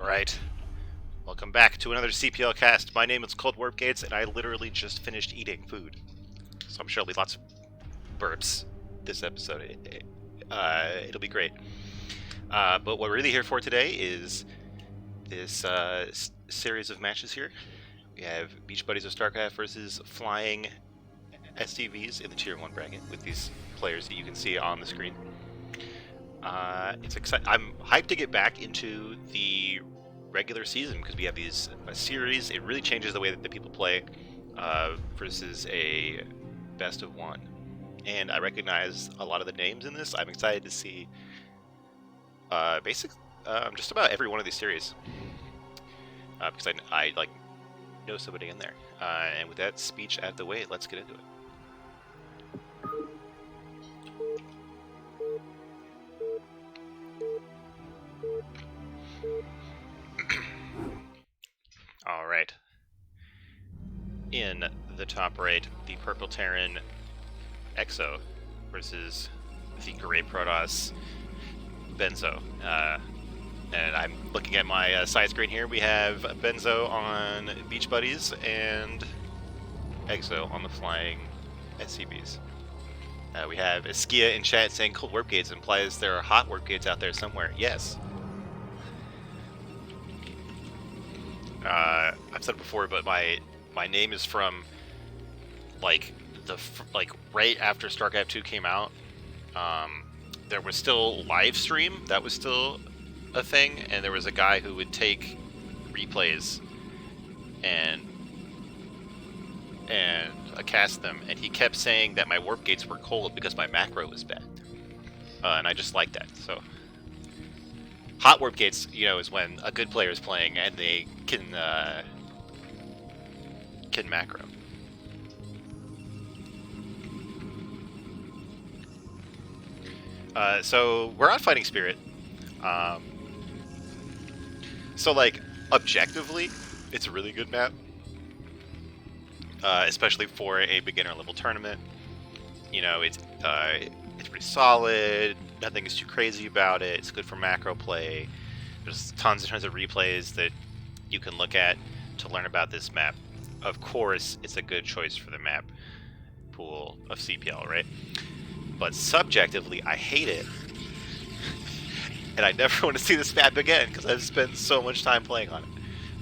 Alright, welcome back to another CPL cast. My name is Cold Warp Gates, and I literally just finished eating food. So I'm sure there'll be lots of burps this episode. It'll be great. But what we're really here for today is this series of matches here. We have Beach Buddies of StarCraft versus Flying SCVs in the Tier 1 bracket with these players that you can see on the screen. It's exciting. I'm hyped to get back into the regular season because we have these series. It really changes the way that the people play versus a best of one. And I recognize a lot of the names in this. I'm excited to see just about every one of these series because I like know somebody in there. And with that speech out of the way, let's get into it. All right. In the top right, the Purple Terran Exo versus the Gray Protoss Benzo. And I'm looking at my side screen here. We have Benzo on Beach Buddies and Exo on the Flying SCVs. We have Eskia in chat saying cold warp gates implies there are hot warp gates out there somewhere. Yes. I've said it before, but my name is from like right after StarCraft 2 came out. There was still live stream, that was still a thing, and there was a guy who would take replays and cast them, and he kept saying that my warp gates were cold because my macro was bad, and I just like that. So hot warp gates, is when a good player is playing and they can macro. So we're on Fighting Spirit. So like objectively, it's a really good map, especially for a beginner level tournament. It's pretty solid. Nothing is too crazy about it. It's good for macro play. There's tons and tons of replays that you can look at to learn about this map. Of course, it's a good choice for the map pool of CPL, right? But subjectively, I hate it. And I never want to see this map again because I've spent so much time playing on it.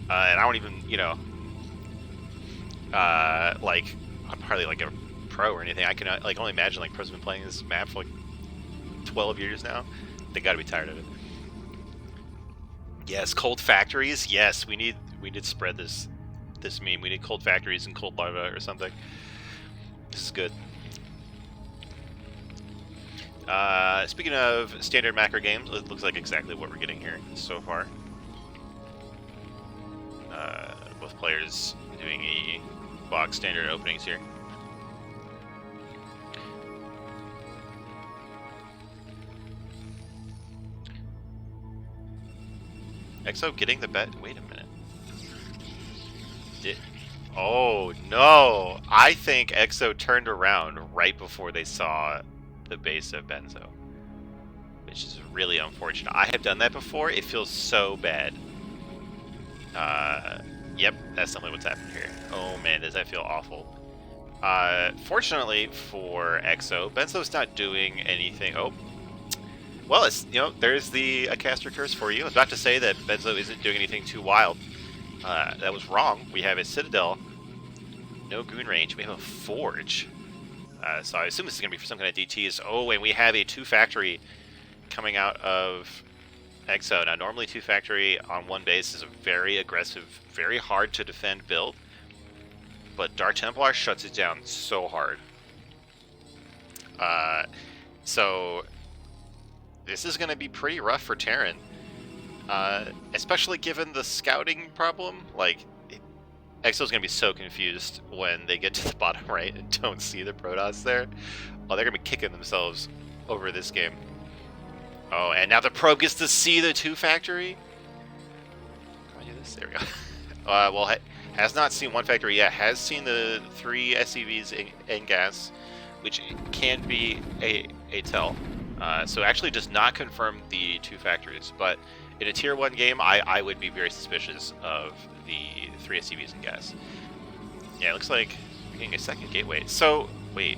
And I don't even, I'm hardly like a pro or anything. I can only imagine like pros have been playing this map for like 12 years now. They got to be tired of it. Yes, cold factories. Yes, we need to spread this meme. We need cold factories and cold larva or something. This is good. Speaking of standard macro games, it looks like exactly what we're getting here so far. Both players doing a box standard openings here. Exo getting the bet. Wait a minute. Oh no! I think Exo turned around right before they saw the base of Benzo, which is really unfortunate. I have done that before. It feels so bad. Yep, that's definitely what's happened here. Oh man, does that feel awful. Fortunately for Exo, Benzo's not doing anything. Oh. Well, it's, there's the caster curse for you. I was about to say that Benzo isn't doing anything too wild. That was wrong. We have a Citadel, no goon range. We have a Forge. So I assume this is going to be for some kind of DTs. Oh, and we have a 2-factory coming out of Exo. Now, normally 2-factory on one base is a very aggressive, very hard to defend build. But Dark Templar shuts it down so hard. So this is going to be pretty rough for Terran, especially given the scouting problem. Like, Exo's going to be so confused when they get to the bottom right and don't see the Protoss there. Oh, they're going to be kicking themselves over this game. Oh, and now the probe gets to see the 2-factory? Can I do this? There we go. Well, has not seen 1-factory yet. Has seen the 3 SCVs in gas, which can be a tell. So actually does not confirm the 2 factories, but In a tier 1 game, I would be very suspicious of the 3 SCVs and gas. Yeah, it looks like we're getting a second gateway. So, wait.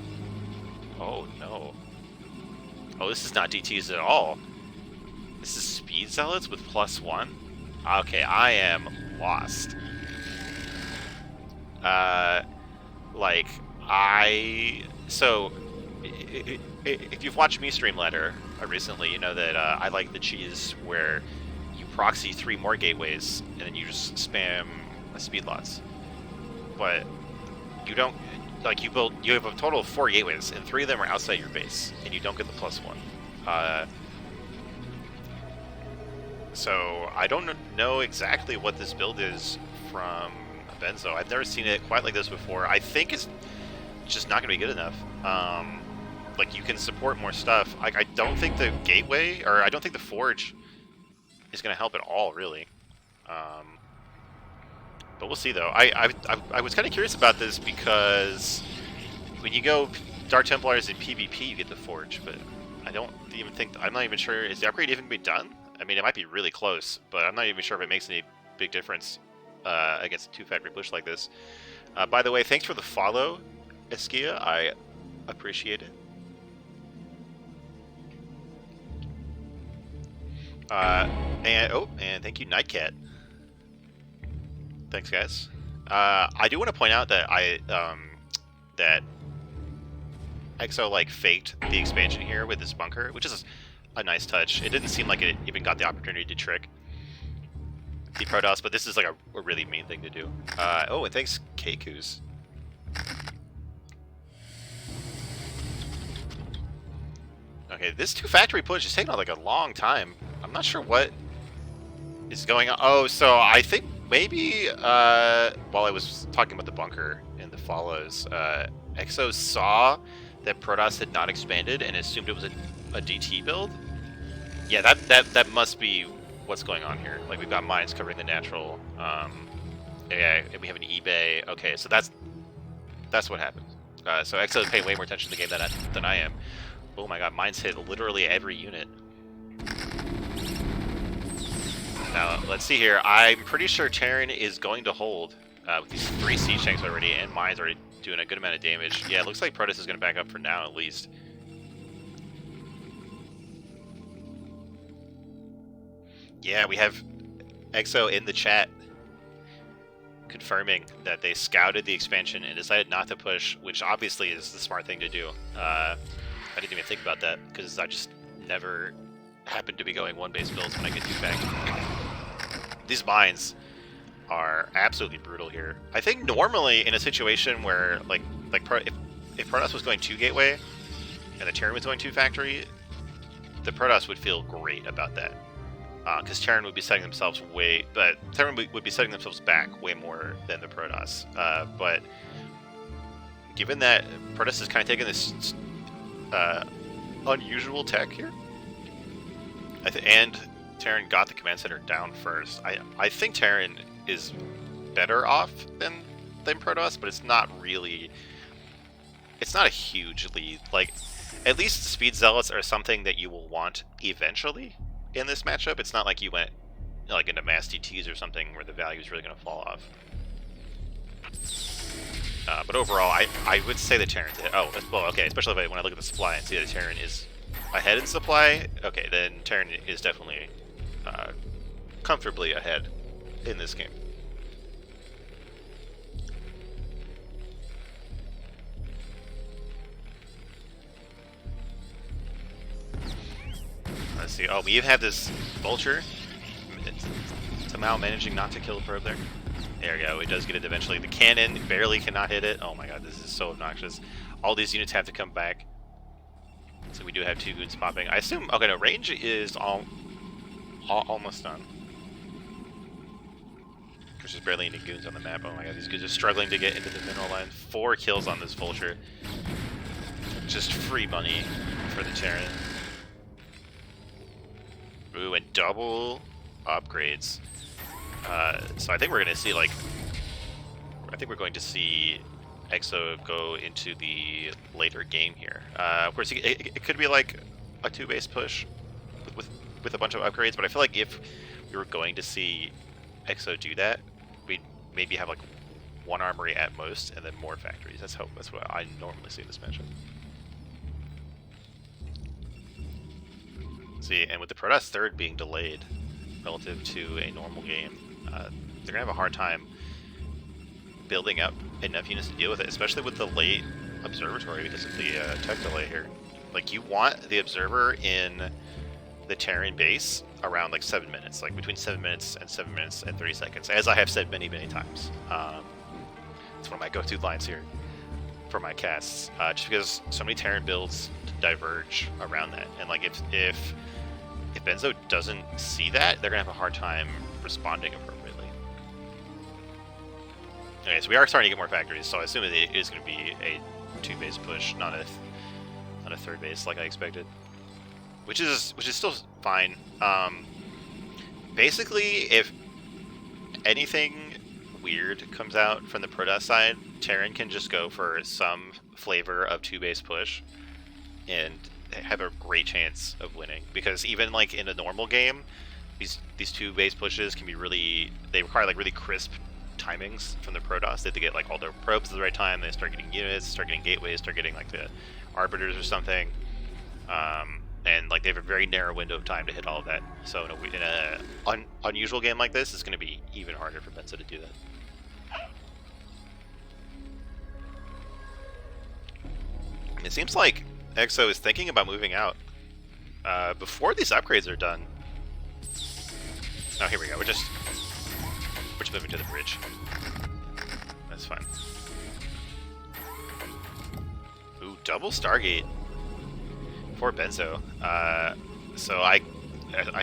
Oh, no. Oh, this is not DTs at all. This is Speed Zealots with +1? Okay, I am lost. So, if you've watched me stream ladder recently, you know that I like the cheese where you proxy 3 more gateways and then you just spam speed lots. But you don't, like, you have a total of 4 gateways and 3 of them are outside your base and you don't get the +1. So I don't know exactly what this build is from Benzo. I've never seen it quite like this before. I think it's just not going to be good enough. Like, you can support more stuff. Like, I don't think the gateway, or I don't think the forge is going to help at all, really. But we'll see, though. I was kind of curious about this because when you go Dark Templars in PvP, you get the forge, but I don't even think, I'm not even sure, is the upgrade even be done? I mean, it might be really close, but I'm not even sure if it makes any big difference against a 2-factory push like this. By the way, thanks for the follow, Eskia. I appreciate it. And thank you, Nightcat. Thanks, guys. I do want to point out that that EXO like faked the expansion here with this bunker, which is a nice touch. It didn't seem like it even got the opportunity to trick the Protoss, but this is like a really mean thing to do. Oh, and thanks, Keikus. Okay, this 2-factory push is taking like a long time. I'm not sure what is going on. Oh, so I think maybe while I was talking about the bunker and the follows, EXO saw that Protoss had not expanded and assumed it was a DT build. Yeah, that must be what's going on here. Like, we've got mines covering the natural. Yeah, and we have an eBay. Okay, so that's what happened. So EXO is paying way more attention to the game than I am. Oh my god, mines hit literally every unit. Now, let's see here. I'm pretty sure Terran is going to hold with these 3 siege tanks already, and mines already doing a good amount of damage. Yeah, it looks like Protoss is going to back up for now, at least. Yeah, we have EXO in the chat confirming that they scouted the expansion and decided not to push, which obviously is the smart thing to do. I didn't even think about that, because I just never happened to be going 1-base builds when I get 2-fact. These mines are absolutely brutal here. I think normally in a situation where, if Protoss was going 2-gateway and the Terran was going 2-factory, the Protoss would feel great about that. Because Terran would be setting themselves Terran would be setting themselves back way more than the Protoss. But given that Protoss is kind of taking this unusual tech here, and Terran got the command center down first, I think Terran is better off than Protoss, but it's not really. It's not a huge lead. Like, at least the Speed Zealots are something that you will want eventually in this matchup. It's not like you went like into mass DTs or something where the value is really going to fall off. But overall, I would say the Terran did. Oh, well, okay, especially when I look at the supply and see that the Terran is ahead in supply. Okay, then Terran is definitely comfortably ahead in this game. Let's see. Oh, we have this vulture. It's somehow managing not to kill a probe there. There we go. It does get it eventually. The cannon barely cannot hit it. Oh my god, this is so obnoxious. All these units have to come back. So we do have 2 goons popping. I assume. Okay, no, range is almost done. There's just barely any goons on the map. Oh my god, these goons are struggling to get into the mineral line. 4 kills on this vulture. Just free money for the Terran. Ooh, and double upgrades. So I think we're going to see, EXO go into the later game here. Of course, it could be like a 2-base push with with a bunch of upgrades, but I feel like if we were going to see EXO do that, we'd maybe have like one armory at most, and then more factories. That's what I normally see in this matchup. See, and with the Protoss third being delayed relative to a normal game, they're gonna have a hard time building up enough units to deal with it, especially with the late observatory because of the tech delay here. Like, you want the observer in the Terran base around like 7 minutes, like between 7 minutes and 7 minutes and 30 seconds, as I have said many times. It's one of my go-to lines here for my casts, just because so many Terran builds diverge around that, and like if Benzo doesn't see that, they're gonna have a hard time responding appropriately. Okay, so we are starting to get more factories, so I assume it is going to be a 2-base push, not a 3rd base like I expected, which is still fine. Basically, if anything weird comes out from the Protoss side, Terran can just go for some flavor of 2-base push and have a great chance of winning, because even like in a normal game, these 2-base pushes can be they require like really crisp timings from the Protoss. They have to get like all their probes at the right time, they start getting units, start getting gateways, start getting like the arbiters or something, and like they have a very narrow window of time to hit all of that. So in a unusual game like this, it's going to be even harder for Benzo to do that. It seems like EXO is thinking about moving out before these upgrades are done. Oh, here we go. We're just moving to the bridge. That's fine. Ooh, double Stargate for Benzo. So I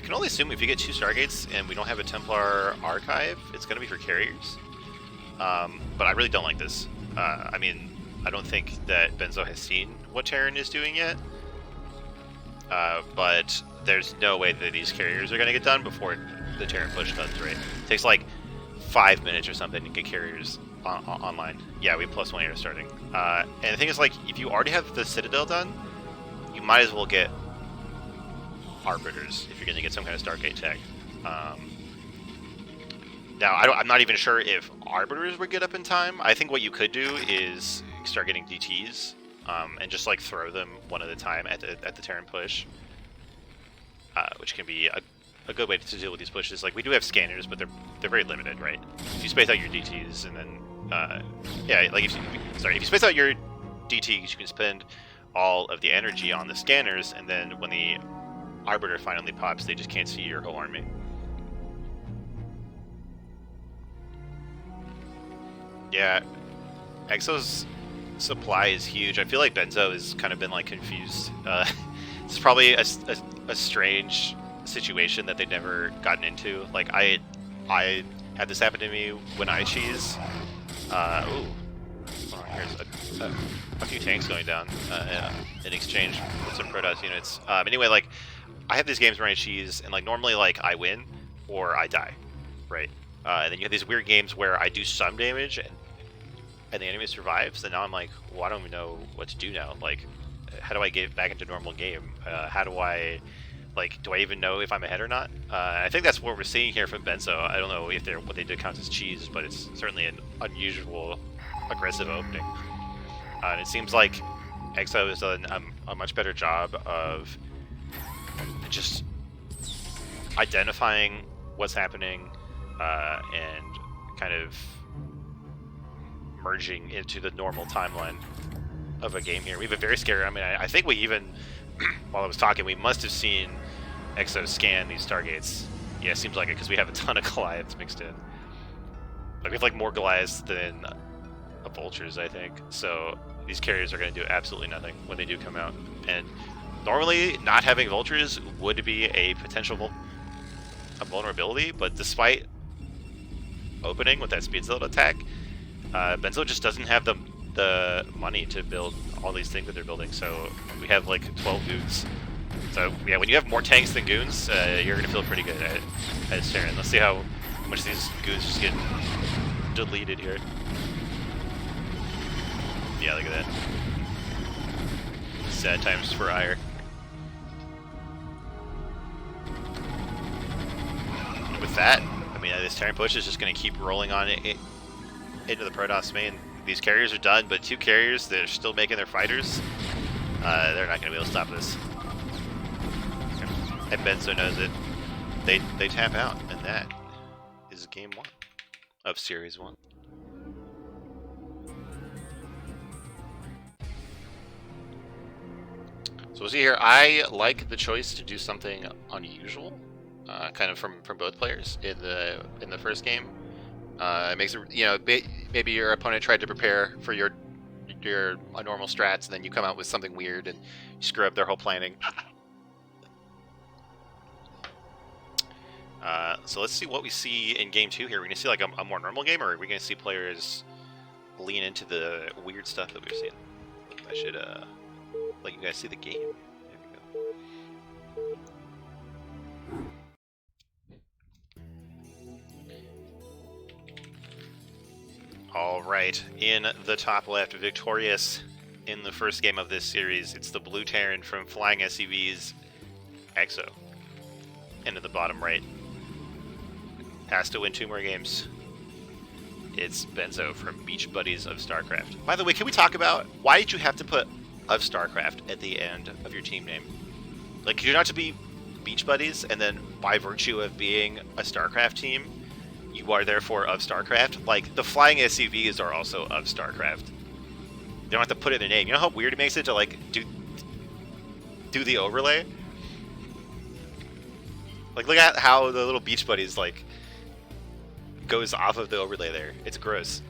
can only assume if you get 2 Stargates and we don't have a Templar archive, it's going to be for carriers. But I really don't like this. I mean, I don't think that Benzo has seen what Terran is doing yet. But there's no way that these carriers are going to get done before the Terran push does, right? It takes like 5 minutes or something to get carriers online. Yeah, we have +1 here starting. And the thing is, like, if you already have the Citadel done, you might as well get Arbiters if you're going to get some kind of Stargate tech. Now, I'm not even sure if Arbiters would get up in time. I think what you could do is start getting DTs and just like throw them one at a time at the Terran push, which can be a good way to deal with these pushes. Like, we do have scanners, but they're very limited, right? If you space out your DTs and then yeah, like if you space out your DTs, you can spend all of the energy on the scanners, and then when the Arbiter finally pops, they just can't see your whole army. Yeah, EXO's supply is huge. I feel like Benzo has kind of been like confused. It's probably a strange situation that they've never gotten into. Like, I had this happen to me when I cheese. Ooh, here's a few tanks going down in exchange with some Protoss units. Anyway, like, I have these games where I cheese, and like normally like I win or I die, right? And then you have these weird games where I do some damage and the enemy survives, and now I'm like, well, I don't even know what to do now. Like, how do I get back into normal game? How do I, like, do I even know if I'm ahead or not? I think that's what we're seeing here from Benzo. I don't know if what they did counts as cheese, but it's certainly an unusual, aggressive opening. And it seems like EXO has done a much better job of just identifying what's happening and kind of merging into the normal timeline of a game here. We have a very scary, I mean, I think we even, while I was talking, we must have seen EXO scan these Stargates. Yeah, it seems like it, because we have a ton of Goliaths mixed in. Like, we have like more Goliaths than Vultures, I think. So these carriers are going to do absolutely nothing when they do come out. And normally, not having Vultures would be a potential vulnerability, but despite opening with that speed zone attack, Benzo just doesn't have the money to build all these things that they're building. So we have like 12 goons. So yeah, when you have more tanks than goons, you're gonna feel pretty good at Terran. Let's see how much these goons just get deleted here. Yeah, look at that. Sad times for ire. with that, I mean, this Terran push is just going to keep rolling on it into the Protoss main. These carriers are done, but 2 carriers, they're still making their fighters. They're not going to be able to stop this. And Benzo knows it. They tap out, and that is game 1 of Series 1. So we'll see here. I like the choice to do something unusual, kind of from both players in the first game. It makes it, you know, maybe your opponent tried to prepare for your normal strats, and then you come out with something weird and you screw up their whole planning. So let's see what we see in game 2 here. Are we gonna see like a more normal game, or are we gonna see players lean into the weird stuff that we've seen? I should let you guys see the game. There we go. All right, in the top left, victorious in the first game of this series, it's the blue Terran from Flying SCVs, Exo. And in the bottom right, has to win 2 more games. It's Benzo from Beach Buddies of StarCraft. By the way, can we talk about why did you have to put of StarCraft at the end of your team name? Like, you're not to be Beach Buddies, and then by virtue of being a StarCraft team, you are therefore of StarCraft. Like, the Flying SCVs are also of StarCraft. They don't have to put it in their name. You know how weird it makes it to, like, do the overlay? Like, look at how the little Beach Buddies, like, goes off of the overlay there. It's gross.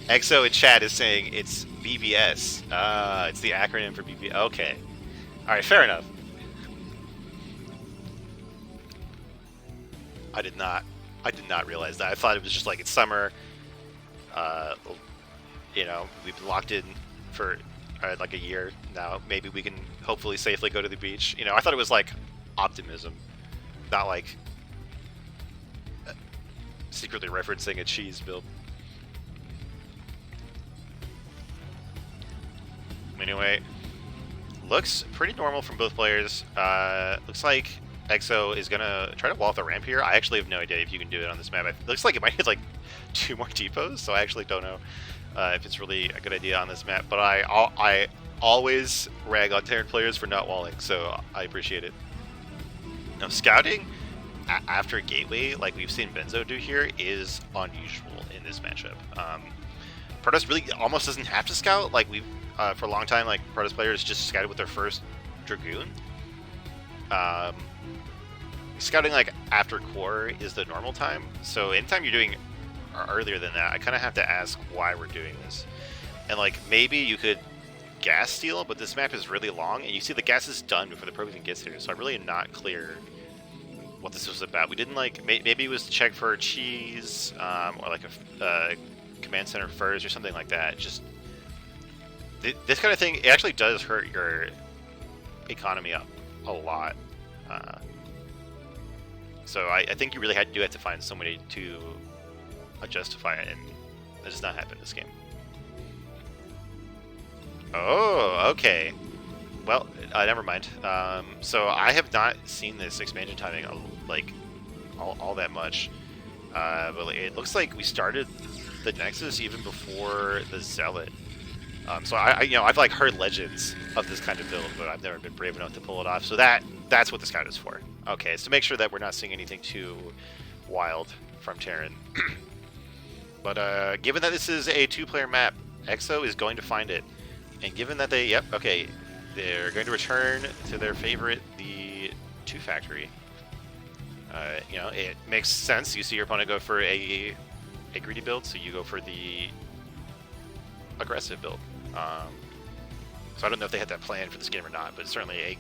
Exo in chat is saying it's BBS. It's the acronym for BBS. Okay. Alright, fair enough. I did not realize that. I thought it was just like it's summer. You know, we've been locked in for like a year now. Maybe we can hopefully safely go to the beach. You know, I thought it was like optimism, not like secretly referencing a cheese build. Anyway, looks pretty normal from both players. Looks like Exo is gonna try to wall off the ramp here. I actually have no idea if you can do it on this map. It looks like it might hit like 2 more depots, so I actually don't know if it's really a good idea on this map. But I always rag on Terran players for not walling, so I appreciate it. Now, scouting after Gateway, like we've seen Benzo do here, is unusual in this matchup. Protoss really almost doesn't have to scout. Like we've for a long time, like Protoss players just scouted with their first Dragoon. Scouting like after core is the normal time. So anytime you're doing earlier than that, I kind of have to ask why we're doing this. And like maybe you could gas steal, but this map is really long, and you see the gas is done before the probe even gets here. So I'm really not clear what this was about. We didn't like maybe it was to check for cheese or like a command center first or something like that. Just this kind of thing, it actually does hurt your economy up a lot. So I think you really had to do it to find somebody to justify it, and that does not happen this game. Oh, okay. Well, never mind. So I have not seen this expansion timing like all that much, but it looks like we started the Nexus even before the Zealot. So I've like heard legends of this kind of build, but I've never been brave enough to pull it off. So that's what the scout is for. Okay, it's to make sure that we're not seeing anything too wild from Terran. But given that this is a 2-player map, Exo is going to find it. And given that they're going to return to their favorite, the 2 factory. You know, it makes sense. You see your opponent go for a greedy build, so you go for the aggressive build. So I don't know if they had that plan for this game or not, but it's certainly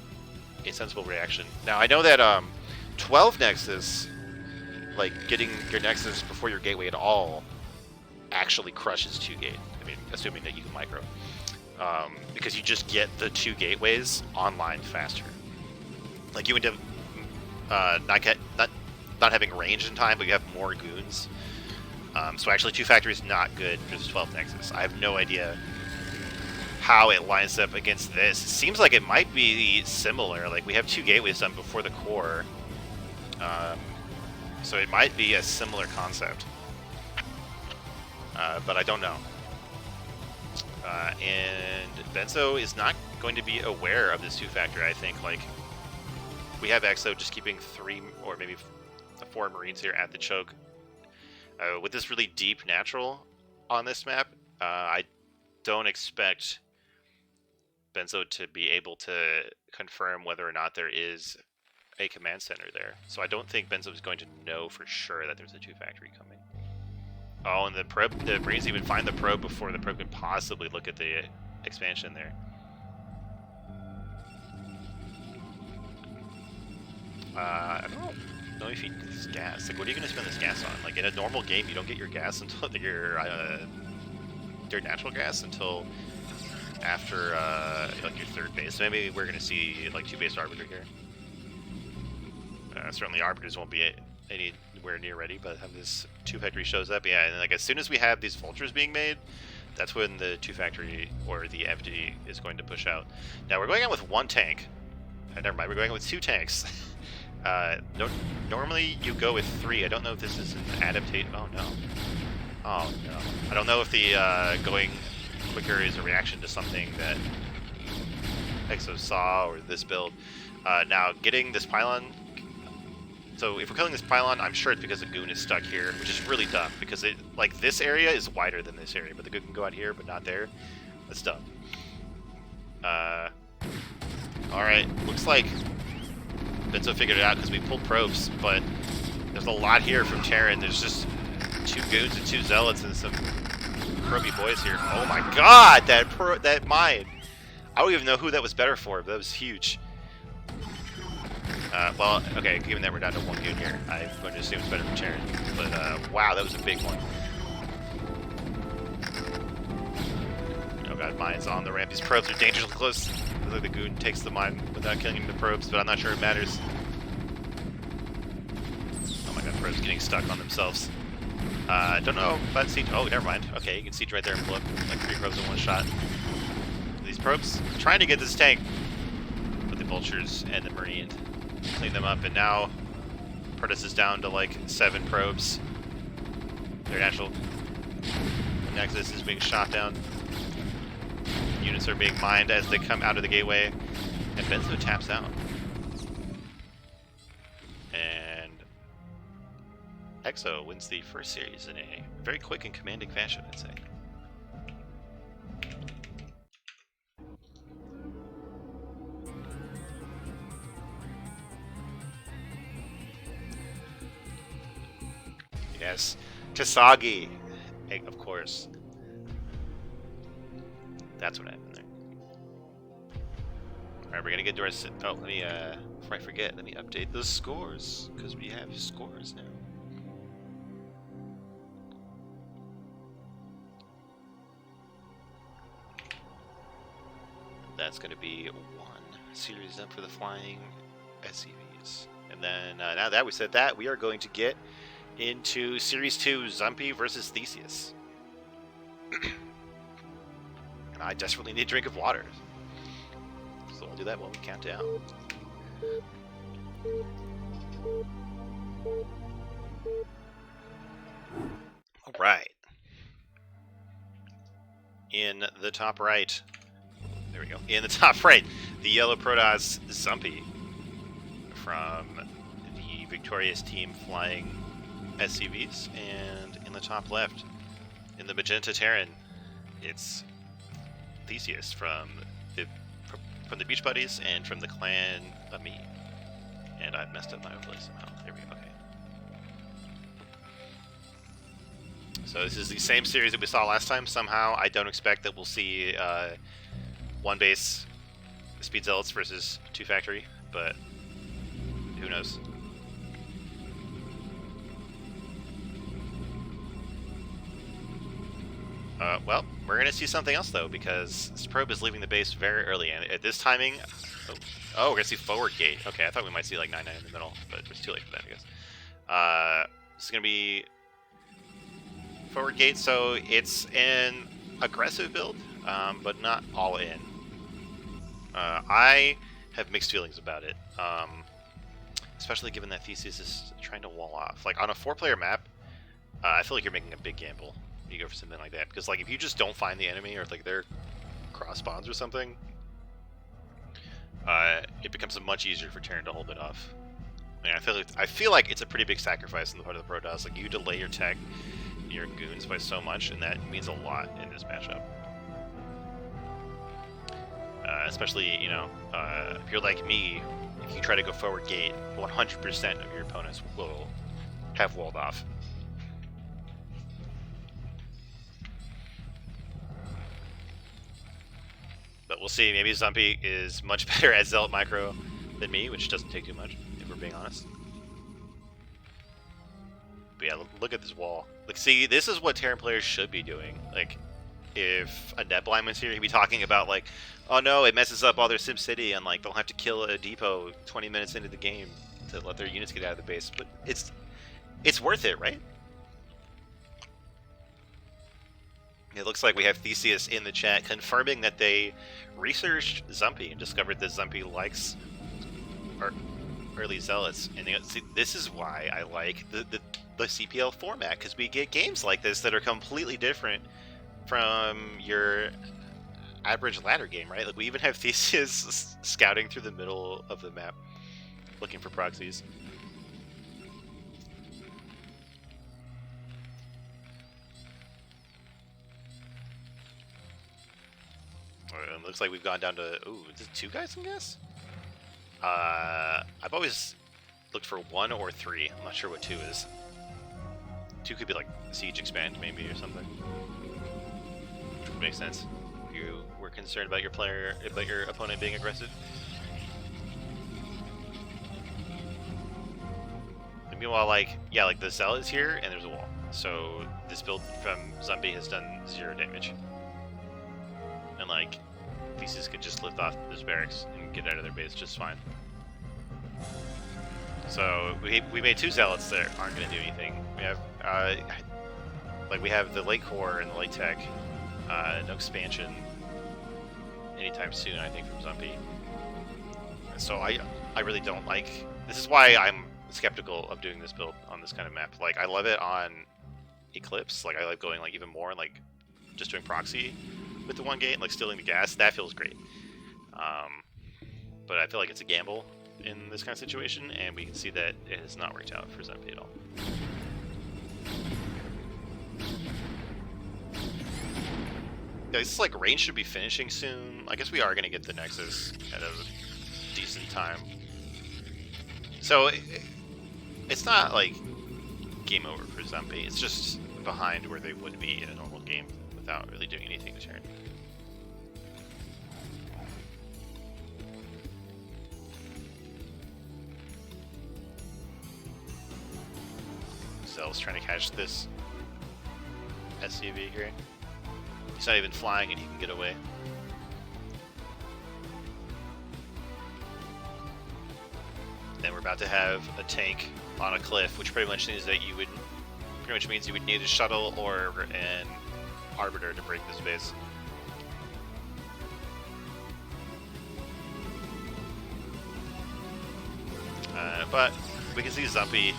a sensible reaction. Now I know that 12 Nexus, like getting your Nexus before your gateway at all, actually crushes 2 gate. I mean, assuming that you can micro, because you just get the 2 gateways online faster. Like you end up not having range in time, but you have more goons. So actually 2 factory is not good for this 12 Nexus. I have no idea how it lines up against this. It seems like it might be similar. Like we have 2 gateways done before the core. So it might be a similar concept, but I don't know. And Benzo is not going to be aware of this 2-factor, I think. Like, we have Exo just keeping 3 or maybe 4 Marines here at the choke. With this really deep natural on this map, I don't expect Benzo to be able to confirm whether or not there is a command center there. So I don't think Benzo is going to know for sure that there's a 2-factory coming. Oh, and the Marines even find the probe before the probe can possibly look at the expansion there. I don't know if he needs gas. Like, what are you going to spend this gas on? Like, in a normal game, you don't get your gas until your natural gas until after like your 3rd base. So maybe we're going to see like 2-base Arbiter here. Certainly Arbiters won't be anywhere near ready, but have this 2-factory shows up. Yeah, and like as soon as we have these vultures being made, that's when the 2-factory or the FD is going to push out. Now we're going out with 1 tank. Never mind, we're going out with 2 tanks. Normally you go with 3. I don't know if this is an adaptation. Oh no. Oh no. I don't know if the going quicker is a reaction to something that Exo saw or this build. Now getting this pylon. So if we're killing this pylon, I'm sure it's because the goon is stuck here, which is really dumb because it like this area is wider than this area, but the goon can go out here but not there. That's dumb. Alright, looks like Benzo figured it out because we pulled probes, but there's a lot here from Terran. There's just 2 goons and 2 zealots and some proby boys here. Oh my god, that mine! I don't even know who that was better for, but that was huge. Well, okay, given that we're down to 1 goon here, I'm going to assume it's better for Terran. But, wow, that was a big one. Oh god, mine's on the ramp. These probes are dangerously close. Looks like the goon takes the mine without killing the probes, but I'm not sure it matters. Oh my god, probes getting stuck on themselves. Don't know about siege. Oh, never mind. Okay, you can siege right there and blow up like 3 probes in 1 shot. These probes trying to get this tank, but the vultures and the marine clean them up, and now Protoss is down to like 7 probes. Their natural nexus is being shot down. Units are being mined as they come out of the gateway, and Benzo taps out. And Exo wins the first series in a very quick and commanding fashion, I'd say. Yes, Kasagi, of course. That's what happened there. Alright, we're gonna get to our... Oh, let me, before I forget, let me update the scores, because we have scores now. That's gonna be 1 series up for the flying SCVs. And then, now that we said that, we are going to get into Series 2, Zumpy versus Theseus. I desperately need a drink of water. So I'll do that while we count down. Alright. In the top right. There we go. In the top right, the yellow Protoss Zumpy from the victorious team flying SCVs, and in the top left, in the magenta Terran, it's Theseus from the Beach Buddies and from the clan of me. And I messed up my overlay somehow. There we go. Okay. So this is the same series that we saw last time. Somehow, I don't expect that we'll see 1 base Speed Zealots versus 2 factory, but who knows. Well, we're going to see something else, though, because this probe is leaving the base very early, and at this timing... Oh, we're going to see forward gate. Okay, I thought we might see, like, 9-9 in the middle, but it's too late for that, I guess. This is going to be forward gate, so it's an aggressive build, but not all in. I have mixed feelings about it. especially given that Theseus is trying to wall off. Like, on a 4-player map, I feel like you're making a big gamble when you go for something like that. Because, like, if you just don't find the enemy, or, like, they're cross spawns or something, it becomes much easier for Terran to hold it off. I mean, I feel like it's a pretty big sacrifice on the part of the Protoss. Like, you delay your tech, your goons by so much, and that means a lot in this matchup. Especially, you know, if you're like me, if you try to go forward gate, 100% of your opponents will have walled off. But we'll see. Maybe Zumpy is much better at Zealot Micro than me, which doesn't take too much, if we're being honest. But yeah, look at this wall. Like, see, this is what Terran players should be doing. Like, if a Netblind was here, he'd be talking about, like, oh no, it messes up all their SimCity, and, like, they'll have to kill a depot 20 minutes into the game to let their units get out of the base. But it's worth it, right? It looks like we have Theseus in the chat confirming that they researched Zumpy and discovered that Zumpy likes early Zealots. And see, this is why I like the CPL format, because we get games like this that are completely different from your average ladder game, right? Like, we even have Theseus scouting through the middle of the map looking for proxies. It looks like we've gone down to, ooh, is it 2 guys, I guess? I've always looked for 1 or 3. I'm not sure what 2 is. 2 could be like siege expand maybe or something. Which would make sense. If you were concerned about your opponent being aggressive. And meanwhile, like, yeah, like the Zealot is here and there's a wall. So this build from Zumpy has done 0 damage. And, like, Theseus could just lift off this barracks and get out of their base just fine. So we made 2 Zealots that aren't going to do anything. We have like, we have the late core and the late tech. No expansion anytime soon, I think, from Zumpy. And so I really don't like. This is why I'm skeptical of doing this build on this kind of map. Like, I love it on Eclipse. Like, I like going, like, even more and, like, just doing proxy with the 1 gate, like stealing the gas. That feels great. But I feel like it's a gamble in this kind of situation, and we can see that it has not worked out for Zumpy at all. Yeah, this is like range should be finishing soon. I guess we are going to get the Nexus at a decent time. So it's not like game over for Zumpy. It's just behind where they would be in a normal game without really doing anything to Terran. Zell's trying to catch this SCV here. He's not even flying and he can get away. Then we're about to have a tank on a cliff, which pretty much means that you would need a shuttle or an arbiter to break this base. But we can see Zumpy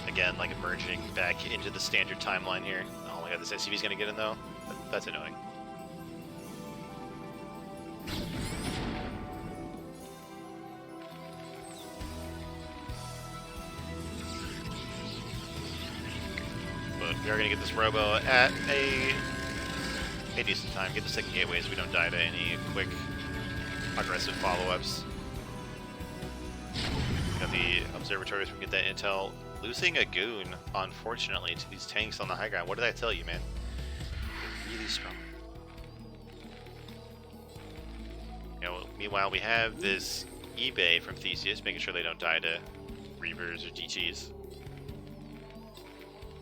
again, like, emerging back into the standard timeline here. Oh my god, this SCV's gonna get in though. That's annoying. But we are gonna get this robo at a decent time. Get the second gateway so we don't die to any quick aggressive follow-ups. Got the observatories, we can get that intel. Losing a goon, unfortunately, to these tanks on the high ground. What did I tell you, man? They're really strong. You know, meanwhile, we have this eBay from Theseus, making sure they don't die to Reavers or DTs.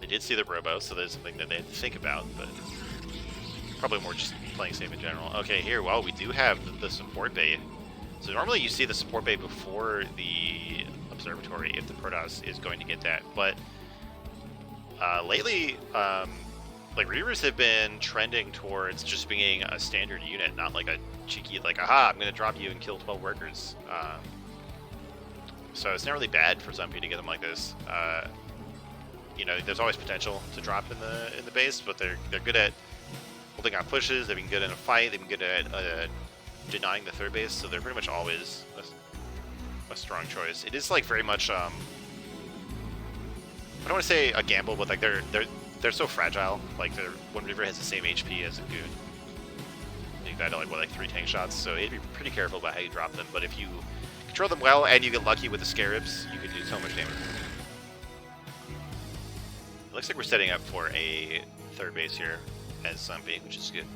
They did see the robo, so there's something that they had to think about, but probably more just playing safe in general. Okay, here, well, we do have the support bay. So normally you see the support bay before the observatory if the Protoss is going to get that, but lately, like, Reavers have been trending towards just being a standard unit, not like a cheeky, like, aha, I'm going to drop you and kill 12 workers So it's not really bad for Zumpy to get them like this. You know, there's always potential to drop in the base, but they're good at holding on pushes. They've been good in a fight. They've been good at denying the third base. So they're pretty much always a strong choice. It is like very much I don't want to say a gamble, but like they're so fragile. Like one Reaver has the same HP as a Goon. You've got like 3 tank shots, so you'd be pretty careful about how you drop them. But if you control them well and you get lucky with the Scarabs, you can do so much damage. It looks like we're setting up for a third base here as Zumpy, which is good.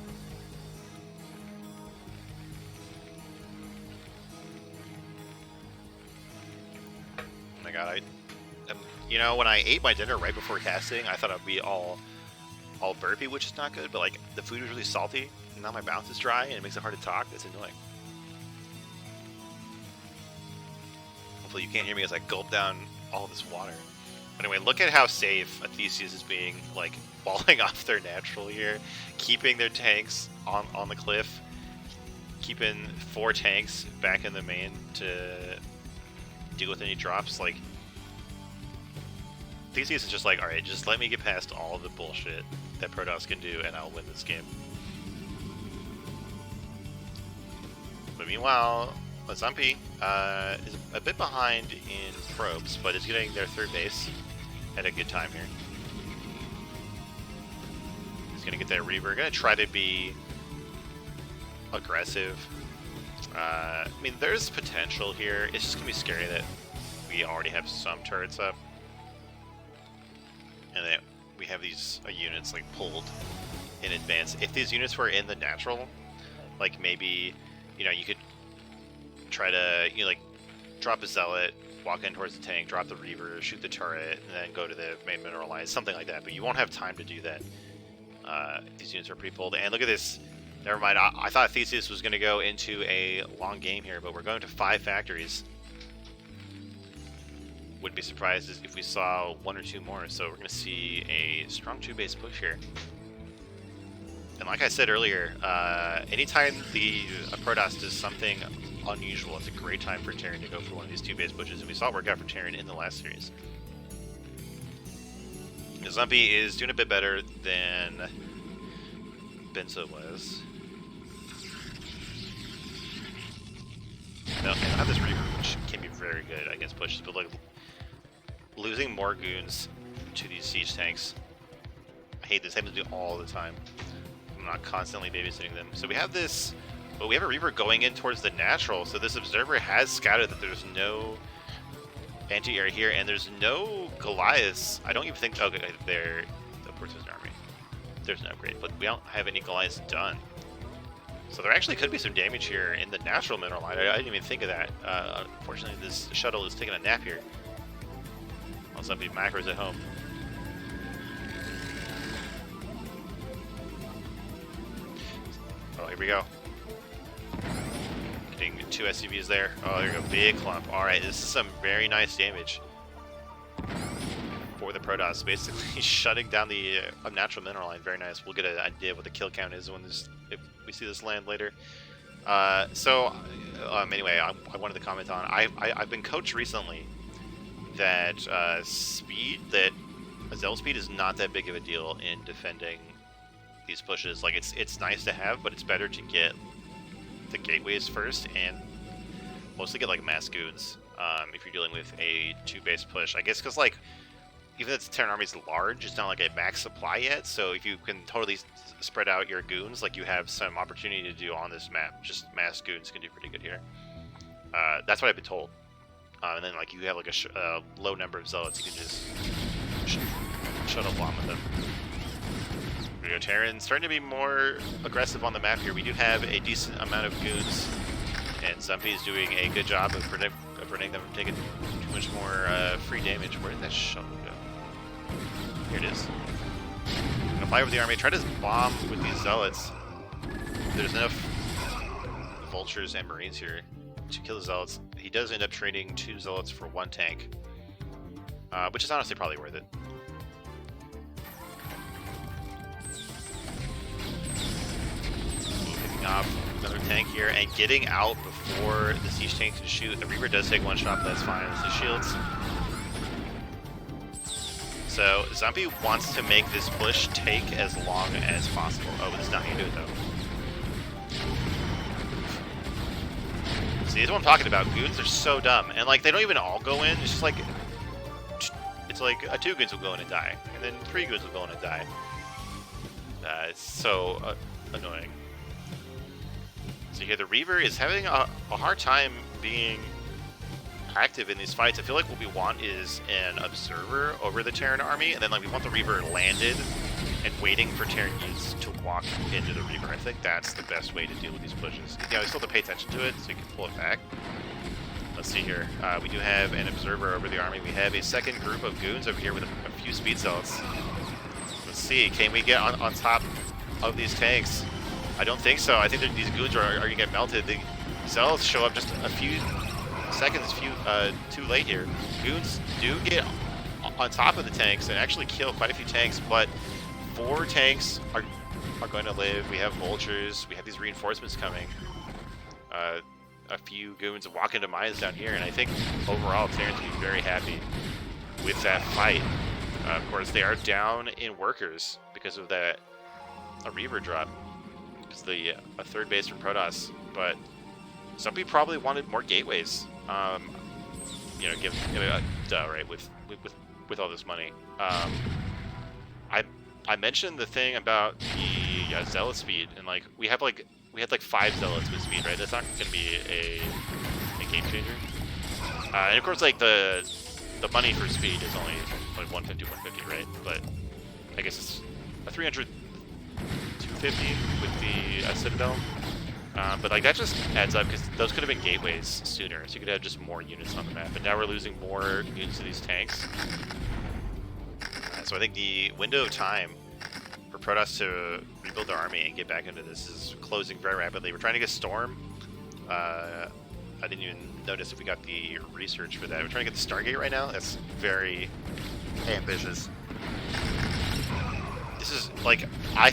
Oh my god, you know, when I ate my dinner right before casting, I thought I'd be all burpy, which is not good, but like the food was really salty, and now my mouth is dry, and it makes it hard to talk. It's annoying. Hopefully you can't hear me as I gulp down all this water. But anyway, look at how safe Theseus is being, like, falling off their natural here, keeping their tanks on the cliff, keeping 4 tanks back in the main to deal with any drops. Like, Theseus is just like, alright, just let me get past all the bullshit that Protoss can do, and I'll win this game. But meanwhile, Zumpy is a bit behind in probes, but is getting their third base at a good time here. He's going to get that Reaver. Going to try to be aggressive. I mean, there's potential here. It's just going to be scary that we already have some turrets up. And that we have these units like pulled in advance. If these units were in the natural, like maybe, you know, you could try to, you know, like drop a Zealot, walk in towards the tank, drop the Reaver, shoot the turret, and then go to the main mineral line, something like that. But you won't have time to do that. These units are pretty pulled. And look at this. Never mind. I thought Theseus was going to go into a long game here, but we're going to 5 factories. Wouldn't be surprised if we saw 1 or 2 more. So we're going to see a strong 2-base push here. And like I said earlier, anytime the Protoss does something unusual, it's a great time for Terran to go for one of these 2-base pushes, and we saw it work out for Terran in the last series. Zumpy is doing a bit better than Benzo was. No, I have this Reaver, which can be very good against pushes, but like losing more goons to these siege tanks, I hate this. I have to do all the time. I'm not constantly babysitting them. So we have this, but we have a Reaver going in towards the natural. So this observer has scouted that there's no anti-air here, and there's no Goliaths. I don't even think. Okay, there. Of course, there's an army. There's an upgrade, but we don't have any Goliaths done. So there actually could be some damage here in the natural mineral line. I didn't even think of that. Unfortunately, this shuttle is taking a nap here. While Zumpy macros at home. Oh, here we go. Getting 2 SCVs there. Oh, there you go. Big clump. Alright, this is some very nice damage for the Protoss. Basically shutting down the unnatural mineral line. Very nice. We'll get an idea of what the kill count is when this, if we see this land later. Anyway, I wanted to comment on, I've been coached recently that Zealot speed is not that big of a deal in defending these pushes. Like, it's nice to have, but it's better to get the gateways first and mostly get like mass goons if you're dealing with a 2-base push. I guess because like even if the Terran army is large, it's not like a max supply yet. So if you can totally spread out your goons, like you have some opportunity to do on this map, just mass goons can do pretty good here. That's what I've been told. And then like you have like a low number of zealots, you can just shuttle bomb with them. Here we go, Terran starting to be more aggressive on the map here. We do have a decent amount of goons, and Zumpy is doing a good job of preventing them from taking too much more free damage. Where did that shuttle go? Here it is. I'm gonna fly over the army, try to bomb with these zealots. There's enough vultures and marines here to kill the zealots. He does end up trading 2 zealots for 1 tank, which is honestly probably worth it. Moving off another tank here, and getting out before the siege tank can shoot. The Reaver does take one shot, but that's fine with the shields. So Zombie wants to make this push take as long as possible. Oh, it's not gonna do it though. See, this is what I'm talking about. Goons are so dumb, and like they don't even all go in. It's just like two goons will go in and die, and then 3 goons will go in and die. It's so annoying. So here the Reaver is having a hard time being active in these fights. I feel like what we want is an observer over the Terran army, and then like we want the Reaver landed and waiting for Terran units to walk into the Reaver. I think that's the best way to deal with these pushes. Yeah, we still have to pay attention to it, so you can pull it back. Let's see here. We do have an observer over the army. We have a second group of goons over here with a few speed zealots. Let's see, can we get on top of these tanks? I don't think so. I think that these goons are going to get melted. The zealots show up just a few seconds too late here. Goons do get on top of the tanks and actually kill quite a few tanks, but 4 tanks are going to live. We have vultures. We have these reinforcements coming. A few goons walk into mines down here, and I think overall Terrans will be very happy with that fight. Of course, they are down in workers because of that Reaver drop. It's a third base from Protoss, but some people probably wanted more gateways. You know, right with all this money. I mentioned the thing about the zealot speed, and like we had like 5 zealots with speed, right? That's not going to be a game changer. And of course, like the money for speed is only like 150, 150, right? But I guess it's a 300, 250 with the Citadel. But like that just adds up because those could have been gateways sooner, so you could have just more units on the map. But now we're losing more units to these tanks. So I think the window of time for Protoss to rebuild their army and get back into this is closing very rapidly. We're trying to get Storm. I didn't even notice if we got the research for that. We're trying to get the Stargate right now. That's very ambitious. This is like I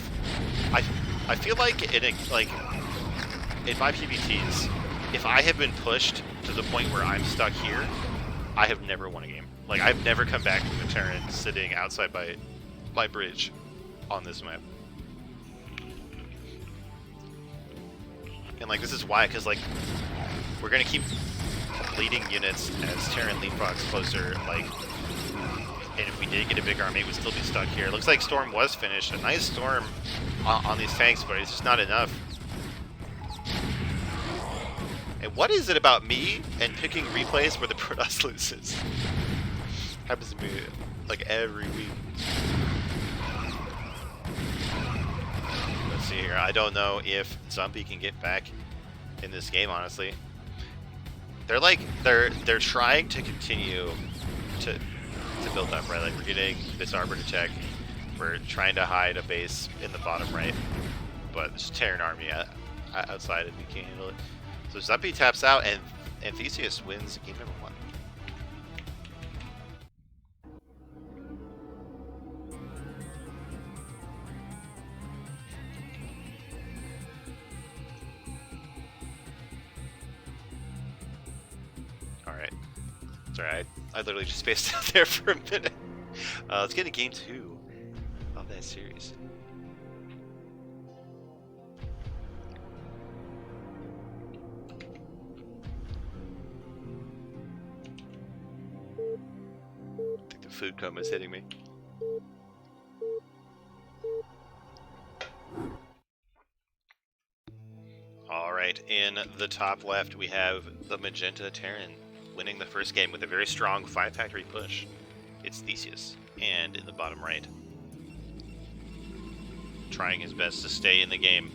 feel like in my PvTs, if I have been pushed to the point where I'm stuck here, I have never won a game. Like I've never come back from a Terran sitting outside my bridge on this map. And like this is why, because like we're gonna keep bleeding units as Terran leapfrogs closer. Like, and if we did get a big army, we'd still be stuck here. It looks like Storm was finished. A nice Storm on these tanks, but it's just not enough. And what is it about me and picking replays where the Protoss loses? Happens to me like every week. Let's see here. I don't know if Zombie can get back in this game, honestly. They're trying to continue to build up, right? Like we're getting this Arbiter tech. We're trying to hide a base in the bottom right, but there's a Terran army outside and we can't handle it. So Zombie taps out and Theseus wins game number 1. Alright. Sorry, I literally just spaced out there for a minute. Let's get into game 2 of that series. I think the food coma is hitting me. Alright, in the top left we have the Magenta Terran winning the first game with a very strong 5-factory push. It's Theseus. And in the bottom right, trying his best to stay in the game,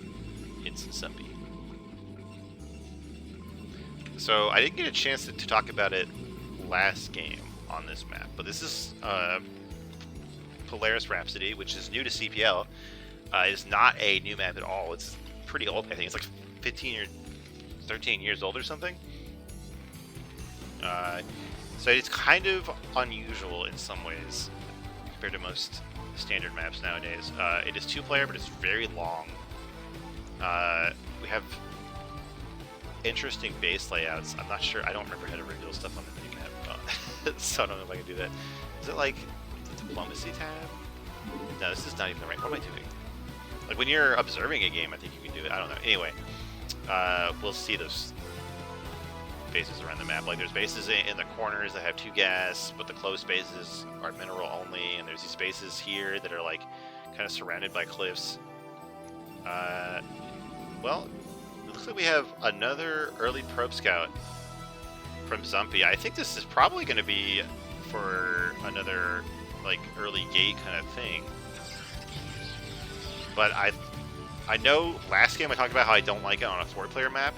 it's Zombie. So I didn't get a chance to talk about it last game on this map, but this is Polaris Rhapsody, which is new to CPL. It's not a new map at all. It's pretty old. I think it's like 15 or 13 years old or something. So it's kind of unusual in some ways compared to most standard maps nowadays. It is 2-player, but it's very long. We have interesting base layouts. I'm not sure. I don't remember how to reveal stuff on the minimap, so I don't know if I can do that. Is it like the diplomacy tab? No, this is not even the right. What am I doing? Like when you're observing a game, I think you can do it. I don't know. Anyway, we'll see those bases around the map. Like there's bases in the corners that have 2 gas, but the closed spaces are mineral only, and there's these spaces here that are like kind of surrounded by cliffs. Well, it looks like we have another early probe scout from Zumpy. I think this is probably going to be for another like early gate kind of thing. But I know last game I talked about how I don't like it on a 4-player map.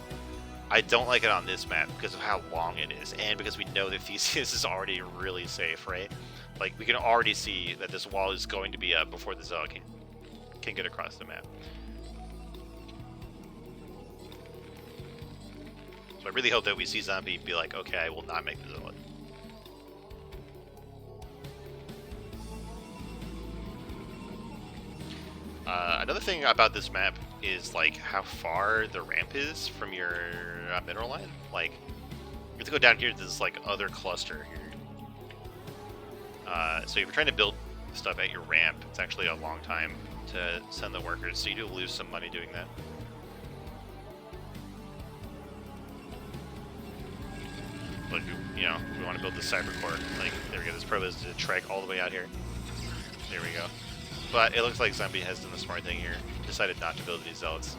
I don't like it on this map because of how long it is, and because we know that Theseus is already really safe, right? Like, we can already see that this wall is going to be up before the Zog can get across the map. So I really hope that we see Zombie be like, okay, I will not make the Zealot. Another thing about this map is like how far the ramp is from your mineral line. Like, you have to go down here to this like other cluster here. So if you're trying to build stuff at your ramp, it's actually a long time to send the workers, so you do lose some money doing that. But you know, we want to build this cyber core. Like, there we go. This probe is to trek all the way out here. There we go. But it looks like Zombie has done the smart thing here. Decided not to build these zealots.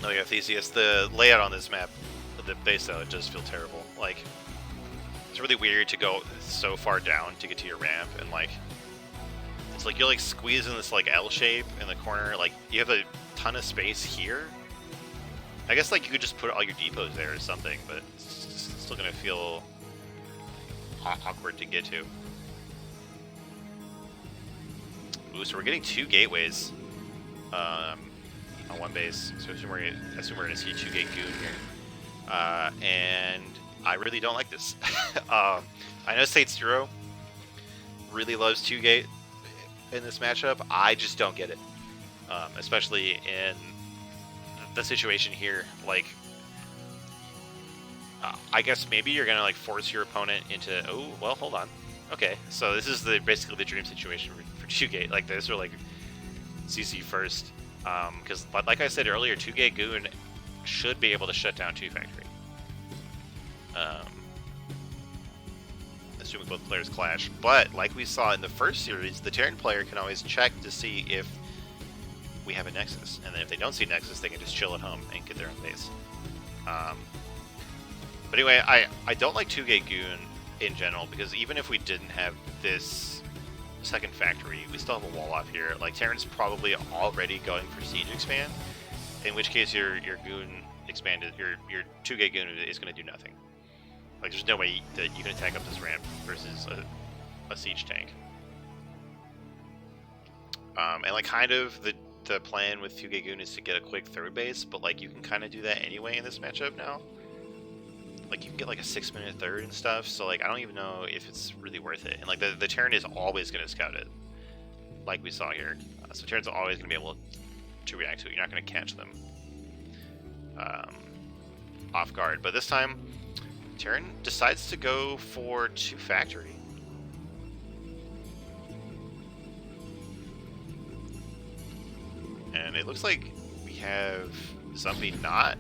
Oh yeah, Theseus. The layout on this map, the base zealot, does feel terrible. Like, it's really weird to go so far down to get to your ramp, and like, it's like you're like squeezing this like L shape in the corner. Like, you have a ton of space here. I guess like you could just put all your depots there or something, but it's still gonna feel awkward to get to. Ooh, so we're getting 2 gateways on one base. So I assume we're gonna see 2 gate goon here, and I really don't like this. I know State Zero really loves 2 gate in this matchup. I just don't get it, especially in the situation here. Like, I guess maybe you're gonna like force your opponent into. Oh well, hold on. Okay, so this is basically the dream situation for 2 gate. Like, this, or like CC first, because like I said earlier, 2 gate goon should be able to shut down 2 factory. Assuming both players clash. But like we saw in the first series, the Terran player can always check to see if we have a Nexus, and then if they don't see Nexus, they can just chill at home and get their own base. But anyway, I don't like 2 gate goon in general, because even if we didn't have this second factory, we still have a wall off here. Like, Terran's probably already going for siege expand, in which case your goon expanded, your 2 gate goon is going to do nothing. Like, there's no way that you can attack up this ramp versus a siege tank. And like, kind of the plan with 2 gate goon is to get a quick third base, but like, you can kind of do that anyway in this matchup now. Like, you can get like a 6-minute third and stuff, so like, I don't even know if it's really worth it. And like, the Terran is always going to scout it, like we saw here. So Terran's always going to be able to react to it. You're not going to catch them off guard. But this time, Terran decides to go for 2 factory. And it looks like we have Zombie not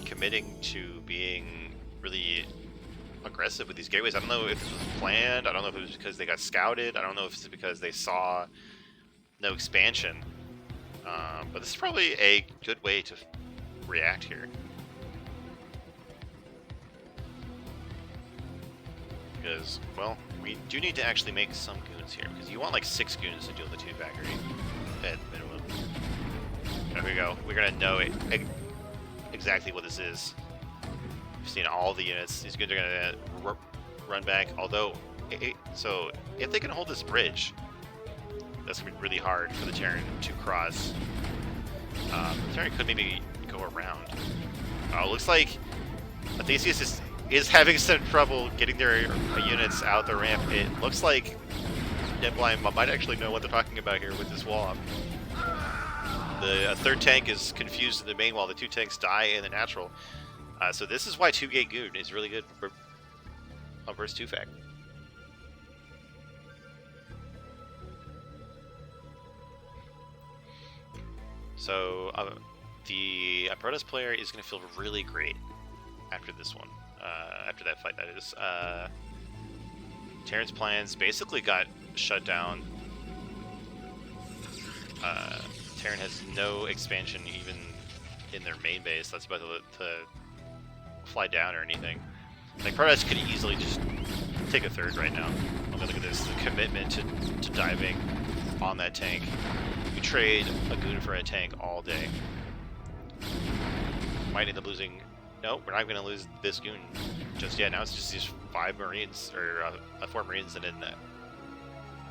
committing to being really aggressive with these gateways. I don't know if this was planned. I don't know if it was because they got scouted. I don't know if it's because they saw no expansion. But this is probably a good way to react here. Because, well, we do need to actually make some goons here, because you want like 6 goons to deal with the 2 factory at minimum. There we go. We're gonna know exactly what this is. We've seen all the units. These goons are gonna run back. Although, so if they can hold this bridge, that's gonna be really hard for the Terran to cross. The Terran could maybe go around. Oh, looks like Theseus is having some trouble getting their units out the ramp. It looks like Deadblind might actually know what they're talking about here with this wall up. The third tank is confused in the main while the 2 tanks die in the natural. So this is why 2-gate Goon is really good for on burst 2 fact. So the Protoss player is going to feel really great after this one. After that fight, that is. Terran's plans basically got shut down. Terran has no expansion even in their main base that's about to fly down or anything. Like, Protoss could easily just take a third right now. Okay, look at this, the commitment to diving on that tank. You trade a Goon for a tank all day. Might end up losing... No, we're not going to lose this Goon just yet. Now it's just these 5 Marines, or 4 Marines and an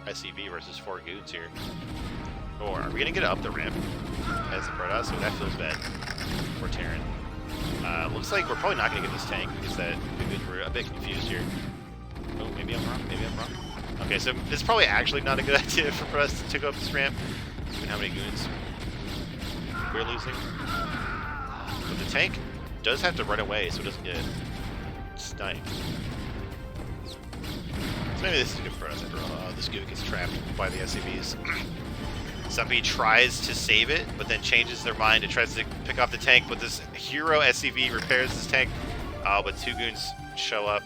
SCV versus 4 Goons here. Or are we going to get up the ramp as a Protoss? So that feels bad for Terran. Looks like we're probably not going to get this tank because we're a bit confused here. Oh, maybe I'm wrong. Maybe I'm wrong. Okay, so this is probably actually not a good idea for us to go up this ramp, given how many Goons we're losing. But the tank does have to run away so it doesn't get sniped. So maybe this is good for us after all. This Goon gets trapped by the SCVs. Somebody tries to save it, but then changes their mind and tries to pick off the tank, but this hero SCV repairs this tank, but 2 Goons show up.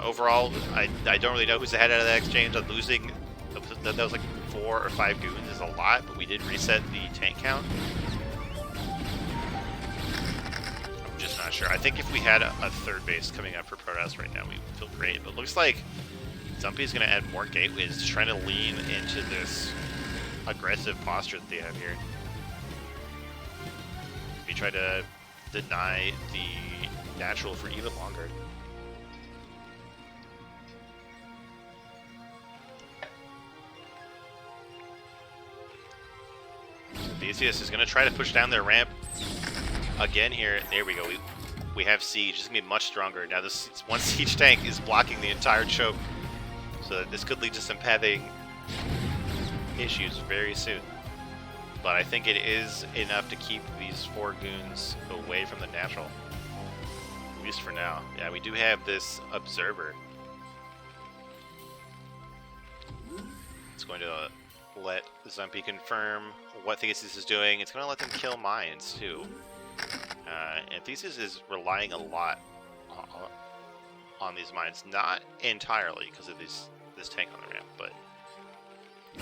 Overall, I don't really know who's ahead out of that exchange. I'm losing, that was like 4 or 5 Goons is a lot, but we did reset the tank count. I'm just not sure. I think if we had a third base coming up for Protoss right now, we would feel great, but it looks like Zumpy's going to add more gateways, trying to lean into this aggressive posture that they have here. We try to deny the natural for even longer. The ACS is going to try to push down their ramp again here. There we go. We have Siege. It's going to be much stronger. Now this one Siege tank is blocking the entire choke, so this could lead to some pathing issues very soon. But I think it is enough to keep these 4 Goons away from the natural, at least for now. Yeah, we do have this Observer. It's going to let Zumpy confirm what Thesis is doing. It's going to let them kill mines too. And Thesis is relying a lot on these mines, not entirely because of this tank on the ramp, but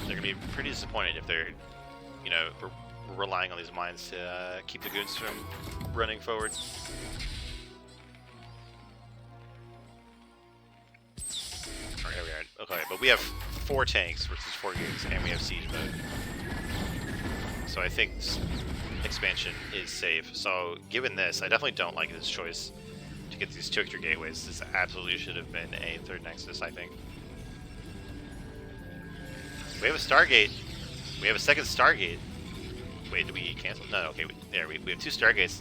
they're going to be pretty disappointed if they're, you know, relying on these mines to keep the Goons from running forward. Alright, here we are. Okay, but we have 4 tanks versus 4 Goons, and we have Siege mode. So I think this expansion is safe. So given this, I definitely don't like this choice to get these 2 extra gateways. This absolutely should have been a 3rd Nexus, I think. We have a Stargate. We have a 2nd Stargate. Wait, did we cancel? No, okay. We have 2 Stargates.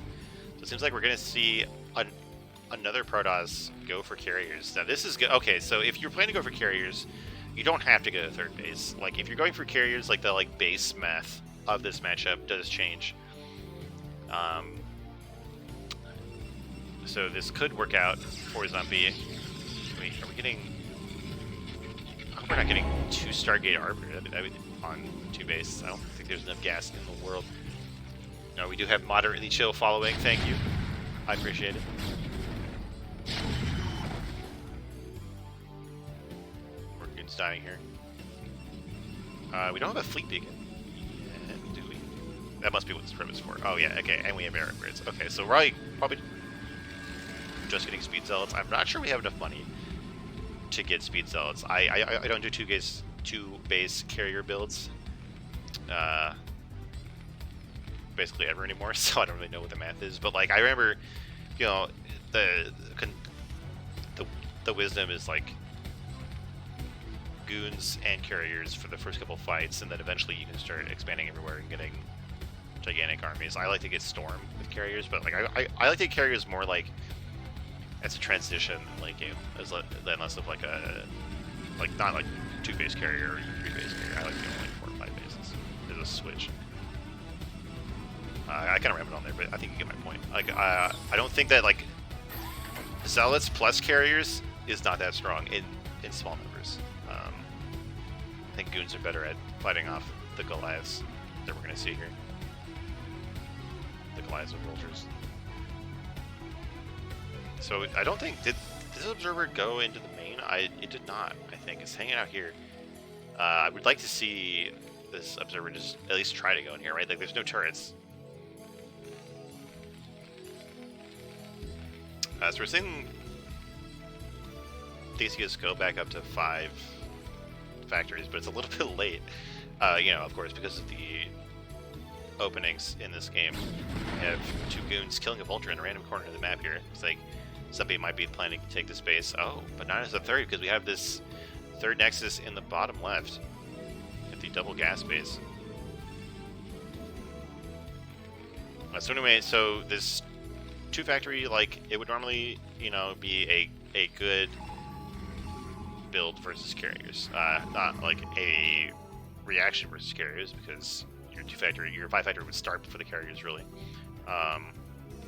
So it seems like we're going to see another Protoss go for carriers. Now this is good. Okay, so if you're planning to go for carriers, you don't have to go to 3rd base. Like, if you're going for carriers, like, the base math of this matchup does change. So this could work out for Zumpy. Wait, are we getting... I hope we're not getting 2 Stargate Arbiter on 2 bases. I don't think there's enough gas in the world. No, we do have moderately chill following. Thank you. I appreciate it. Morgan's dying here. We don't have a fleet beacon. Do we? That must be what this permit is for. Oh yeah, okay, and we have air upgrades. Okay, so we're probably just getting speed zealots. I'm not sure we have enough money to get speed zealots. I don't do 2 base carrier builds basically ever anymore, so I don't really know what the math is. But like, I remember, you know, the wisdom is like Goons and carriers for the first couple fights, and then eventually you can start expanding everywhere and getting gigantic armies. I like to get Storm with carriers, but like I like to get carriers more like as a transition in late game, than less of like a not like 2 base carrier or 3 base carrier. I like doing like 4 or 5 bases as a switch. I kind of rammed on there, but I think you get my point. Like, I don't think that like zealots plus carriers is not that strong in small numbers. I think goons are better at fighting off the Goliaths that we're going to see here. The Goliaths with vultures. So I don't think did this observer go into the main? It did not. I think it's hanging out here. I would like to see this observer just at least try to go in here, right? Like there's no turrets. So we're seeing Theseus go back up to 5 factories, but it's a little bit late. You know, of course, because of the openings in this game. You have 2 goons killing a vulture in a random corner of the map here. It's like somebody might be planning to take the space. Oh, but not as a third, because we have this third nexus in the bottom left at the double gas base. So anyway, so this 2 factory, like, it would normally, you know, be a good build versus carriers. Not like a reaction versus carriers, because your 2 factory, your 5 factory would start before the carriers, really.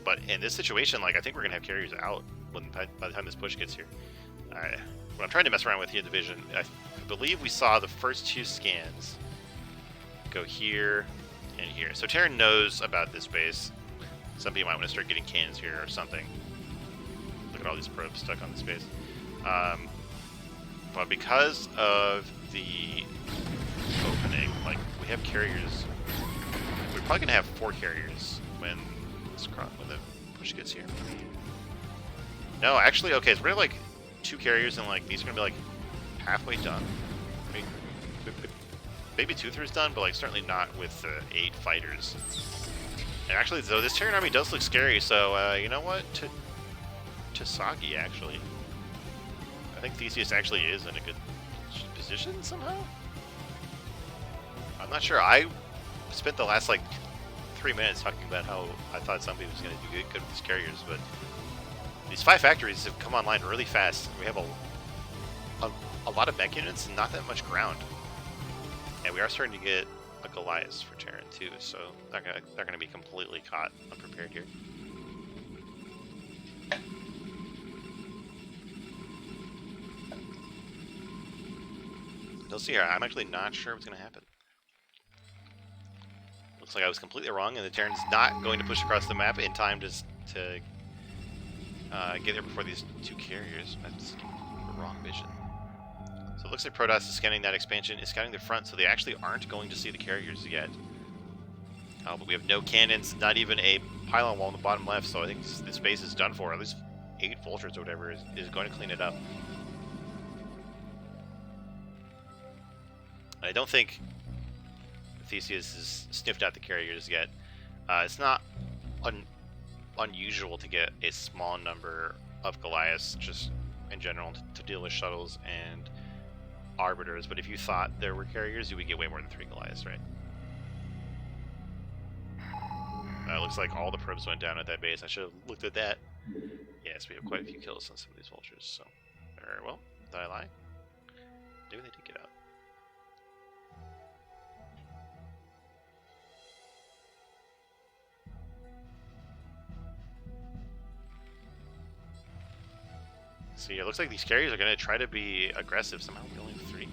But in this situation, like, I think we're gonna have carriers out by the time this push gets here. What I'm trying to mess around with here in the vision, I believe we saw the first 2 scans go here and here. So Terran knows about this base. Some people might want to start getting cannons here or something. Look at all these probes stuck on this base. But because of the opening, like, we have carriers. We're probably gonna have 4 carriers when the push gets here. No, actually, okay, so we're gonna have like 2 carriers, and like these are gonna be like halfway done. I mean, maybe 2/3 done, but like certainly not with 8 fighters. And actually, though, this Terran army does look scary. So you know what? Tasagi, actually, I think Theseus actually is in a good position somehow. I'm not sure. I spent the last like 3 minutes talking about how I thought somebody was going to do good with these carriers, but these 5 factories have come online really fast. We have a lot of mech units and not that much ground, and we are starting to get a Goliath for Terran too. So they're gonna be completely caught unprepared here. You'll see here. I'm actually not sure what's gonna happen. Looks like I was completely wrong, and the Terran's not going to push across the map in time to get there before these 2 carriers. That's the wrong vision. So it looks like Protoss is scanning that expansion, is scouting the front, so they actually aren't going to see the carriers yet. But we have no cannons, not even a pylon wall on the bottom left, so I think this base is done for. At least 8 vultures or whatever is going to clean it up. I don't think Theseus has sniffed out the carriers yet. It's not unusual to get a small number of Goliaths, just in general, to deal with shuttles and arbiters, but if you thought there were carriers, you would get way more than 3 Goliaths, right? Looks like all the probes went down at that base. I should have looked at that. Yes, we have quite a few kills on some of these vultures, so... well, did I lie? Maybe they did get out. See, it looks like these carriers are going to try to be aggressive somehow. We only have 3.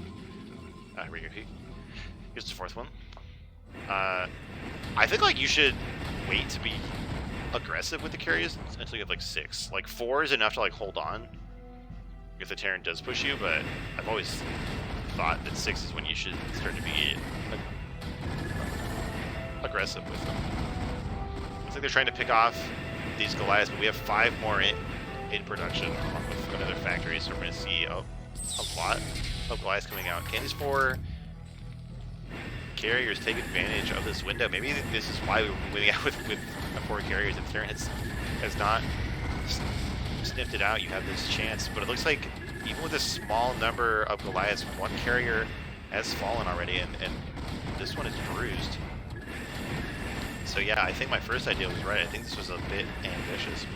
Here we go. Here's the 4th one. I think, like, you should wait to be aggressive with the carriers until you have, like, 6. Like, 4 is enough to, like, hold on if the Terran does push you, but I've always thought that 6 is when you should start to be aggressive with them. Looks like they're trying to pick off these Goliaths, but we have 5 more in production along with another factory, so we're going to see a lot of Goliaths coming out. Can these 4 carriers take advantage of this window? Maybe this is why we're winning out with 4 carriers. If Terran has not sniffed it out, you have this chance. But it looks like even with a small number of Goliaths, 1 carrier has fallen already, and this one is bruised. So yeah, I think my first idea was right. I think this was a bit ambitious.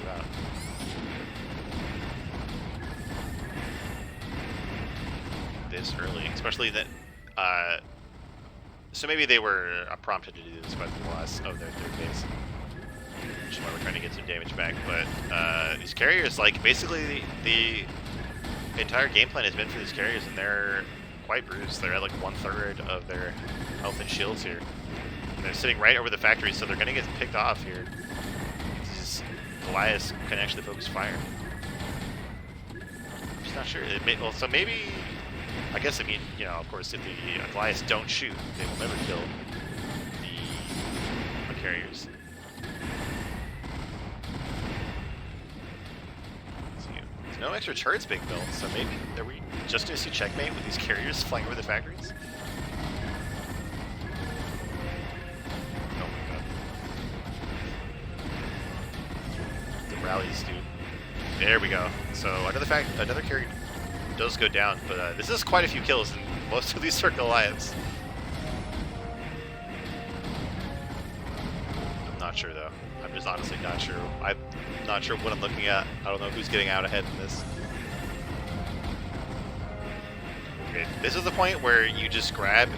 This early, especially that so maybe they were prompted to do this by the loss of their 3rd base. which is why we're trying to get some damage back. But these carriers, like, basically the entire game plan has been for these carriers, and they're quite bruised. They're at like 1/3 of their health and shields here. And they're sitting right over the factory, so they're going to get picked off here. These Goliaths can actually focus fire. I'm just not sure. Well, so maybe, I guess, I mean, you know, of course, if the Goliaths don't shoot, they will never kill the carriers. There's no extra turrets being built, so maybe are we just going to see checkmate with these carriers flying over the factories? Oh my god. The rallies, dude. There we go. So another carrier does go down, but this is quite a few kills, and most of these are Goliaths. I'm not sure though. I'm just honestly not sure. I'm not sure what I'm looking at. I don't know who's getting out ahead in this. Okay, this is the point where you just grab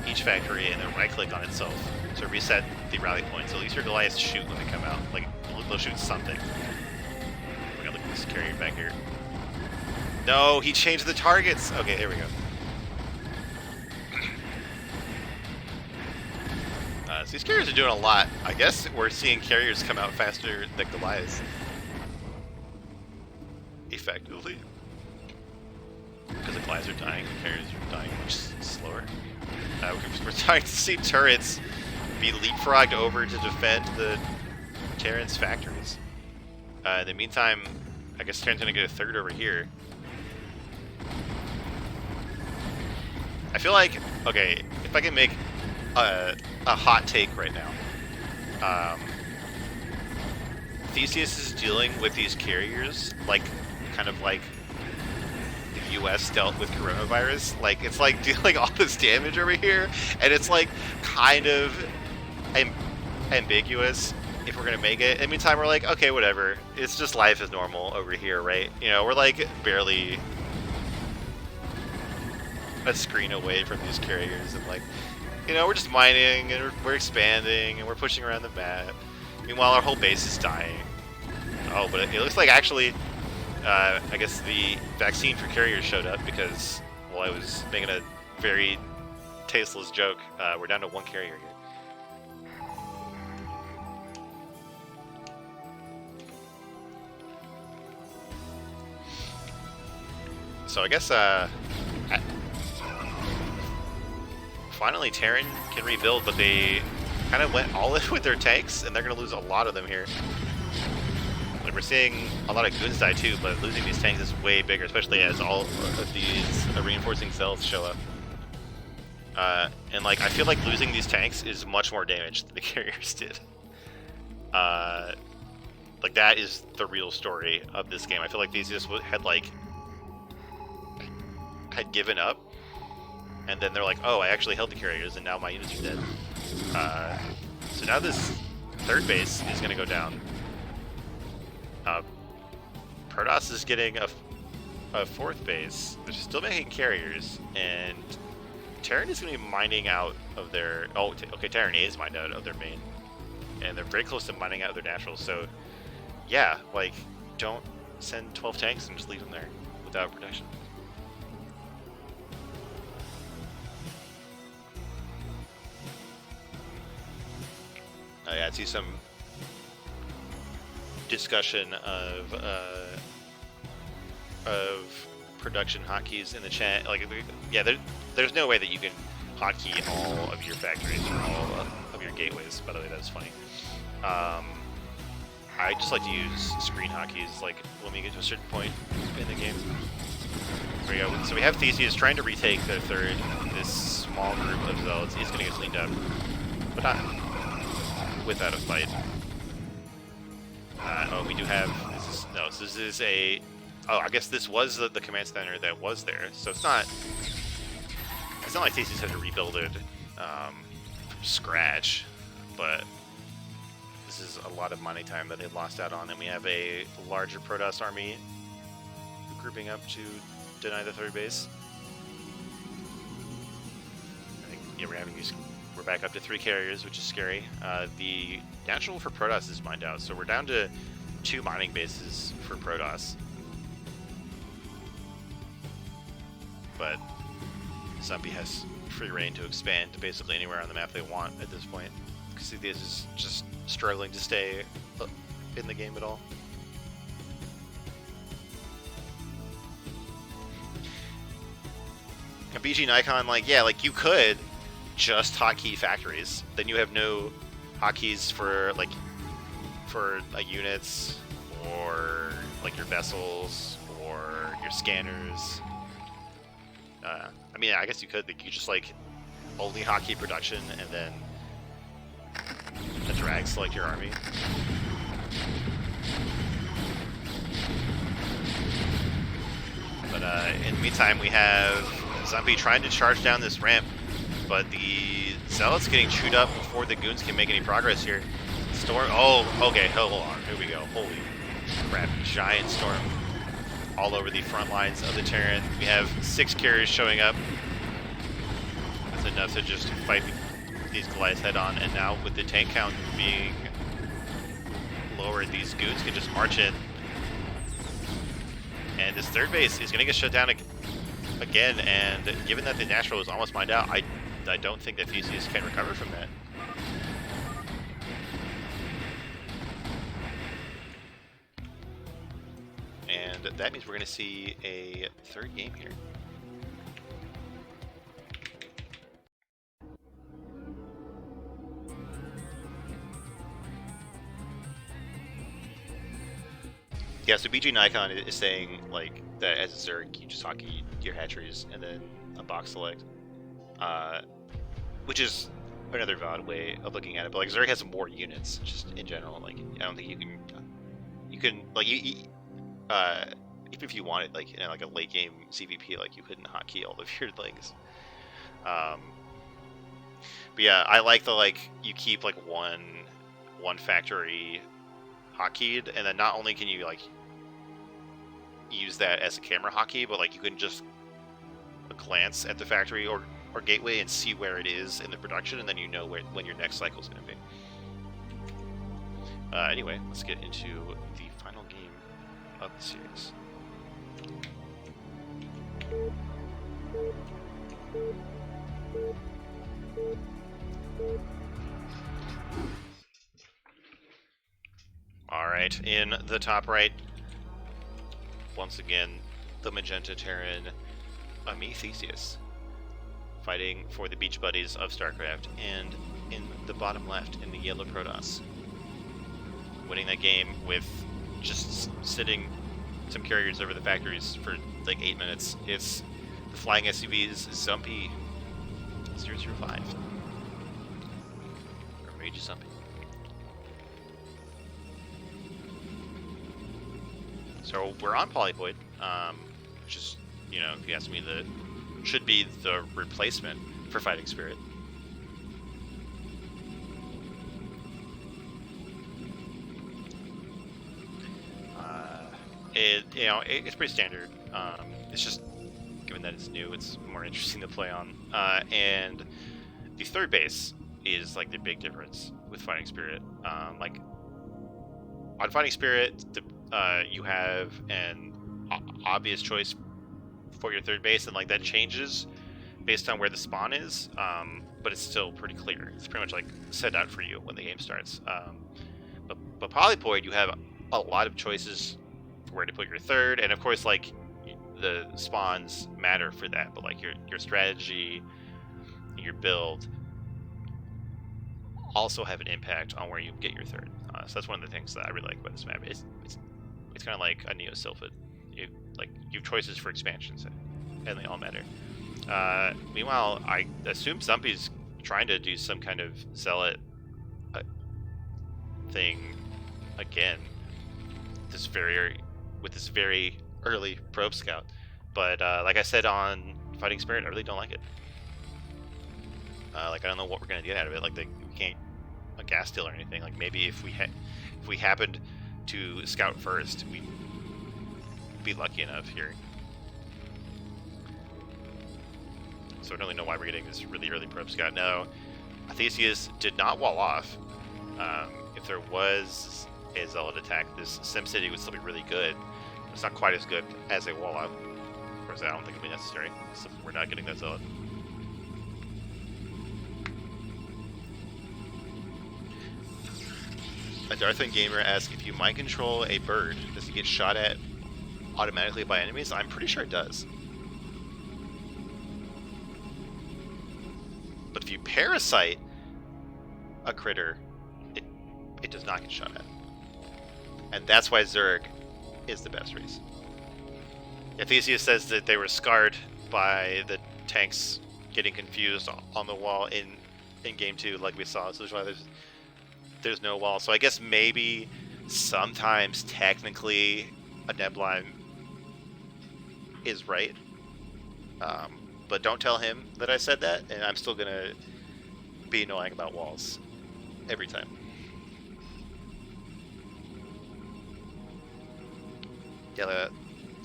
each factory and then right-click on itself to reset the rally point. So at least your Goliaths shoot when they come out. Like, they'll shoot something. We gotta look at this carrier back here. No, he changed the targets! Okay, there we go. So these carriers are doing a lot. I guess we're seeing carriers come out faster than Goliaths. Effectively. Because the Goliaths are dying, the carriers are dying much slower. We're starting to see turrets be leapfrogged over to defend the Terran's factories. In the meantime, I guess Terran's gonna get a third over here. I feel like, okay, if I can make a hot take right now. Theseus is dealing with these carriers like, kind of like the US dealt with coronavirus. Like, it's like dealing all this damage over here, and it's like kind of ambiguous if we're gonna make it. In the meantime, we're like, okay, whatever. It's just life as normal over here, right? You know, we're like barely a screen away from these carriers, and like, you know, we're just mining, and we're expanding, and we're pushing around the map. Meanwhile, our whole base is dying. Oh, but it looks like actually, I guess the vaccine for carriers showed up because, well, I was making a very tasteless joke. We're down to one carrier here. So I guess, finally, Terran can rebuild, but they kind of went all in with their tanks, and they're going to lose a lot of them here. Like, we're seeing a lot of goods die too, but losing these tanks is way bigger, especially as all of these reinforcing cells show up. And like, I feel like losing these tanks is much more damage than the carriers did. Like, that is the real story of this game. I feel like these just had given up. And then they're like, oh, I actually held the carriers, and now my units are dead. So now this third base is going to go down. Protoss is getting a fourth base. They're still making carriers, and Terran is going to be mining out of their... Oh, okay, Terran is mined out of their main. And they're very close to mining out of their naturals, so... Yeah, like, don't send 12 tanks and just leave them there without protection. Yeah, I see some discussion of production hotkeys in the chat. Like, yeah, there's no way that you can hotkey all of your factories or all of your gateways. By the way, that's funny. I just like to use screen hotkeys, like when we get to a certain point in the game. There we go. So we have Theseus trying to retake the third. This small group of zealots, he's going to get cleaned up, but not without a fight. Oh, we do have... This is a... Oh, I guess this was the command center that was there, so it's not like Theseus had to rebuild it from scratch, but this is a lot of mining time that they lost out on, and we have a larger Protoss army grouping up to deny the third base. I think, yeah, we're we're back up to 3 carriers, which is scary. The natural for Protoss is mined out, so we're down to 2 mining bases for Protoss. But Zumpy has free reign to expand to basically anywhere on the map they want at this point. Because this is just struggling to stay in the game at all. A BG Nikon, like, yeah, like you could just hotkey factories. Then you have no hotkeys for units or like your vessels or your scanners. I mean, I guess you could. Like, you just like only hotkey production and then a drag select your army. But in the meantime, we have Zumpy trying to charge down this ramp, but the Zealot's getting chewed up before the Goons can make any progress here. Storm. Oh, okay. Hold on. Here we go. Holy crap! Giant storm all over the front lines of the Terran. We have 6 carriers showing up. That's enough to just fight these Goliaths head on. And now with the tank count being lowered, these Goons can just march in. And this third base is going to get shut down again. And given that the natural is almost mined out, I don't think that Theseus can recover from that. And that means we're going to see a 3rd game here. Yeah, so BG Nikon is saying like that as a Zerg, you just hotkey your hatcheries and then a box select, which is another valid way of looking at it. But like Zerg has more units, just in general. Like I don't think you can like even if you wanted like like a late game CVP, like you couldn't hotkey all of your things. But yeah, I like the you keep like one factory hotkeyed, and then not only can you like use that as a camera hotkey, but like you can just glance at the factory or gateway and see where it is in the production, and then you know when your next cycle is going to be. Anyway, let's get into the final game of the series. Alright, in the top right, once again, the Magenta Terran, me, Theseus, fighting for the Beach Buddies of StarCraft, and in the bottom left, in the yellow Protoss, winning that game with just sitting some carriers over the factories for like 8 minutes. It's the Flying SCVs, Zumpy 005. Or Rage Zumpy. So we're on Polypoid, which is, if you ask me, should be the replacement for Fighting Spirit. It's pretty standard. It's just, given that it's new, it's more interesting to play on. And the third base is like the big difference with Fighting Spirit. Like on Fighting Spirit, you have an obvious choice for your third base, and like that changes based on where the spawn is, but it's still pretty clear. It's pretty much like set out for you when the game starts. But Polypoid, you have a lot of choices for where to put your third, and of course like the spawns matter for that, but like your strategy, your build also have an impact on where you get your third. So that's one of the things that I really like about this map. It's kind of like a Neo Sylphid. You have choices for expansions, and they all matter. Meanwhile, I assume Zumpy's trying to do some kind of Zealot thing again. With this very early probe scout, but like I said on Fighting Spirit, I really don't like it. I don't know what we're gonna get out of it. Like we can't a gas steal or anything. Like maybe if we happened to scout first, we'd be lucky enough here. So I don't really know why we're getting this really early probe scout. Now, Theseus did not wall off. If there was a Zealot attack, this SimCity would still be really good. It's not quite as good as a wall off. Of course, I don't think it'd be necessary, so we're not getting that Zealot. A Darthan Gamer asks, if you mind control a bird, does it get shot at automatically by enemies? I'm pretty sure it does. But if you parasite a critter, it does not get shot at. And that's why Zerg is the best race. Yeah, Theseus says that they were scarred by the tanks getting confused on the wall in game 2, like we saw. So that's why there's no wall. So I guess maybe sometimes technically a Nebline is right. But don't tell him that I said that, and I'm still gonna be annoying about walls every time. Yeah,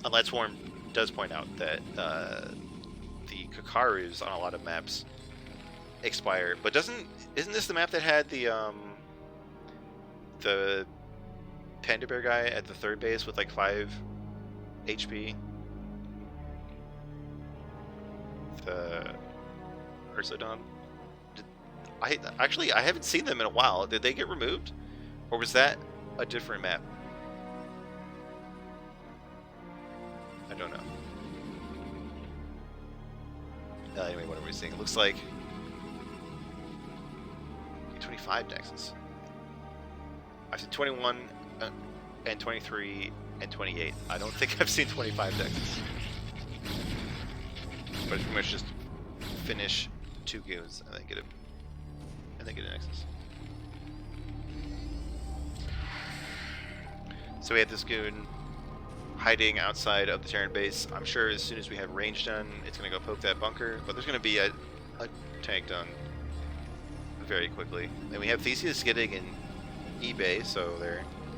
Unlightsworn does point out that the Kakarus on a lot of maps expire, but isn't this the map that had the Panda Bear guy at the 3rd base with like 5 HP? The Ursodon? I haven't seen them in a while. Did they get removed? Or was that a different map? I don't know. Anyway, what are we seeing? It looks like 25 Nexus. I've seen 21 and 23 and 28. I don't think I've seen 25 Nexus. But pretty much just finish 2 goons and then get a Nexus. So we had this goon hiding outside of the Terran base. I'm sure as soon as we have range done, it's going to go poke that bunker, but there's going to be a tank done very quickly. And we have Theseus getting an eBay, so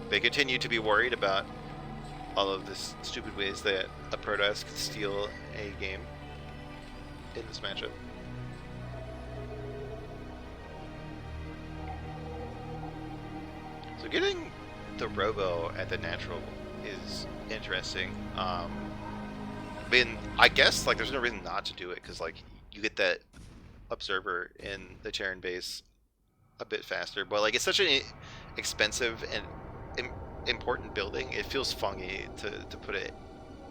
they continue to be worried about all of the stupid ways that a Protoss can steal a game in this matchup. So getting the Robo at the natural is interesting. I mean, I guess like there's no reason not to do it, because like you get that observer in the Terran base a bit faster, but like it's such an expensive and important building, it feels fungy to put it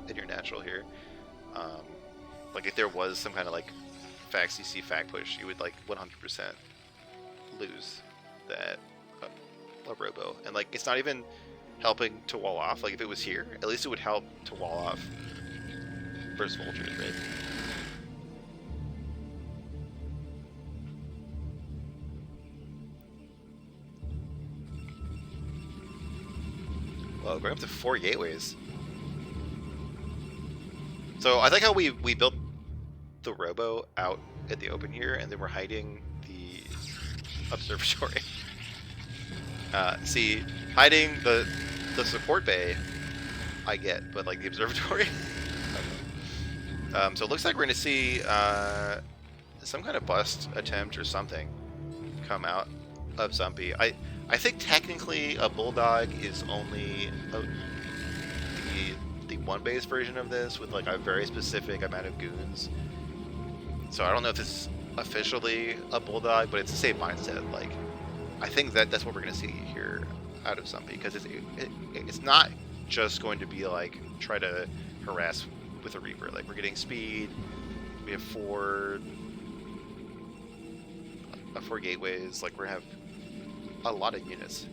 in your natural here. Like if there was some kind of like fact CC fact push, you would like 100% lose that a Robo, and like it's not even helping to wall off. Like if it was here, at least it would help to wall off versus Vultures, right? Well, going up to 4 gateways. So I like how we built the Robo out at the open here, and then we're hiding the observatory. See, hiding the support bay, I get, but like the observatory. So it looks like we're going to see some kind of bust attempt or something come out of Zumpy. I think technically a Bulldog is only the 1-base version of this with like a very specific amount of goons. So I don't know if this is officially a Bulldog, but it's the same mindset. Like I think that's what we're going to see here out of Zumpy, because it's not just going to be like try to harass with a Reaper. Like we're getting speed. We have 4 gateways. Like we're gonna have a lot of units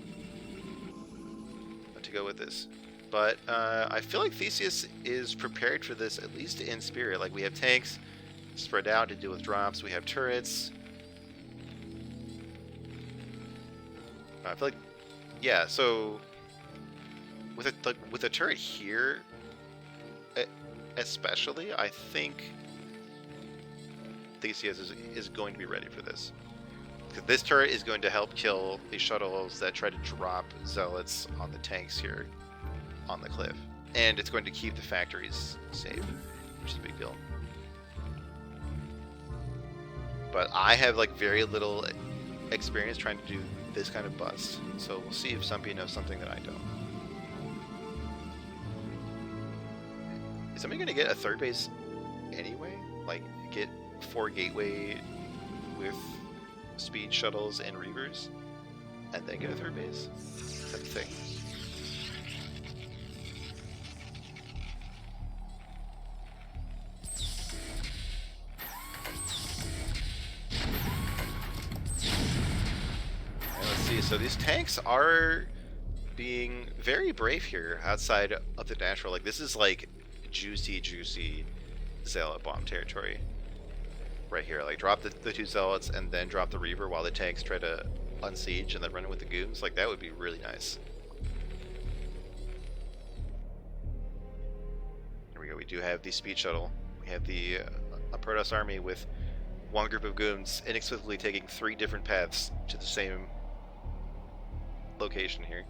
to go with this. But I feel like Theseus is prepared for this, at least in spirit. Like we have tanks spread out to deal with drops. We have turrets. I feel like, yeah. So with a turret here, especially, I think Theseus is going to be ready for this. Because this turret is going to help kill the shuttles that try to drop zealots on the tanks here on the cliff. And it's going to keep the factories safe, which is a big deal. But I have like very little experience trying to do this kind of bust, so we'll see if Sumpy knows something that I don't. Is somebody gonna get a third base anyway? Like, get 4 gateway with speed shuttles and reavers, and then get a third base? Is that the thing? So these tanks are being very brave here outside of the natural. Like, this is like juicy zealot bomb territory right here. Like, drop the 2 zealots and then drop the reaver while the tanks try to unsiege and then run in with the goons. Like, that would be really nice. Here we go. We do have the speed shuttle. We have the a Protoss army with one group of goons inexplicably taking 3 different paths to the same location here.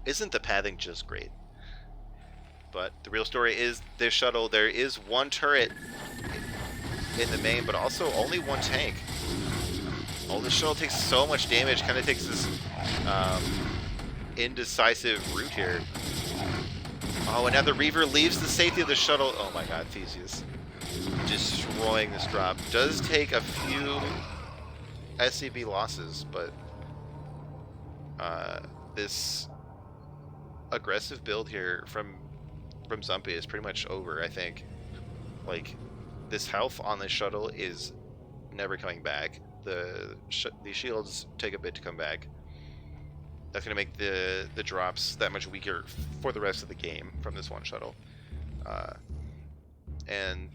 Isn't the pathing just great? But the real story is this shuttle. There is 1 turret in the main, but also only 1 tank. Oh, this shuttle takes so much damage. Kind of takes this indecisive route here. Oh, and now the reaver leaves the safety of the shuttle. Oh my god, Theseus destroying this drop. Does take a few SCV losses, but this aggressive build here from Zumpy is pretty much over, I think. Like, this health on this shuttle is never coming back. The shields take a bit to come back. That's going to make the drops that much weaker for the rest of the game from this 1 shuttle. And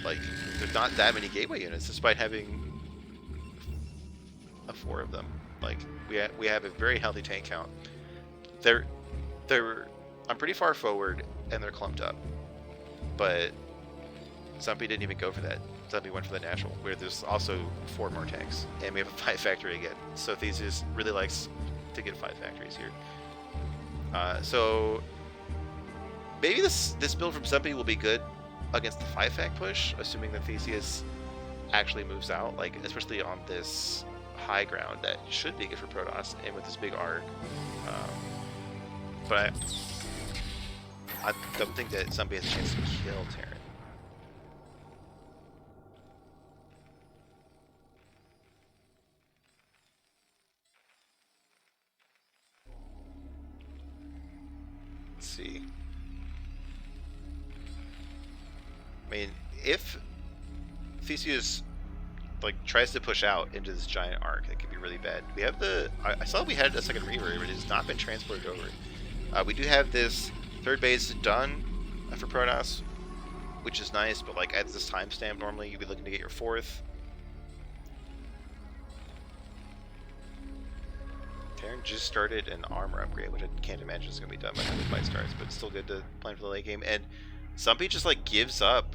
like, there's not that many gateway units, despite having 4 of them. Like, we have a very healthy tank count. I'm pretty far forward, and they're clumped up. But Zumpy didn't even go for that. Zumpy went for the natural, where there's also 4 more tanks, and we have a 5 factory again. So Theseus really likes to get 5 factories here. So maybe this build from Zumpy will be good against the 5-fact push, assuming that Theseus actually moves out, like, especially on this high ground that should be good for Protoss, and with this big arc. But I don't think that Zumpy has a chance to kill Terran. Let's see. I mean, if Theseus like tries to push out into this giant arc, that could be really bad. We have the I saw we had a second reaver, but it has not been transported over. We do have this third base done for Protoss, which is nice, but like at this timestamp, normally you'd be looking to get your 4th. Terran just started an armor upgrade, which I can't imagine is going to be done by the time the fight starts, but it's still good to plan for the late game. And Zumpy just like gives up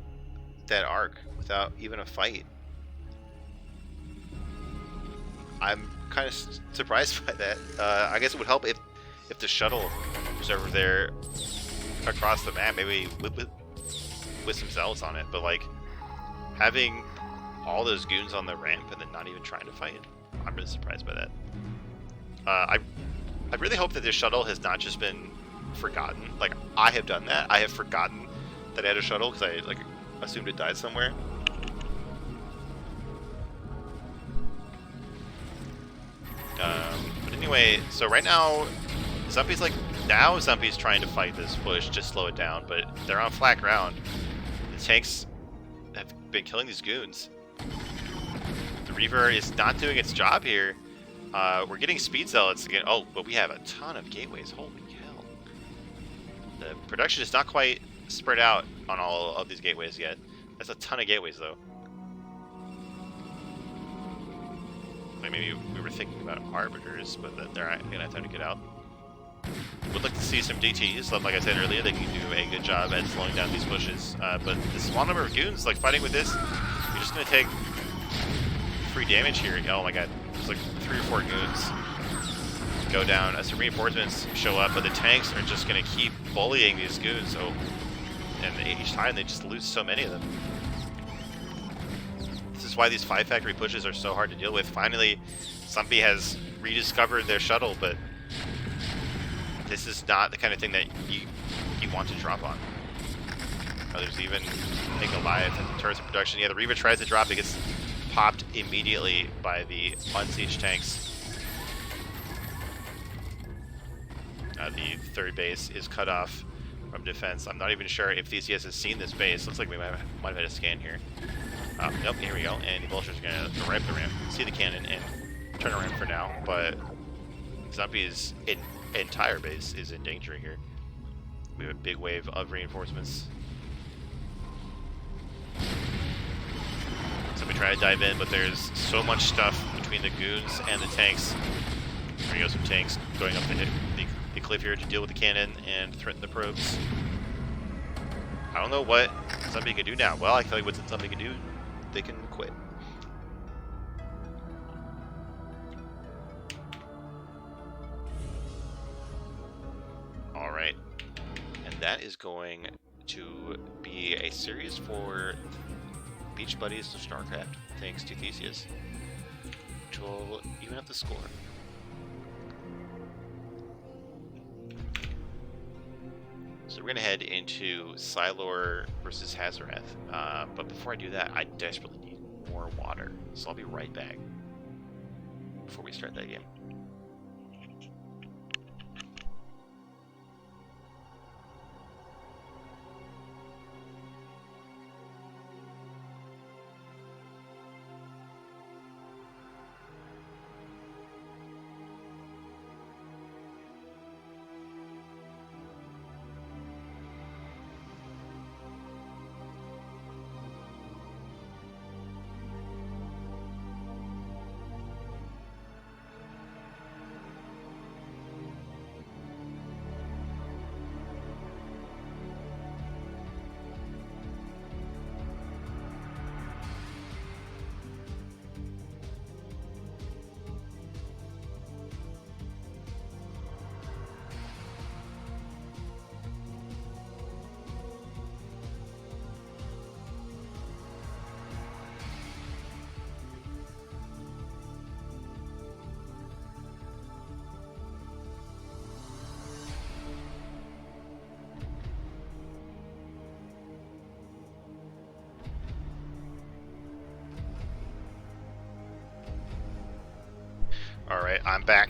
that arc without even a fight. I'm kind of surprised by that. I guess it would help if the shuttle was over there across the map, maybe with some zealots on it. But like having all those goons on the ramp and then not even trying to fight, I'm really surprised by that. I really hope that this shuttle has not just been forgotten. Like, I have done that. I have forgotten that I had a shuttle because I like assumed it died somewhere. But anyway, so right now, Zumpy's Zumpy's trying to fight this push, just slow it down, but they're on flat ground. The tanks have been killing these goons. The Reaver is not doing its job here. We're getting speed zealots again. Oh, but we have a ton of gateways. Holy hell. The production is not quite spread out on all of these gateways yet. That's a ton of gateways, though. Like, maybe we were thinking about arbiters, but they're not gonna have time to get out. Would like to see some DTs. Like I said earlier, they can do a good job at slowing down these pushes. But this small number of goons, like fighting with this, you're just gonna take free damage here. Oh my god, there's like 3 or 4 goons go down as some reinforcements show up, but the tanks are just gonna keep bullying these goons. So, and each time they just lose so many of them. is why these 5 factory pushes are so hard to deal with. Finally, Stumpy has rediscovered their shuttle, but this is not the kind of thing that you want to drop on. Oh, there's even Nick alive in turrets of production. Yeah, the Reva tries to drop, it gets popped immediately by the unsieged tanks. The third base is cut off from defense. I'm not even sure if Theseus has seen this base. Looks like we might have had a scan here. Nope, here we go. And the vultures are going to arrive at the ramp, see the cannon, and turn around for now. But Stumpy's entire base is in danger here. We have a big wave of reinforcements. So we try to dive in, but there's so much stuff between the goons and the tanks. There we go, some tanks going up the cliff here to deal with the cannon and threaten the probes. I don't know what somebody can do now. Well, I tell you what somebody can do. They can quit. Alright. And that is going to be a series for Beach Buddies of StarCraft, thanks to Theseus, which will even up the score. So we're going to head into Silor versus Hazarath, but before I do that, I desperately need more water, so I'll be right back before we start that game. Alright, I'm back.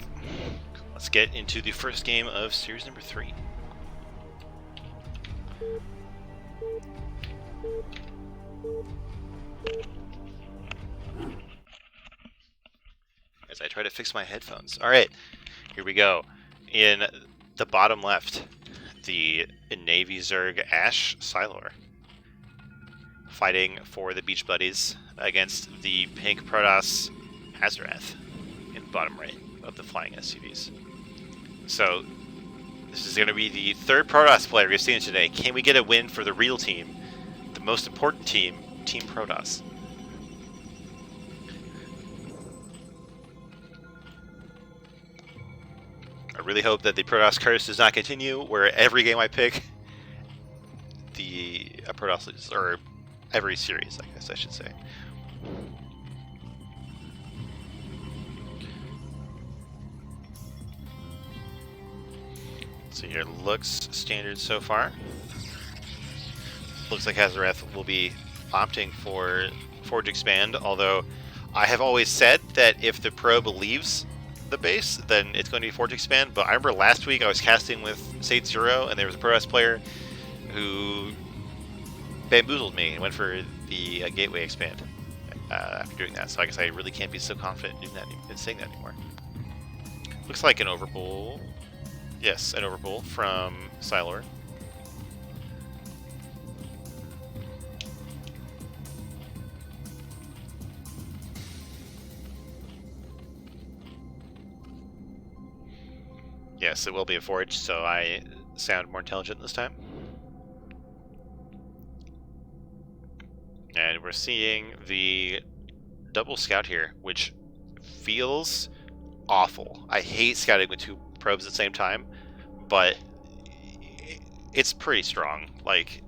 Let's get into the first game of series number 3. As I try to fix my headphones. Alright, here we go. In the bottom left, the Navy Zerg Ash Silor fighting for the Beach Buddies against the Pink Protoss Hazarath in the bottom right of the flying SCVs. So this is going to be the third Protoss player we've seen today. Can we get a win for the real team, the most important team, Team Protoss? I really hope that the Protoss curse does not continue, where every game I pick, the Protoss loses, or every series, I guess I should say. So here, looks standard so far. Looks like Hazarath will be opting for Forge Expand, although I have always said that if the probe leaves the base, then it's going to be Forge Expand. But I remember last week I was casting with Sate Zero, and there was a Protoss player who bamboozled me and went for the Gateway Expand after doing that. So I guess I really can't be so confident in doing that and saying that anymore. Looks like an Overpull. Yes, an Overpull from Silor. Yes, it will be a Forge, so I sound more intelligent this time. And we're seeing the double scout here, which feels awful. I hate scouting with 2 probes at the same time, but it's pretty strong. Like,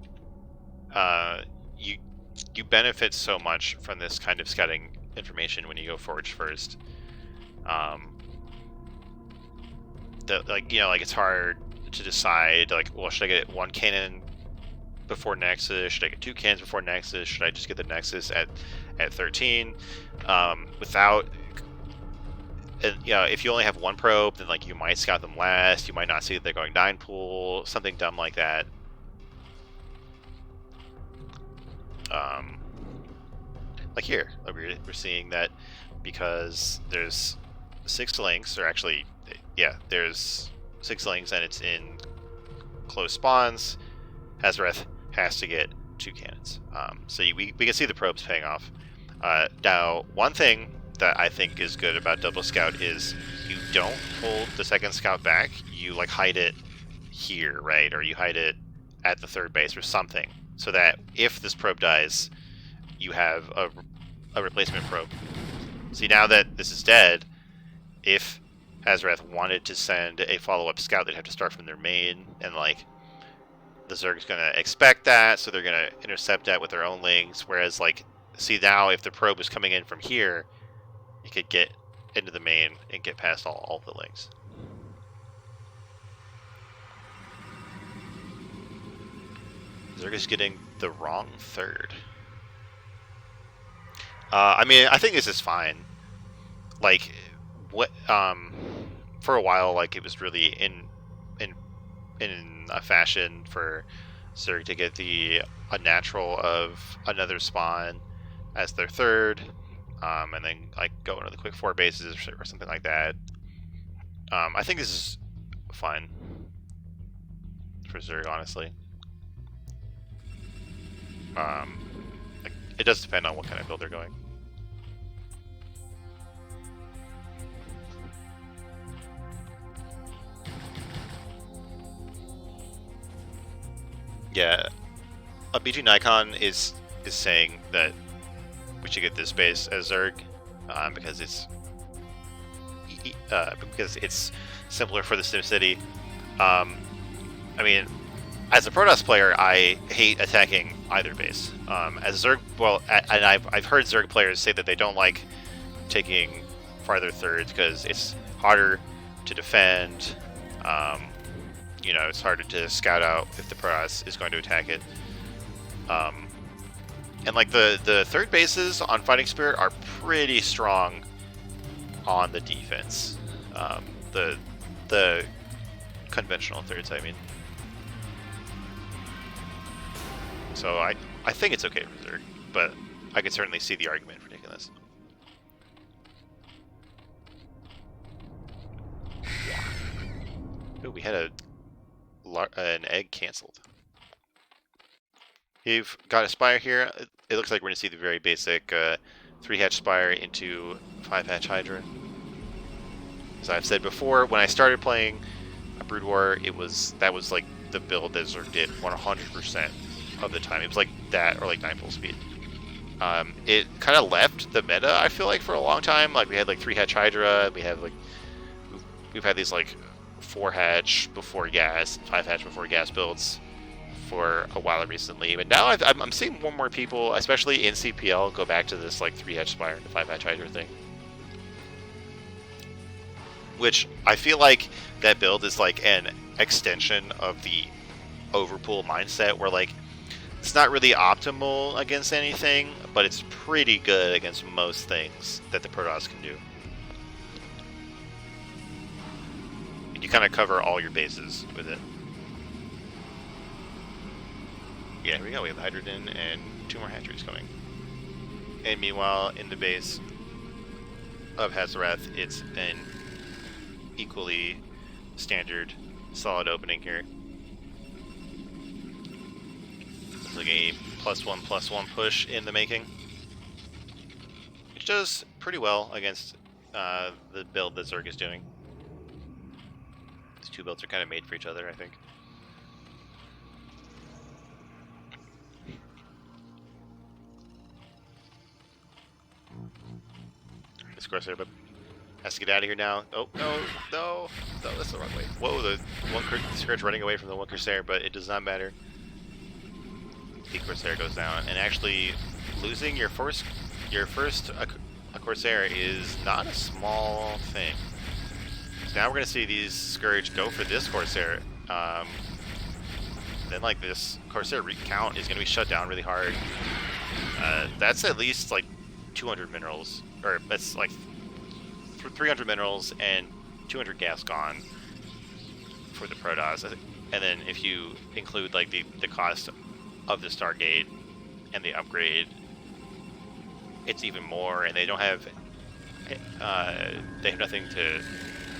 you benefit so much from this kind of scouting information when you go Forge first. Like, you know, like it's hard to decide, like, well, should I get one cannon before Nexus? Should I get two cannons before Nexus? Should I just get the Nexus at 13? Without, and, you know, if you only have one probe, then like you might scout them last. You might not see that they're going 9 pool, something dumb like that. Like here, we're seeing that because there's 6 links, or actually, yeah, there's 6 links, and it's in close spawns. Hazareth has to get 2 cannons. So we can see the probes paying off. Now, one thing that I think is good about double scout is you don't hold the second scout back. You like hide it here, right? Or you hide it at the 3rd base or something, so that if this probe dies, you have a replacement probe. See, now that this is dead, if Hazareth wanted to send a follow-up scout, they'd have to start from their main, and like the Zerg's gonna expect that, so they're gonna intercept that with their own links. Whereas, like, see, now if the probe was coming in from here, it could get into the main and get past all the links. Zerg is getting the wrong 3rd. I mean, I think this is fine. Like, what? For a while, like, it was really in a fashion for Zerg to get the unnatural of another spawn as their 3rd, and then like go into the quick 4 bases or something like that. I think this is fun for Zerg, honestly. Like, it does depend on what kind of build they're going. Yeah, a BG Nikon is saying that we should get this base as Zerg because it's simpler for the SimCity. I mean, as a Protoss player, I hate attacking either base. As Zerg, well, and I've heard Zerg players say that they don't like taking farther 3rds because it's harder to defend. You know, it's harder to scout out if the Protoss is going to attack it. And like the 3rd bases on Fighting Spirit are pretty strong on the defense. The conventional 3rds, I mean. So I think it's okay for Zerg, but I could certainly see the argument for taking this. Ooh, we had an egg cancelled. You've got a spire here. It looks like we're going to see the very basic 3-hatch spire into 5-hatch Hydra. As I've said before, when I started playing a Brood War, that was like the build that Zerg did 100% of the time. It was like that or like 9 full speed. It kind of left the meta, I feel like, for a long time. Like, we had like 3-hatch Hydra, we've had these like 4-hatch before gas, 5-hatch before gas builds for a while recently, but now I'm seeing more and more people, especially in CPL, go back to this like 3-hatch spire and 5-hatch Hydra thing. Which I feel like that build is like an extension of the overpool mindset, where like it's not really optimal against anything, but it's pretty good against most things that the Protoss can do. You kind of cover all your bases with it. Yeah, here we go. We have the Hydrogen and 2 more hatcheries coming. And meanwhile, in the base of Hazareth, it's an equally standard, solid opening here. It's like a +1/+1 push in the making, which does pretty well against the build that Zerg is doing. These 2 builds are kind of made for each other, I think. This Corsair has to get out of here now. Oh, no, that's the wrong way. Whoa, the Scourge running away from the one Corsair, but it does not matter. the Corsair goes down, and actually losing your first a Corsair is not a small thing. So now we're going to see these Scourge go for this Corsair. Then like this Corsair recount is going to be shut down really hard. That's at least like 200 minerals, or that's like 300 minerals and 200 gas gone for the Protoss. And then if you include like the cost of the Stargate and the upgrade, it's even more. And they don't have nothing to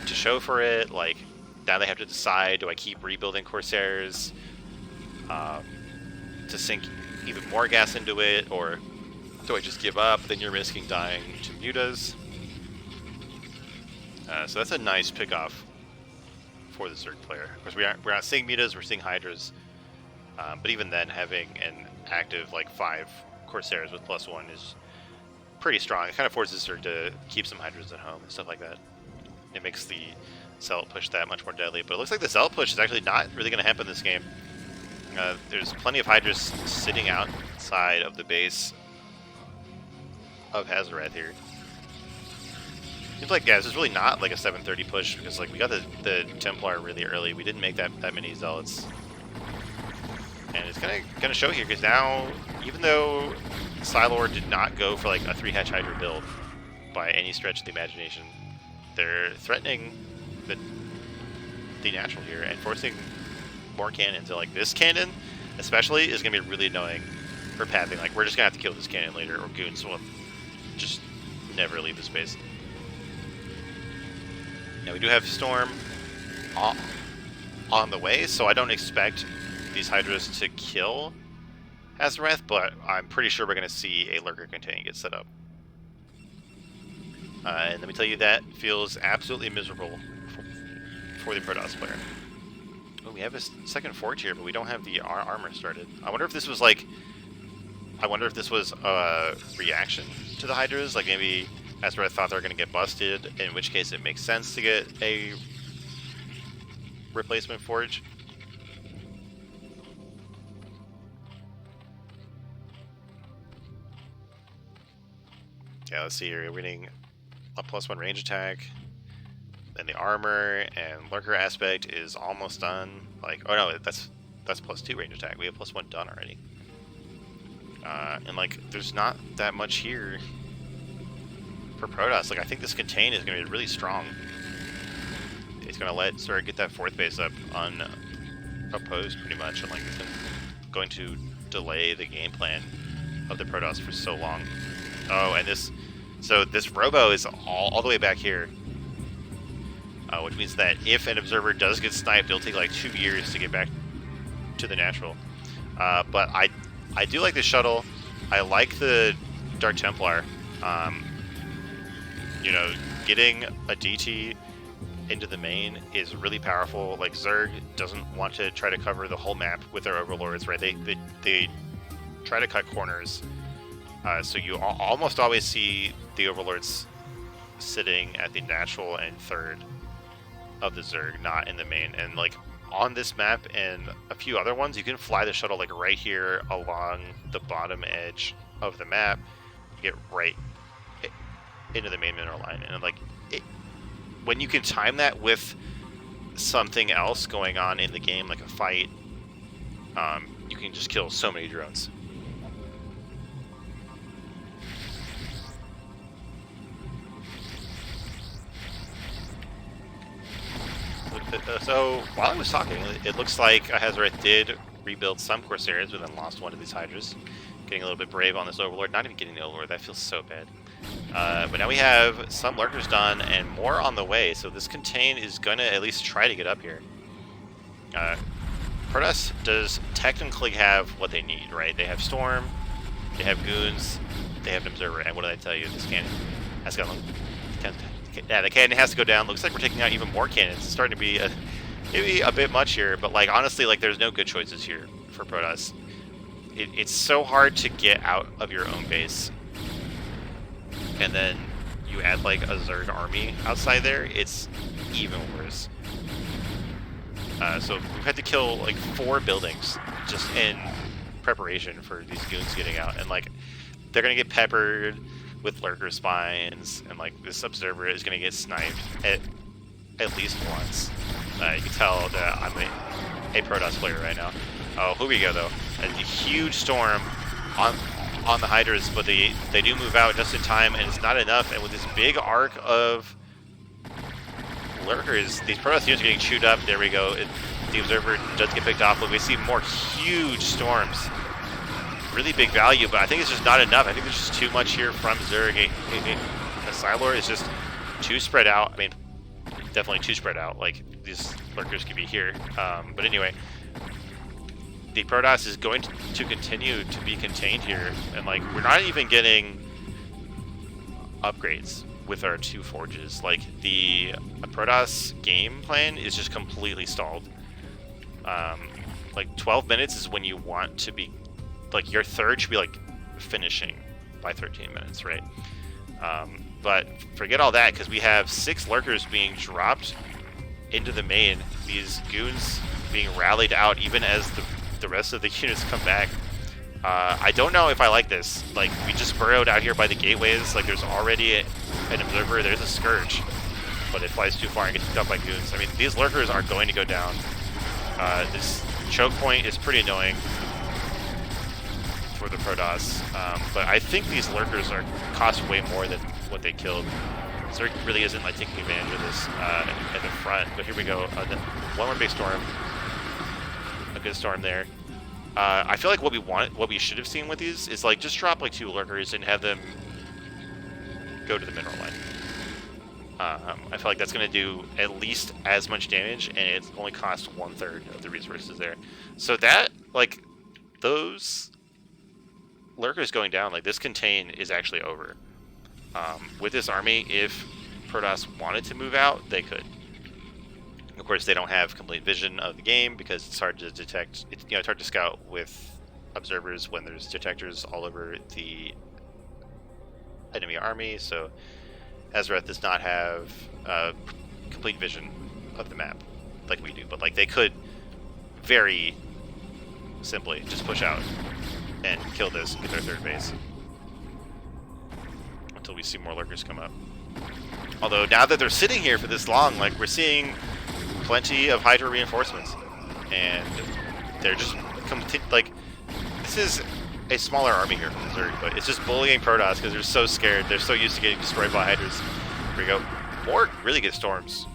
show for it. Like now they have to decide: do I keep rebuilding Corsairs to sink even more gas into it, or do I just give up? Then you're risking dying to mutas. So that's a nice pickoff for the Zerg player. Of course, we're not seeing mutas, we're seeing Hydras. But even then, having an active like 5 Corsairs with +1 is pretty strong. It kind of forces Zerg to keep some Hydras at home and stuff like that. It makes the Zealot push that much more deadly. But it looks like the Zealot push is actually not really going to happen this game. There's plenty of Hydras sitting outside of the base of Hazarath here. Seems like, yeah, this is really not like a 7:30 push, because like we got the Templar really early. We didn't make that many Zealots. And it's gonna show here, because now, even though Silor did not go for like a 3-hatch Hydra build by any stretch of the imagination, they're threatening the natural here and forcing more cannons. So like this cannon especially is gonna be really annoying for pathing. Like we're just gonna have to kill this cannon later, or goons will just never leave the space. Now we do have Storm on the way, so I don't expect these Hydras to kill Hazarath, but I'm pretty sure we're going to see a Lurker containment get set up. And let me tell you, that feels absolutely miserable for the Protoss player. Oh, we have a second Forge here, but we don't have the armor started. I wonder if this was like... I wonder if this was a reaction to the Hydras. Like maybe Hazarath thought they were going to get busted, in which case it makes sense to get a replacement Forge. Yeah, let's see here. We're getting a +1 range attack. Then the armor and Lurker aspect is almost done. Like, oh no, that's +2 range attack. We have +1 done already. And like, there's not that much here for Protoss. Like, I think this contain is going to be really strong. It's going to let Zerg get that 4th base up unopposed pretty much, and like it's going to delay the game plan of the Protoss for so long. Oh, and this Robo is all the way back here, which means that if an observer does get sniped, it'll take like 2 years to get back to the natural. But I do like the shuttle. I like the Dark Templar. You know, getting a DT into the main is really powerful. Like, Zerg doesn't want to try to cover the whole map with their overlords, right? They try to cut corners. So you almost always see the overlords sitting at the natural and 3rd of the Zerg, not in the main. And like on this map and a few other ones, you can fly the shuttle like right here along the bottom edge of the map, get right into the main mineral line. And like when you can time that with something else going on in the game, like a fight, you can just kill so many drones. So while I was talking, it looks like Hazarath did rebuild some Corsairs, but then lost one of these Hydras. Getting a little bit brave on this Overlord. Not even getting the Overlord, that feels so bad. But now we have some Lurkers done and more on the way, so this contain is going to at least try to get up here. Protoss does technically have what they need, right? They have Storm, they have Goons, they have an Observer, and what did I tell you? This cannon has got the cannon has to go down. Looks like we're taking out even more cannons. It's starting to be maybe a bit much here, but like honestly, like there's no good choices here for Protoss. It's so hard to get out of your own base, and then you add like a Zerg army outside there. It's even worse. So we've had to kill like 4 buildings just in preparation for these goons getting out, and like they're gonna get peppered with lurker spines, and like this observer is gonna get sniped at least once. You can tell that I'm a Protoss player right now. Oh, here we go though. A huge storm on the Hydras, but they do move out just in time, and it's not enough. And with this big arc of lurkers, these Protoss units are getting chewed up. There we go. The observer does get picked off, but we see more huge storms. Really big value, but I think it's just not enough. I think there's just too much here from Zerg. The Silor is just too spread out. I mean, definitely too spread out. Like, these lurkers could be here. But anyway, the Protoss is going to continue to be contained here. And, like, we're not even getting upgrades with our 2 forges. Like, the Protoss game plan is just completely stalled. Like, 12 minutes is when you want to be, like, your third should be, like, finishing by 13 minutes, right? But forget all that, because we have 6 lurkers being dropped into the main. These goons being rallied out even as the rest of the units come back. I don't know if I like this. Like, we just burrowed out here by the gateways. Like, there's already an observer. There's a Scourge, but it flies too far and gets picked up by goons. I mean, these lurkers are going to go down. This choke point is pretty annoying for the Protoss, but I think these lurkers cost way more than what they killed. Zerg really isn't like taking advantage of this at the front. But here we go. One more big storm. A good storm there. I feel like what we should have seen with these is like just drop like 2 lurkers and have them go to the mineral line. I feel like that's going to do at least as much damage, and it only costs 1/3 of the resources there. So that, like, those lurkers going down, like, this contain is actually over. With this army, if Protoss wanted to move out, they could. Of course, they don't have complete vision of the game because it's hard to detect. It's hard to scout with observers when there's detectors all over the enemy army. So Azeroth does not have complete vision of the map like we do, but like they could very simply just push out and kill this with their third base until we see more lurkers come up. Although now that they're sitting here for this long, like, we're seeing plenty of Hydra reinforcements, and they're just like, this is a smaller army here from Zerg, but it's just bullying Protoss because they're so scared. They're so used to getting destroyed by Hydras. Here we go. More really good storms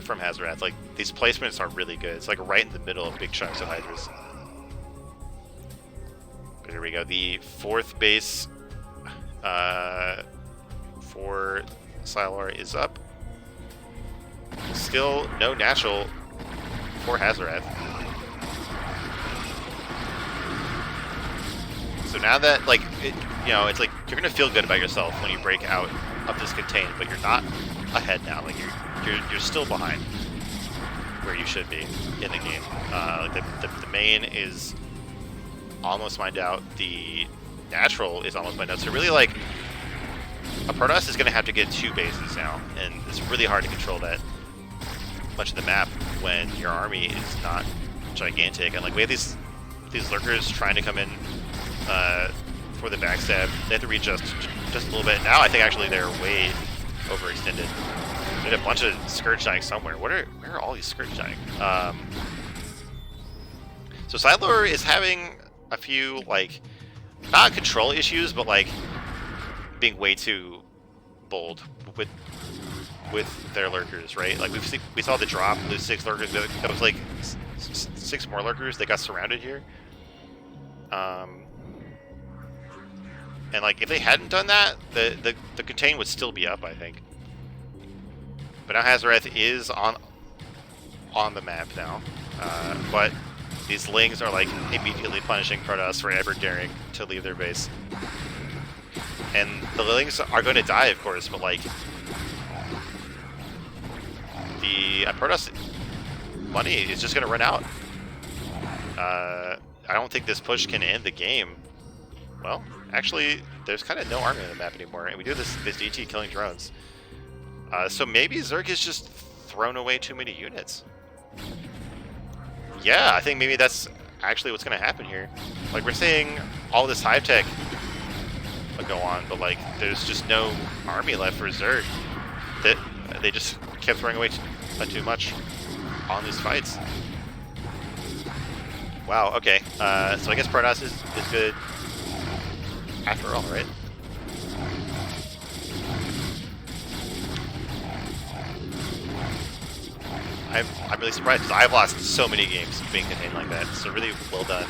from Hazorath. Like, these placements are really good. It's like right in the middle of big chunks of Hydras. But here we go. The 4th base for Silor is up. Still no natural for Hazorath. So now that, like, it's like you're gonna feel good about yourself when you break out of this contain, but you're not ahead now. Like, you're still behind where you should be in the game. The main is almost mined out. The natural is almost mined out. So really, like, a Protoss is going to have to get 2 bases now, and it's really hard to control that much of the map when your army is not gigantic. And like, we have these lurkers trying to come in for the backstab. They have to readjust just a little bit. Now I think actually they're way overextended. They had a bunch of Scourge dying somewhere. Where are all these Scourge dying? So Silor is having a few, like, not control issues, but like being way too bold with their lurkers, right? Like, we saw the drop, lose 6 lurkers. That was like 6 more lurkers. They got surrounded here. And like, if they hadn't done that, the contain would still be up, I think. But now Hazorath is on the map now. But these Lings are like immediately punishing Protoss for ever daring to leave their base. And the Lings are going to die, of course, but like, the Protoss money is just going to run out. I don't think this push can end the game. Well, actually, there's kind of no army on the map anymore, and we do this DT killing drones. So maybe Zerg has just thrown away too many units. Yeah, I think maybe that's actually what's going to happen here. Like, we're seeing all this hive tech go on, but like, there's just no army left for Zerg. That they just kept throwing away too much on these fights. Wow. Okay. So I guess Protoss is good after all, right? I'm really surprised because I've lost so many games being contained like that. So really well done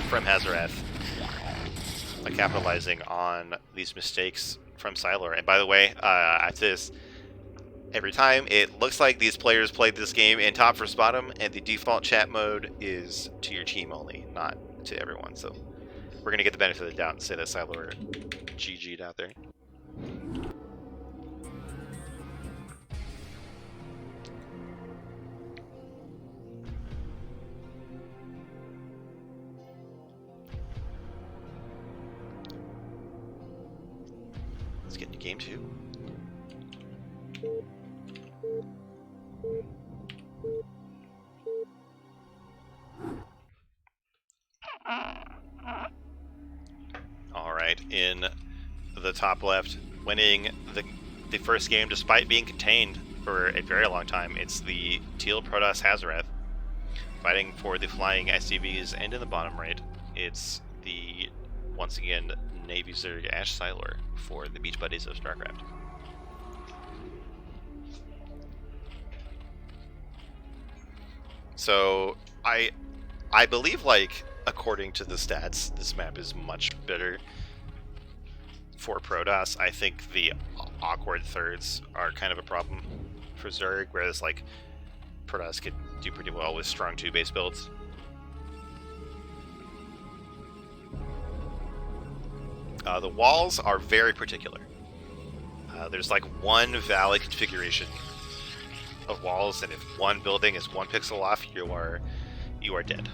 from Hazarath by capitalizing on these mistakes from Siler. And by the way, after this, every time it looks like these players played this game in top versus bottom, and the default chat mode is to your team only, not to everyone. So we're gonna get the benefit of the doubt and say that Siler GG'd out there. Let's get into game 2. Alright, in the top left, winning the first game despite being contained for a very long time, it's the Teal Protoss Hazarath fighting for the flying SCVs, and in the bottom right, it's the, once again, Navy Zerg Ash Siler for the Beach Buddies of StarCraft. So I believe, like, according to the stats, this map is much better for Protoss. I think the awkward thirds are kind of a problem for Zerg, whereas like Protoss could do pretty well with strong 2 base builds. The walls are very particular. There's like one valid configuration of walls, and if one building is 1 pixel off, you are dead.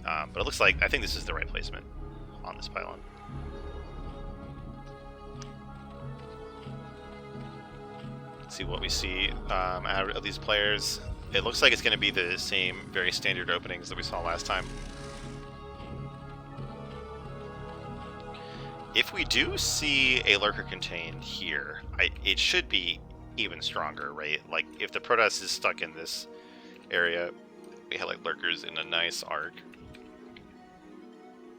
But it looks like, I think this is the right placement on this pylon. Let's see what we see out of these players. It looks like it's going to be the same very standard openings that we saw last time. If we do see a lurker contain here, it should be even stronger, right? Like, if the Protoss is stuck in this area, we have like lurkers in a nice arc,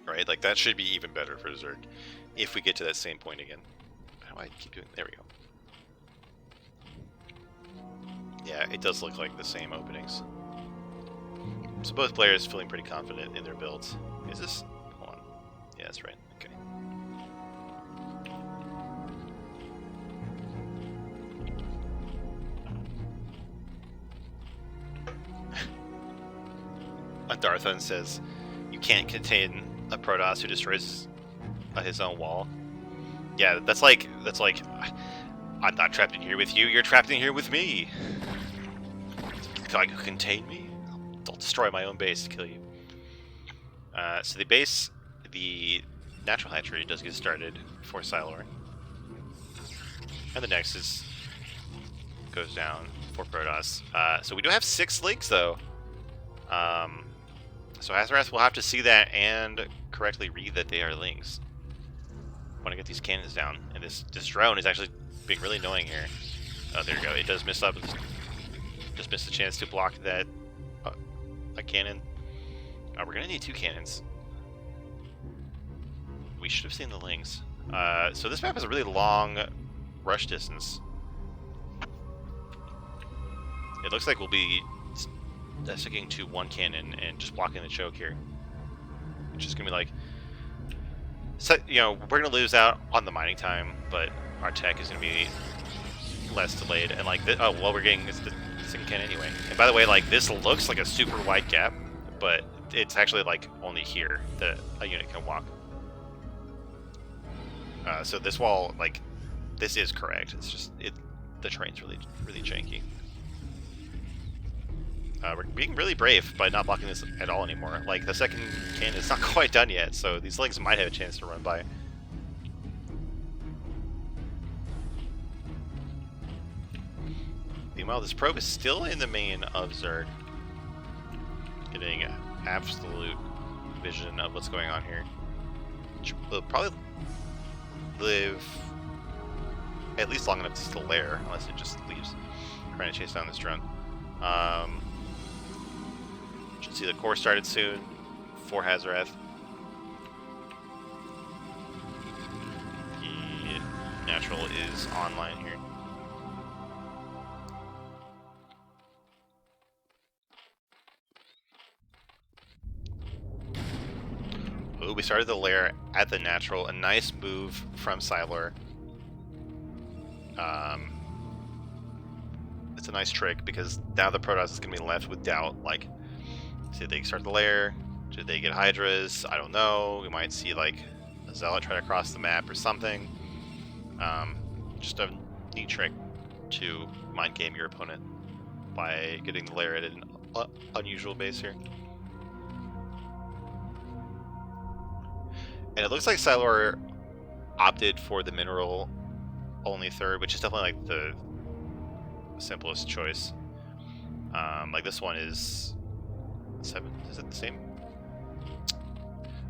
right? Like, that should be even better for Zerg if we get to that same point again. How do I keep doing? There we go. Yeah, it does look like the same openings. So both players feeling pretty confident in their builds. Is this? Hold on. Yeah, that's right. Okay. Darthun says, "You can't contain a Protoss who destroys his own wall." Yeah, that's like, I'm not trapped in here with you. You're trapped in here with me. Can you contain me? I'll destroy my own base to kill you. So the base, the natural hatchery does get started for Siler, and the Nexus goes down for Protoss. So we do have 6 links though. So Hazarath will have to see that and correctly read that they are links. I want to get these cannons down, and this drone is actually being really annoying here. Oh, there you go. It does miss up. Just missed the chance to block that a cannon. We're gonna need 2 cannons. We should have seen the links. So this map has a really long rush distance. It looks like we'll be sticking to 1 cannon and just blocking the choke here. It's just gonna be like, so, you know, we're gonna lose out on the mining time, but our tech is gonna be less delayed. And like, oh well, we're getting the 2nd cannon anyway. And by the way, like, this looks like a super wide gap, but it's actually like only here that a unit can walk. So this wall, like, this is correct. It's just the terrain's really janky. We're being really brave by not blocking this at all anymore. Like, the 2nd cannon is not quite done yet, so these links might have a chance to run by. Meanwhile, this probe is still in the main of Zerg. getting absolute vision of what's going on here. Will probably live at least long enough to still lair, unless it just leaves trying to chase down this drone. Should see the core started soon for Hazarath. The natural is online here. Ooh, we started the lair at the natural. A nice move from Sylar. It's a nice trick because now the Protoss is going to be left with doubt. Like, did they start the lair? Did they get Hydras? I don't know. We might see like a Zealot try to cross the map or something. Just a neat trick to mind game your opponent by getting the lair at an unusual base here. And it looks like Sylar opted for the mineral only third, which is definitely like the simplest choice. Like this one is 7. Is it the same?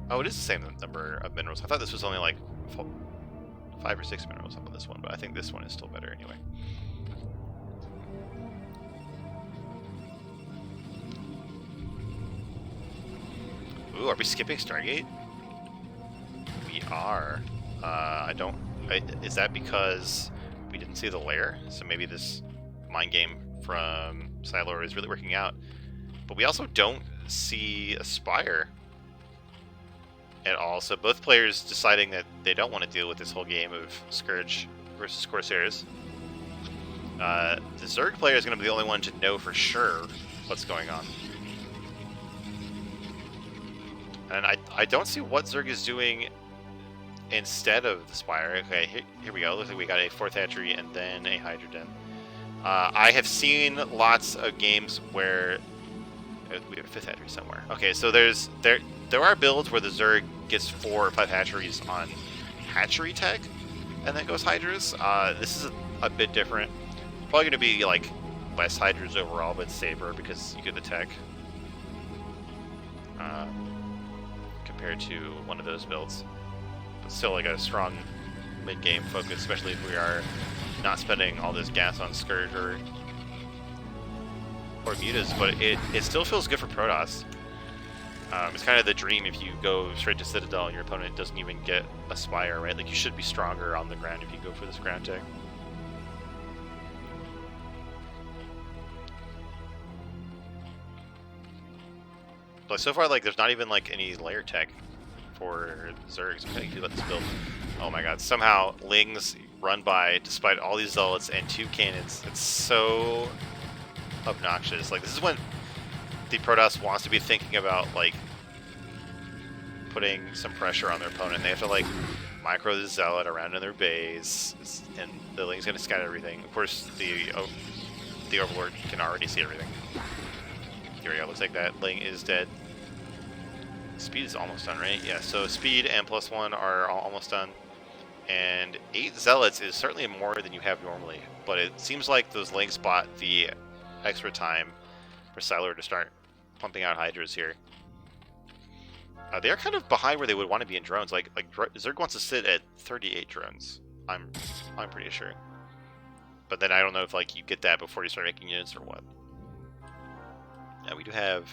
Oh, it is the same number of minerals. I thought this was only like 5 or 6 minerals up on this one, but I think this one is still better anyway. Ooh, are we skipping Stargate? We are. Is that because we didn't see the lair? So maybe this mind game from Sylar is really working out. But we also don't see a Spire at all. So both players deciding that they don't want to deal with this whole game of Scourge versus Corsairs. The Zerg player is going to be the only one to know for sure what's going on. And I don't see what Zerg is doing instead of the Spire. Okay, here we go. Looks like we got a 4th hatchery and then a Hydra Den. I have seen lots of games where we have a 5th hatchery somewhere. Okay, so there are builds where the Zerg gets 4 or 5 hatcheries on hatchery tech and then goes Hydras. This is a bit different. Probably going to be like less Hydras overall, but safer because you get the tech compared to one of those builds. But still like a strong mid-game focus, especially if we are not spending all this gas on Scourge or Mutas, but it still feels good for Protoss. It's kind of the dream if you go straight to Citadel and your opponent doesn't even get a Spire, right? Like, you should be stronger on the ground if you go for this ground tech. But so far, like, there's not even, like, any layer tech for Zergs. I'm kind of confused about this build. Oh my god, somehow Lings run by despite all these Zealots and 2 cannons. It's so obnoxious. Like, this is when the Protoss wants to be thinking about, like, putting some pressure on their opponent. They have to, like, micro the Zealot around in their base, and the Ling's gonna scatter everything. Of course, the Overlord can already see everything. Here we go, looks like that Ling is dead. Speed is almost done, right? Yeah, so speed and +1 are almost done. And 8 Zealots is certainly more than you have normally, but it seems like those Lings bought the extra time for Sylar to start pumping out Hydras here. They are kind of behind where they would want to be in drones. Like Zerg wants to sit at 38 drones. I'm pretty sure. But then I don't know if like you get that before you start making units or what. Now we do have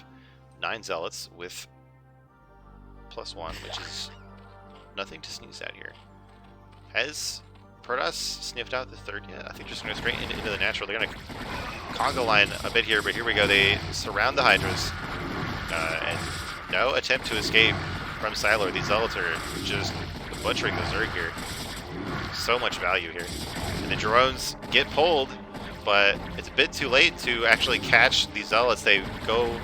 9 Zealots with +1, which is nothing to sneeze at here. Has Protoss sniffed out the 3rd yet? I think just going straight into the natural. They're going to conga line a bit here, but here we go. They surround the Hydras. And no attempt to escape from Sylar. These Zealots are just butchering the Zerg here. So much value here. And the drones get pulled, but it's a bit too late to actually catch these Zealots. They go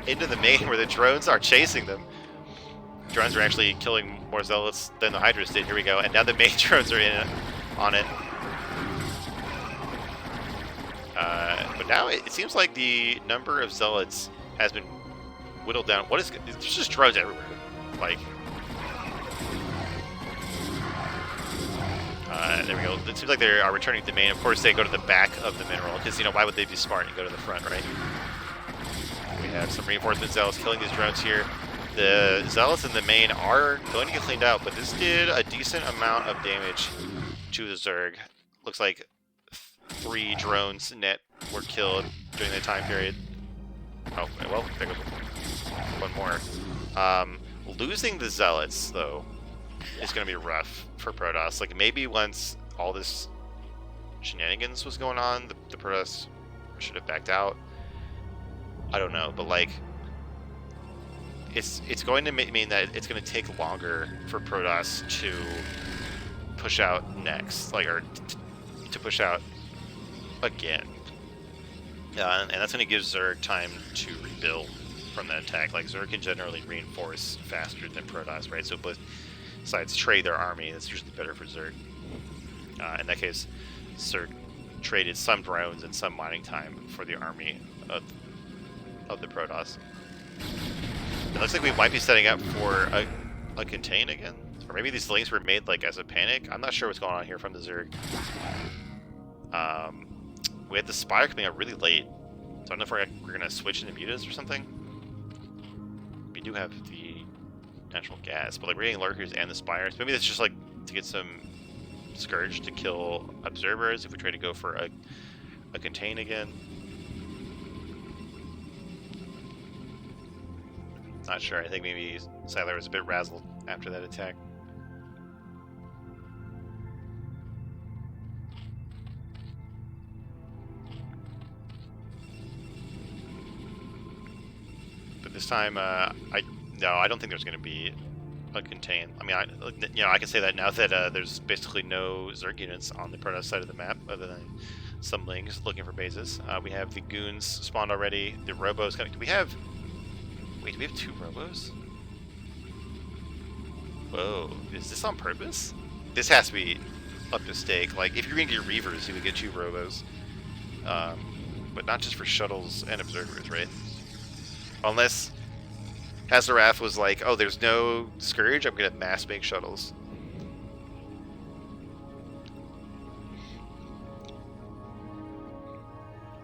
into the main where the drones are chasing them. Drones are actually killing more Zealots than the Hydras did. Here we go. And now the main drones are on it. But now it seems like the number of Zealots has been whittled down. What is... There's just drones everywhere. Like... there we go. It seems like they are returning to the main. Of course, they go to the back of the mineral, because, you know, why would they be smart and go to the front, right? We have some reinforcement zealots killing these drones here. The zealots in the main are going to get cleaned out, but this did a decent amount of damage to the Zerg. Looks like 3 drones net were killed during the time period. Oh, well, there goes one more. Losing the zealots, though, is going to be rough for Protoss. Like, maybe once all this shenanigans was going on, the Protoss should have backed out. I don't know, but, like, it's going to mean that it's going to take longer for Protoss to push out next, like, or to push out again. And that's going to give Zerg time to rebuild from that attack. Like, Zerg can generally reinforce faster than Protoss, right? So both sides trade their army. That's usually better for Zerg. In that case, Zerg traded some drones and some mining time for the army of the Protoss. It looks like we might be setting up for a contain again. Or maybe these links were made like as a panic. I'm not sure what's going on here from the Zerg. We had the Spire coming out really late. So I don't know if we're going to switch into mutas or something. We do have the natural gas, but like we're getting lurkers and the Spires. Maybe that's just like to get some Scourge to kill observers if we try to go for a contain again. Not sure. I think maybe Siler was a bit razzled after that attack. But this time, I don't think there's going to be a contain. I mean, I can say that now that there's basically no Zerg units on the Protoss side of the map, other than some links looking for bases. We have the goons spawned already. The robos coming. Do we have 2 robos? Whoa, is this on purpose? This has to be up to stake. Like, if you're gonna get Reavers, you would get 2 robos. But not just for shuttles and observers, right? Unless Hazarath was like, oh, there's no Scourge, I'm gonna mass make shuttles.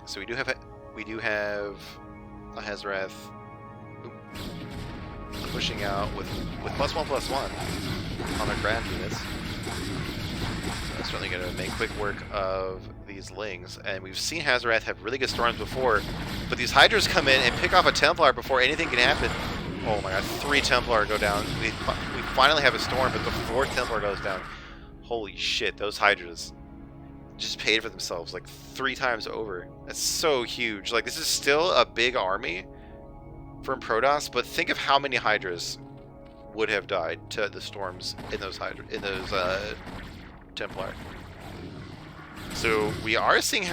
So we do have a Hazarath pushing out with +1/+1 on their ground units. So that's certainly going to make quick work of these Lings. And we've seen Hazarath have really good storms before, but these Hydras come in and pick off a Templar before anything can happen. Oh my god, 3 Templar go down. We finally have a storm, but the 4th Templar goes down. Holy shit, those Hydras just paid for themselves like 3 times over. That's so huge. Like, this is still a big army from Protoss, but think of how many Hydras would have died to the storms in those Templar. So we are seeing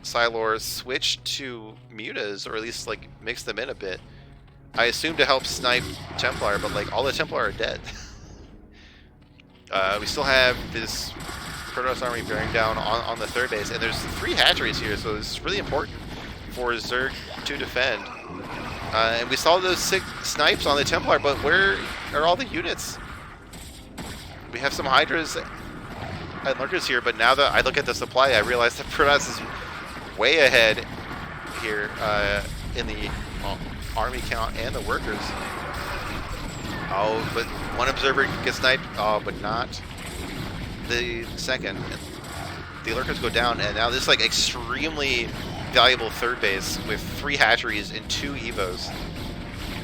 Silor switch to mutas, or at least like mix them in a bit. I assume to help snipe Templar, but like all the Templar are dead. We still have this Protoss army bearing down on the 3rd base, and there's 3 hatcheries here, so it's really important for Zerg to defend. And we saw those 6 snipes on the Templar, but where are all the units? We have some Hydras and Lurkers here, but now that I look at the supply, I realize that Protoss is way ahead here in the army count and the workers. Oh, but one observer gets sniped. Oh, but not the second. The Lurkers go down, and now this like extremely valuable 3rd base with 3 hatcheries and 2 evos.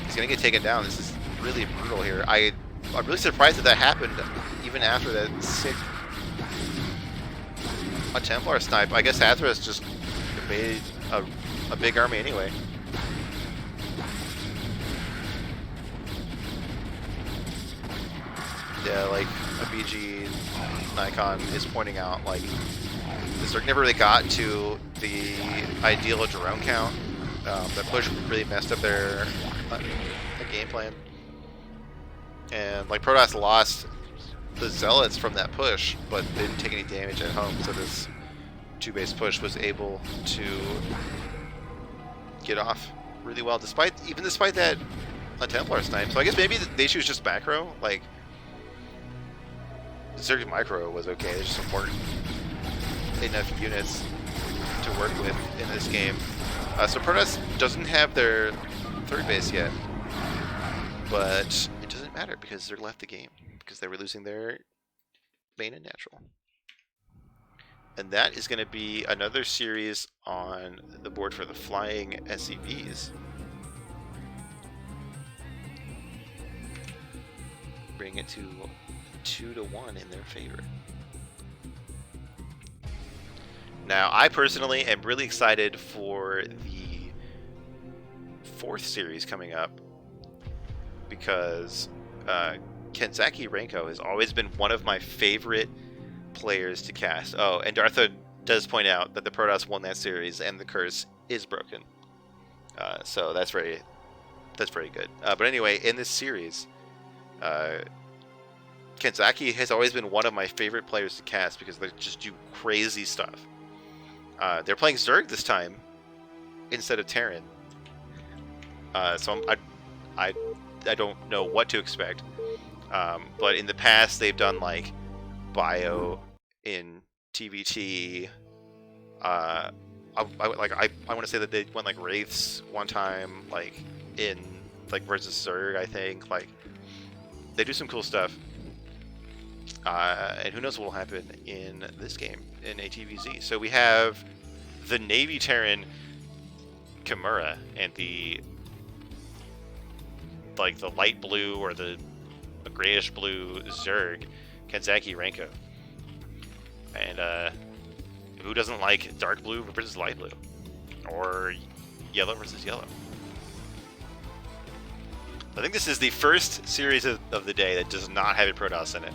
He's gonna get taken down. This is really brutal here. I'm really surprised that happened even after that sick Templar snipe. I guess Athras just made a big army anyway. Yeah, like a BG Nikon is pointing out, like, the Zerg never really got to the ideal drone count. That push really messed up their game plan. And like Protoss lost the Zealots from that push, but they didn't take any damage at home, so this 2-base push was able to get off really well, despite that Templar snipe. So I guess maybe the issue is just macro. Like, Zerg micro was okay, they just weren't enough units to work with in this game. So Protoss doesn't have their third base yet, but it doesn't matter because they're left the game because they were losing their main and natural. And that is going to be another series on the board for the flying SCVs. Bring it to 2-1 in their favor. Now, I personally am really excited for the fourth series coming up because Kenzaki Renko has always been one of my favorite players to cast. Oh, and Dartha does point out that the Protoss won that series and the curse is broken. So that's very good. But anyway, in this series, Kenzaki has always been one of my favorite players to cast because they just do crazy stuff. They're playing Zerg this time instead of Terran. So I don't know what to expect. But in the past, they've done like Bio in TVT. I want to say that they went like Wraiths one time, like in like versus Zerg. I think like they do some cool stuff. And who knows what will happen in this game in ATVZ. So we have the Navy Terran Kimura and the light blue or the grayish blue Zerg Kenzaki Renko. And who doesn't like dark blue versus light blue? Or yellow versus yellow? I think this is the first series of the day that does not have a Protoss in it.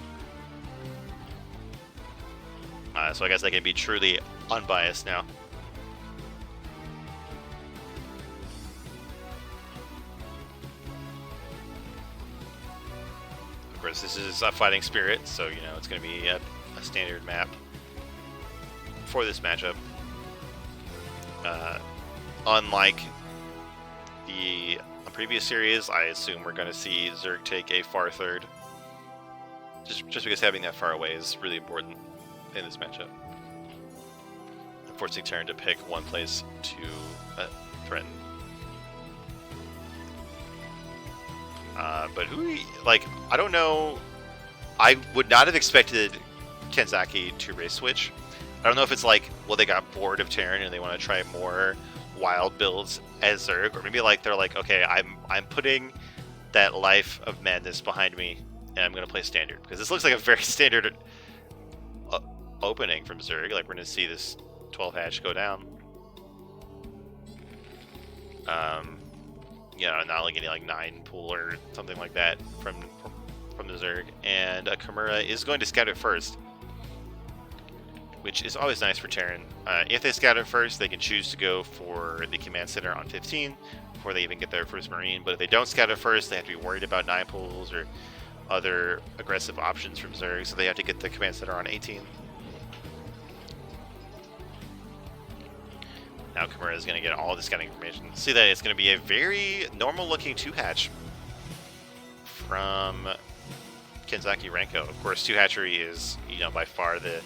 So I guess I can be truly unbiased now. Of course, this is a fighting spirit, so you know it's going to be a standard map for this matchup. Unlike the previous series, I assume we're going to see Zerg take a far third. Just because having that far away is really important in this matchup. Forcing Terran to pick one place to threaten. But I don't know. I would not have expected Kenzaki to race switch. I don't know if it's like, well, they got bored of Terran and they want to try more wild builds as Zerg, or maybe like they're like, okay, I'm putting that Life of Madness behind me and I'm gonna play standard because this looks like a very standard opening from Zerg. Like we're gonna see this 12 hatch go down. Not like any like 9 pool or something like that from the Zerg, and Kimura is going to scout it first, which is always nice for Terran. If they scout it first, they can choose to go for the command center on 15 before they even get their first Marine. But if they don't scout it first, they have to be worried about 9 pools or other aggressive options from Zerg, so they have to get the command center on 18. Now Kimura is going to get all this scouting information. See that it's going to be a very normal-looking 2-hatch from Kenzaki Renko. Of course, 2-hatchery is, by far the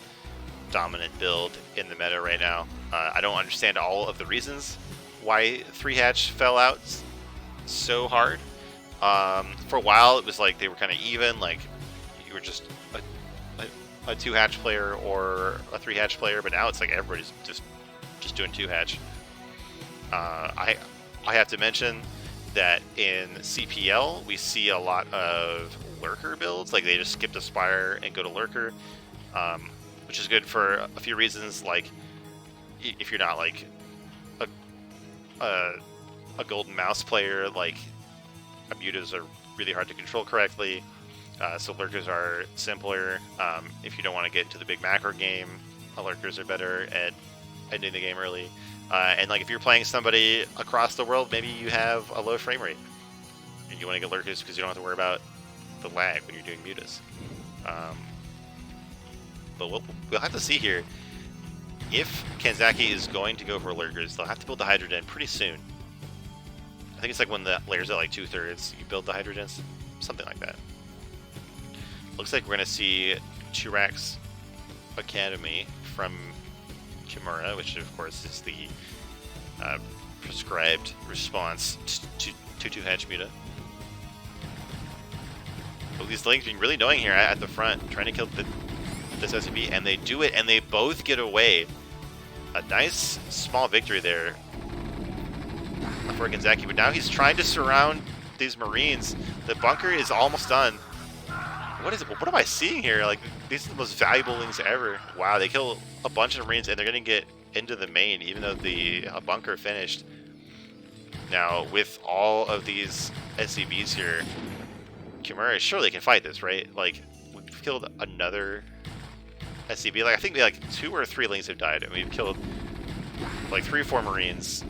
dominant build in the meta right now. I don't understand all of the reasons why 3-hatch fell out so hard. For a while, it was like they were kind of even, like you were just a 2-hatch player or a 3-hatch player, but now it's like everybody's just doing 2-hatch. I have to mention that in CPL we see a lot of lurker builds, like they just skip the Spire and go to lurker, which is good for a few reasons. Like if you're not like a golden mouse player, like mutas are really hard to control correctly, so lurkers are simpler. If you don't want to get into the big macro game, lurkers are better at ending the game early. And like if you're playing somebody across the world, maybe you have a low frame rate and you want to get lurkers because you don't have to worry about the lag when you're doing mutas. But we'll have to see here. If Kenzaki is going to go for lurkers, they'll have to build the Hydrogen pretty soon. I think it's like when the layer's at like 2/3, you build the Hydrogens, something like that. Looks like we're going to see Chirax Academy from Kimura, which of course is the prescribed response to 2-hatch Muta. Oh, these Lings being really annoying here at the front, trying to kill this SCV, and they do it, and they both get away. A nice small victory there for Genzaki, but now he's trying to surround these Marines. The bunker is almost done. What is it? What am I seeing here? Like, these are the most valuable Lings ever. Wow, they kill a bunch of Marines, and they're going to get into the main, even though the bunker finished. Now, with all of these SCVs here, Kimura surely can fight this, right? Like, we've killed another SCV. Like, I think like 2 or 3 Lings have died, and we've killed like 3 or 4 Marines,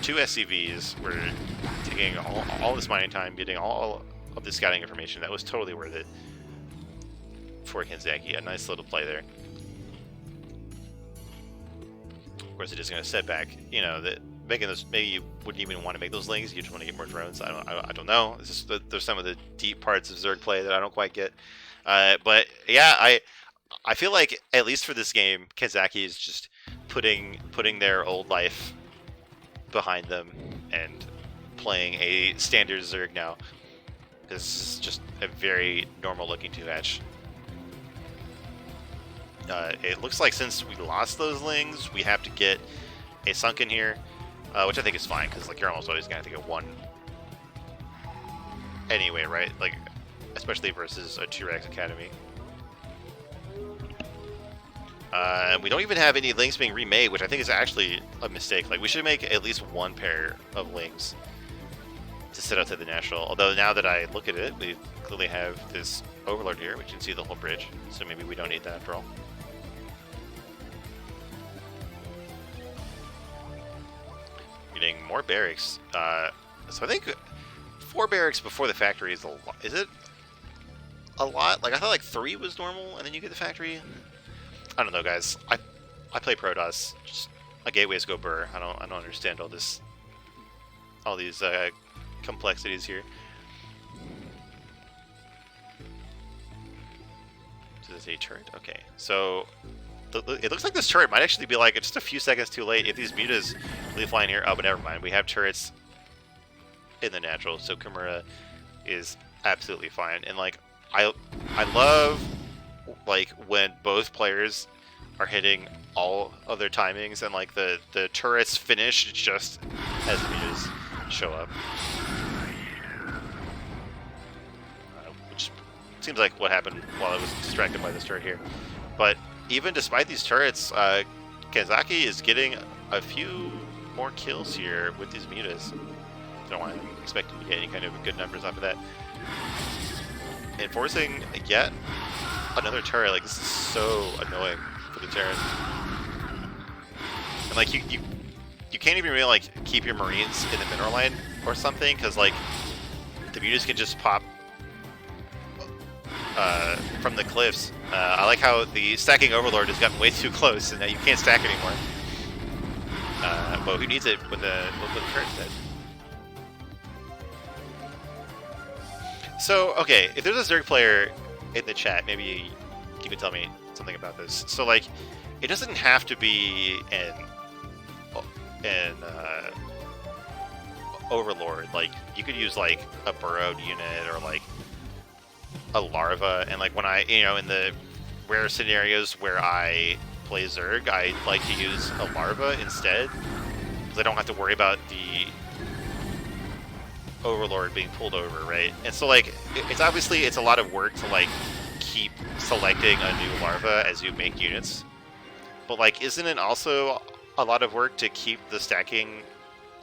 2 SCVs. We're taking all this mining time, getting all of the scouting information. That was totally worth it for Genzaki. A nice little play there. Of course, it is going to set back, you know, that making those, maybe you wouldn't even want to make those Lings. You just want to get more drones. I don't know. It's just, there's some of the deep parts of Zerg play that I don't quite get. But yeah, I feel like, at least for this game, Genzaki is just putting their old life behind them and playing a standard Zerg now. This is just a very normal looking 2-hatch. It looks like since we lost those Lings, we have to get a Sunken here, which I think is fine, because like you're almost always going to have to get one anyway, right? Like, especially versus a T-Rex Academy. We don't even have any Lings being remade, which I think is actually a mistake. Like, we should make at least 1 pair of Lings to set out to the National. Although now that I look at it, we clearly have this Overlord here. We can see the whole bridge, so maybe we don't need that after all. Getting more barracks. So I think 4 barracks before the factory is a lot. Is it a lot? Like, I thought like 3 was normal, and then you get the factory. I don't know, guys. I play Protoss. Just a gateways go burr. I don't understand all these complexities here. This is a turret. Okay, so it looks like this turret might actually be like just a few seconds too late if these mutas leave flying here. Oh, but never mind. We have turrets in the natural, so Kimura is absolutely fine. And like I love like when both players are hitting all of their timings and like the turrets finish just as the mutas show up. Which seems like what happened while I was distracted by this turret here. But even despite these turrets, Genzaki is getting a few more kills here with these mutas. I don't want to expect him to get any kind of good numbers off of that. Enforcing yet another turret, like, this is so annoying for the Terran. And like you can't even really like keep your Marines in the mineral line or something, because like the mutas can just pop from the cliffs. I like how the stacking Overlord has gotten way too close and now you can't stack anymore. But who needs it when the turret's dead? So, okay, if there's a Zerg player in the chat, maybe you can tell me something about this. So, like, it doesn't have to be an Overlord. Like, you could use, like, a burrowed unit or, like, a larva. And, like, when I, you know, in the rare scenarios where I play Zerg, I like to use a larva instead, because I don't have to worry about the Overlord being pulled over, right? And so like it's obviously it's a lot of work to like keep selecting a new larva as you make units, but like isn't it also a lot of work to keep the stacking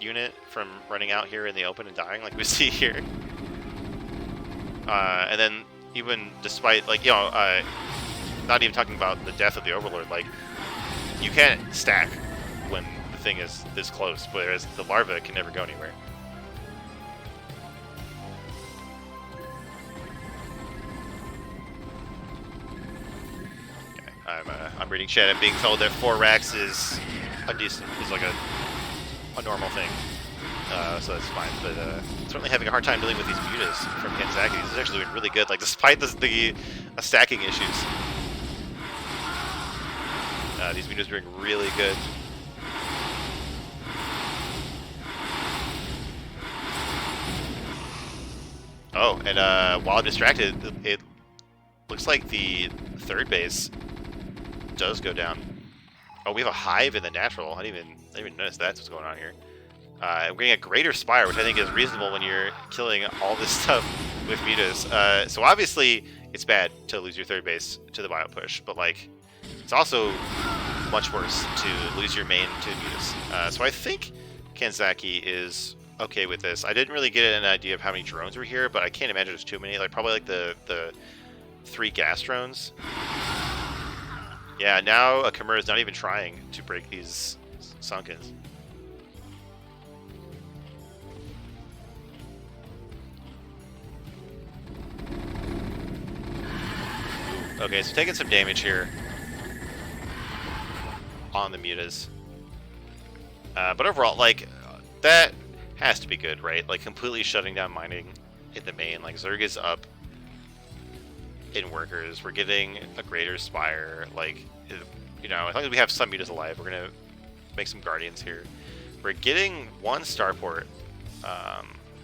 unit from running out here in the open and dying like we see here? And then even despite like, you know, not even talking about the death of the Overlord, like you can't stack when the thing is this close, whereas the larva can never go anywhere. I'm reading chat and being told that 4 racks is like a normal thing, so that's fine. But certainly having a hard time dealing with these mutas from Genzaki. This is actually been really good. Like despite the stacking issues, These mutas are doing really good. Oh, and while I'm distracted, it looks like the third base does go down. Oh, we have a hive in the natural. I didn't even notice that's what's going on here. We're getting a greater spire, which I think is reasonable when you're killing all this stuff with mutas. So obviously, it's bad to lose your third base to the bio push, but like, it's also much worse to lose your main to mutas. So I think Kanzaki is okay with this. I didn't really get an idea of how many drones were here, but I can't imagine there's too many. Like probably like the 3 gas drones. Yeah, now Kimura is not even trying to break these Sunkens. Okay, so taking some damage here on the mutas. But overall, like, that has to be good, right? Like, completely shutting down mining in the main. Like, Zerg is up in workers. We're getting a greater spire. Like, you know, as long as we have some mutas alive, we're going to make some guardians here. We're getting 1 starport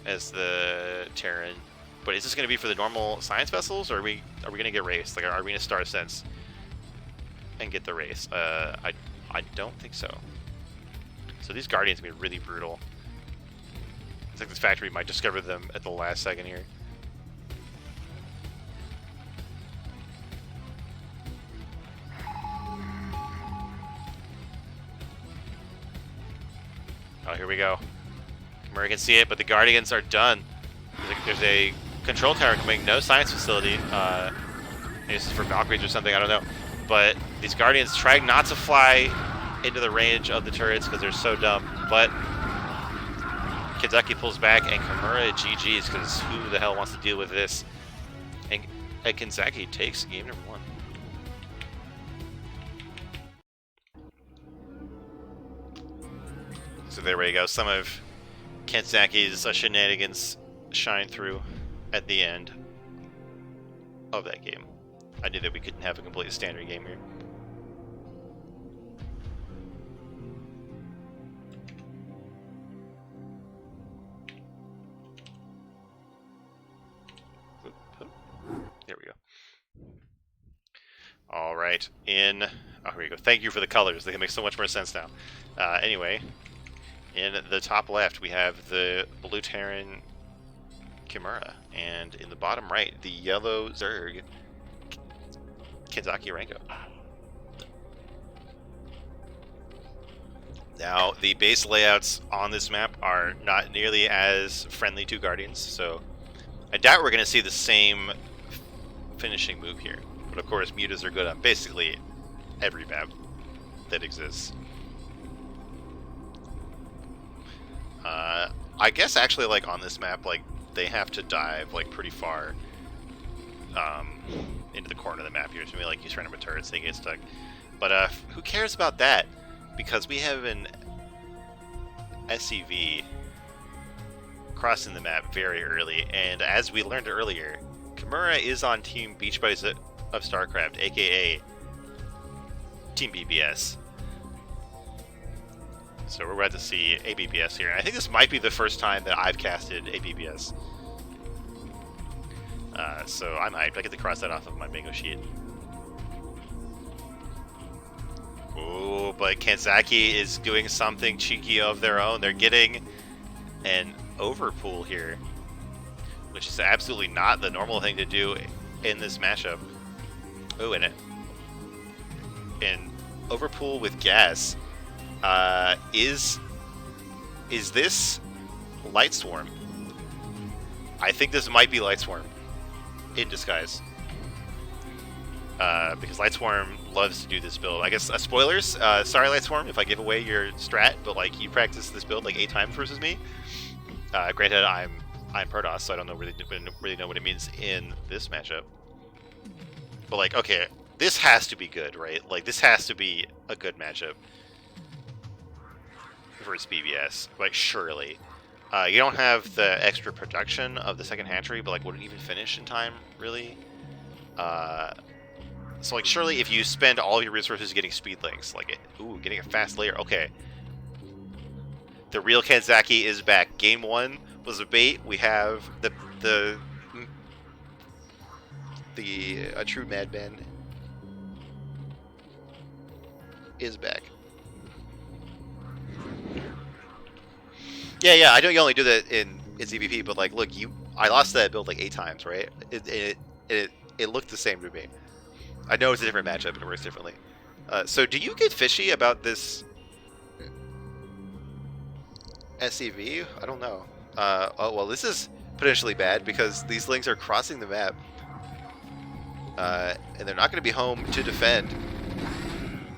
as the Terran. But is this going to be for the normal science vessels, or are we going to get raced? Like, are we going to Star Sense and get the race? I don't think so. So these guardians are going to be really brutal. It's like this factory might discover them at the last second here. Oh, here we go. Kimura can see it, but the guardians are done. There's a control tower coming, no science facility. Maybe this is for Valkyries or something, I don't know. But these guardians trying not to fly into the range of the turrets because they're so dumb. But Kanzaki pulls back, and Kimura GG's because who the hell wants to deal with this? And Kanzaki takes game number 1. So there we go. Some of Kanzaki's shenanigans shine through at the end of that game. I knew that we couldn't have a completely standard game here. There we go. All right, oh, here we go. Thank you for the colors. They make so much more sense now. Anyway, in the top left, we have the blue Terran Kimura, and in the bottom right, the yellow Zerg Kanzaki Renko. Now, the base layouts on this map are not nearly as friendly to Guardians, so I doubt we're going to see the same finishing move here. But of course, mutas are good on basically every map that exists. I guess actually, like, on this map, like, they have to dive, like, pretty far into the corner of the map here. So maybe, like, use random turrets, they get stuck. But who cares about that? Because we have an SCV crossing the map very early, and as we learned earlier, Kimura is on Team Beach Buddies of StarCraft, aka Team BBS. So we're about to see ABBS here. And I think this might be the first time that I've casted ABBS. So I'm hyped. I get to cross that off of my bingo sheet. Ooh, but Kanzaki is doing something cheeky of their own. They're getting an overpool here, which is absolutely not the normal thing to do in this matchup. Ooh, and overpool with gas. Is this Lightswarm? I think this might be Lightswarm in disguise. Because Lightswarm loves to do this build. I guess, spoilers, sorry Lightswarm if I give away your strat, but like, you practiced this build like 8 times versus me. Granted, I'm Protoss, so I don't really know what it means in this matchup. But like, okay, this has to be good, right? Like, this has to be a good matchup versus BBS, like, surely. You don't have the extra production of the second hatchery, but like, would it even finish in time, really? So, like, surely if you spend all your resources getting speed links, like, getting a fast layer, okay. The real Kanzaki is back. Game 1 was a bait. We have a true madman is back. Yeah, I know you only do that in EVP, but like, look, I lost that build like 8 times, right? It looked the same to me. I know it's a different matchup and it works differently. So do you get fishy about this SCV? I don't know. Oh well, this is potentially bad because these links are crossing the map, and they're not going to be home to defend.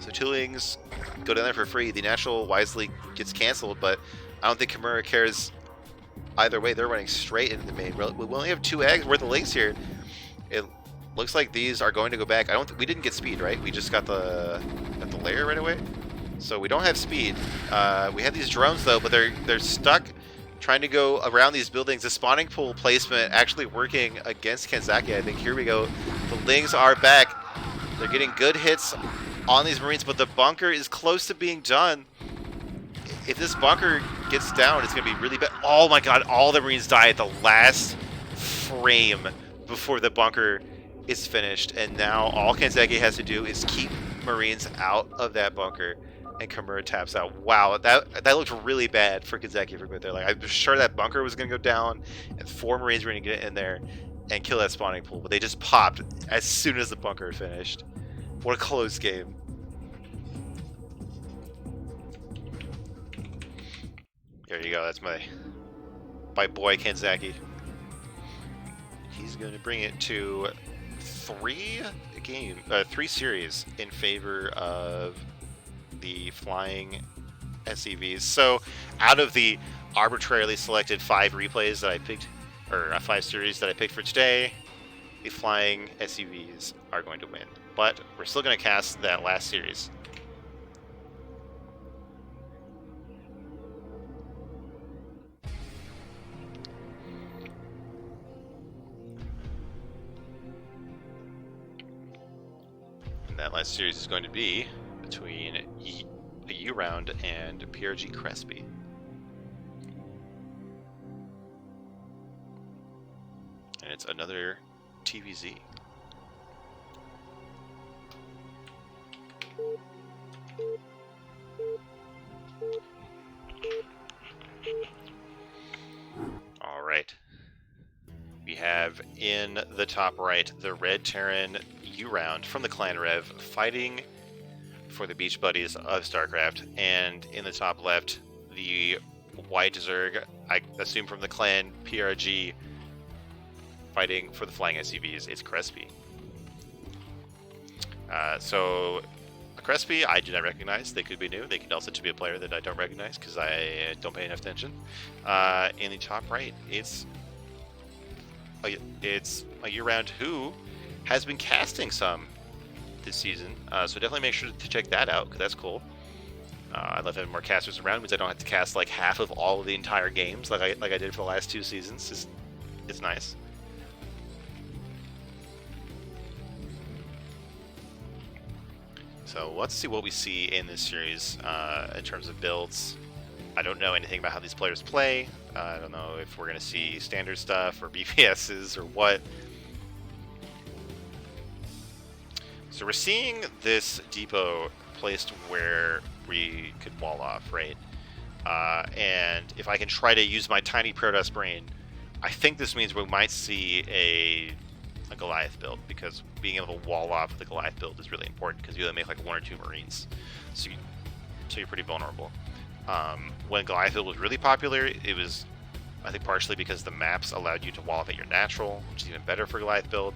So 2 lings go down there for free. The natural wisely gets canceled, but I don't think Kimura cares either way. They're running straight into the main. We only have 2 eggs worth of links here. It looks like these are going to go back. We didn't get speed, right? We just got the layer right away. So we don't have speed. We have these drones though, but they're stuck trying to go around these buildings. The spawning pool placement actually working against Kanzaki. I think here we go. The lings are back. They're getting good hits on these Marines, but the bunker is close to being done. If this bunker gets down, it's going to be really bad. Oh my god, all the Marines die at the last frame before the bunker is finished. And now all Kanzaki has to do is keep Marines out of that bunker. And Kimura taps out. Wow, that looked really bad for Kanzaki for a bit there. Like, I was sure that bunker was going to go down, and 4 Marines were going to get in there and kill that spawning pool. But they just popped as soon as the bunker finished. What a close game. There you go. That's my boy Kanzaki. He's going to bring it to 3 series in favor of the flying SCVs. So out of the arbitrarily selected 5 replays that I picked, or 5 series that I picked for today, the flying SCVs are going to win. But we're still going to cast that last series. And that last series is going to be between a U-Round and PRG Crespi. And it's another TVZ. All right. We have in the top right the Red Terran U-Round from the Clan Rev fighting for the Beach Buddies of StarCraft, and in the top left the White Zerg, I assume from the Clan PRG, fighting for the flying SCVs. It's Crespi. So Crespi I do not recognize. They could be new. They could also be a player that I don't recognize because I don't pay enough attention. In the top right, it's a year-round who has been casting some this season, so definitely make sure to check that out because that's cool. I love having more casters around, means I don't have to cast like half of all of the entire games like I did for the last 2 seasons. It's nice. So let's see what we see in this series in terms of builds. I don't know anything about how these players play. I don't know if we're going to see standard stuff or BPSs or what. So we're seeing this depot placed where we could wall off, right? And if I can try to use my tiny Protoss brain, I think this means we might see a Goliath build, because being able to wall off the Goliath build is really important because you only make like 1 or 2 Marines, so you're pretty vulnerable. When Goliath build was really popular, it was, I think, partially because the maps allowed you to wall off at your natural, which is even better for Goliath build.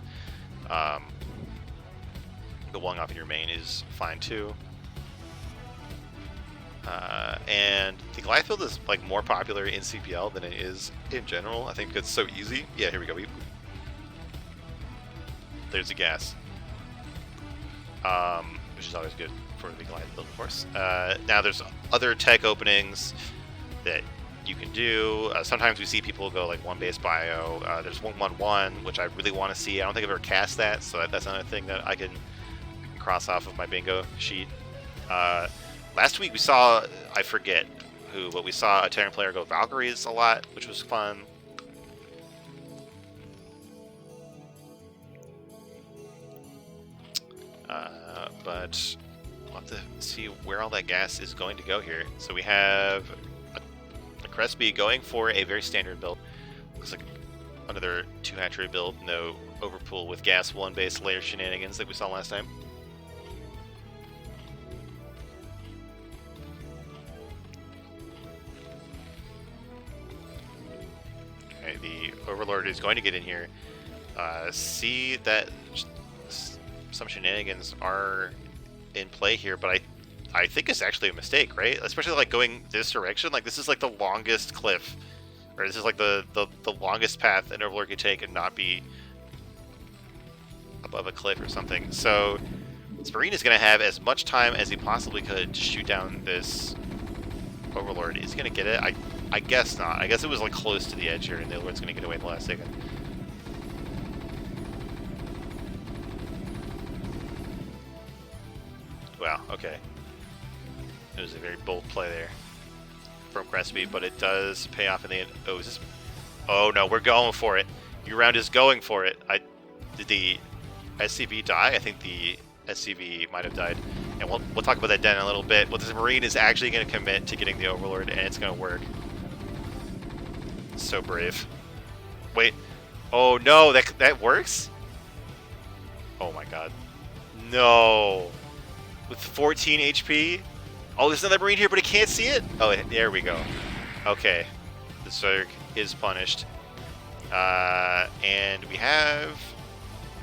The walling off in your main is fine too. And the Goliath build is like more popular in CPL than it is in general. I think it's so easy. Yeah, here we go. There's the gas, which is always good for the Goliath build, of course. Now there's other tech openings that you can do. Sometimes we see people go like 1 base bio. There's 1-1-1, which I really want to see. I don't think I've ever cast that, so that's another thing that I can cross off of my bingo sheet. Last week we saw, I forget who, but we saw a Terran player go Valkyries a lot, which was fun. But we'll have to see where all that gas is going to go here. So we have a Crespi going for a very standard build. Looks like another 2 hatchery build, no overpool with gas 1 base layer shenanigans like we saw last time. Okay, the Overlord is going to get in here. See that some shenanigans are in play here, but I think it's actually a mistake, right? Especially like going this direction. Like this is like the longest cliff, or this is like the longest path an Overlord could take and not be above a cliff or something. So this Marine is going to have as much time as he possibly could to shoot down this Overlord. Is he going to get it? I guess not. I guess it was like close to the edge here, and the Overlord's going to get away at the last second. Wow, okay. It was a very bold play there from Crespi, but it does pay off in the end. Oh, is this... Oh, no, we're going for it. U-Round is going for it. Did the SCV die? I think the SCV might have died. And we'll talk about that den in a little bit. But this Marine is actually going to commit to getting the Overlord, and it's going to work. So brave. Wait. Oh, no, that works? Oh, my God. No. With 14 HP? Oh, there's another Marine here, but he can't see it? Oh, there we go. Okay. The Zerg is punished. And we have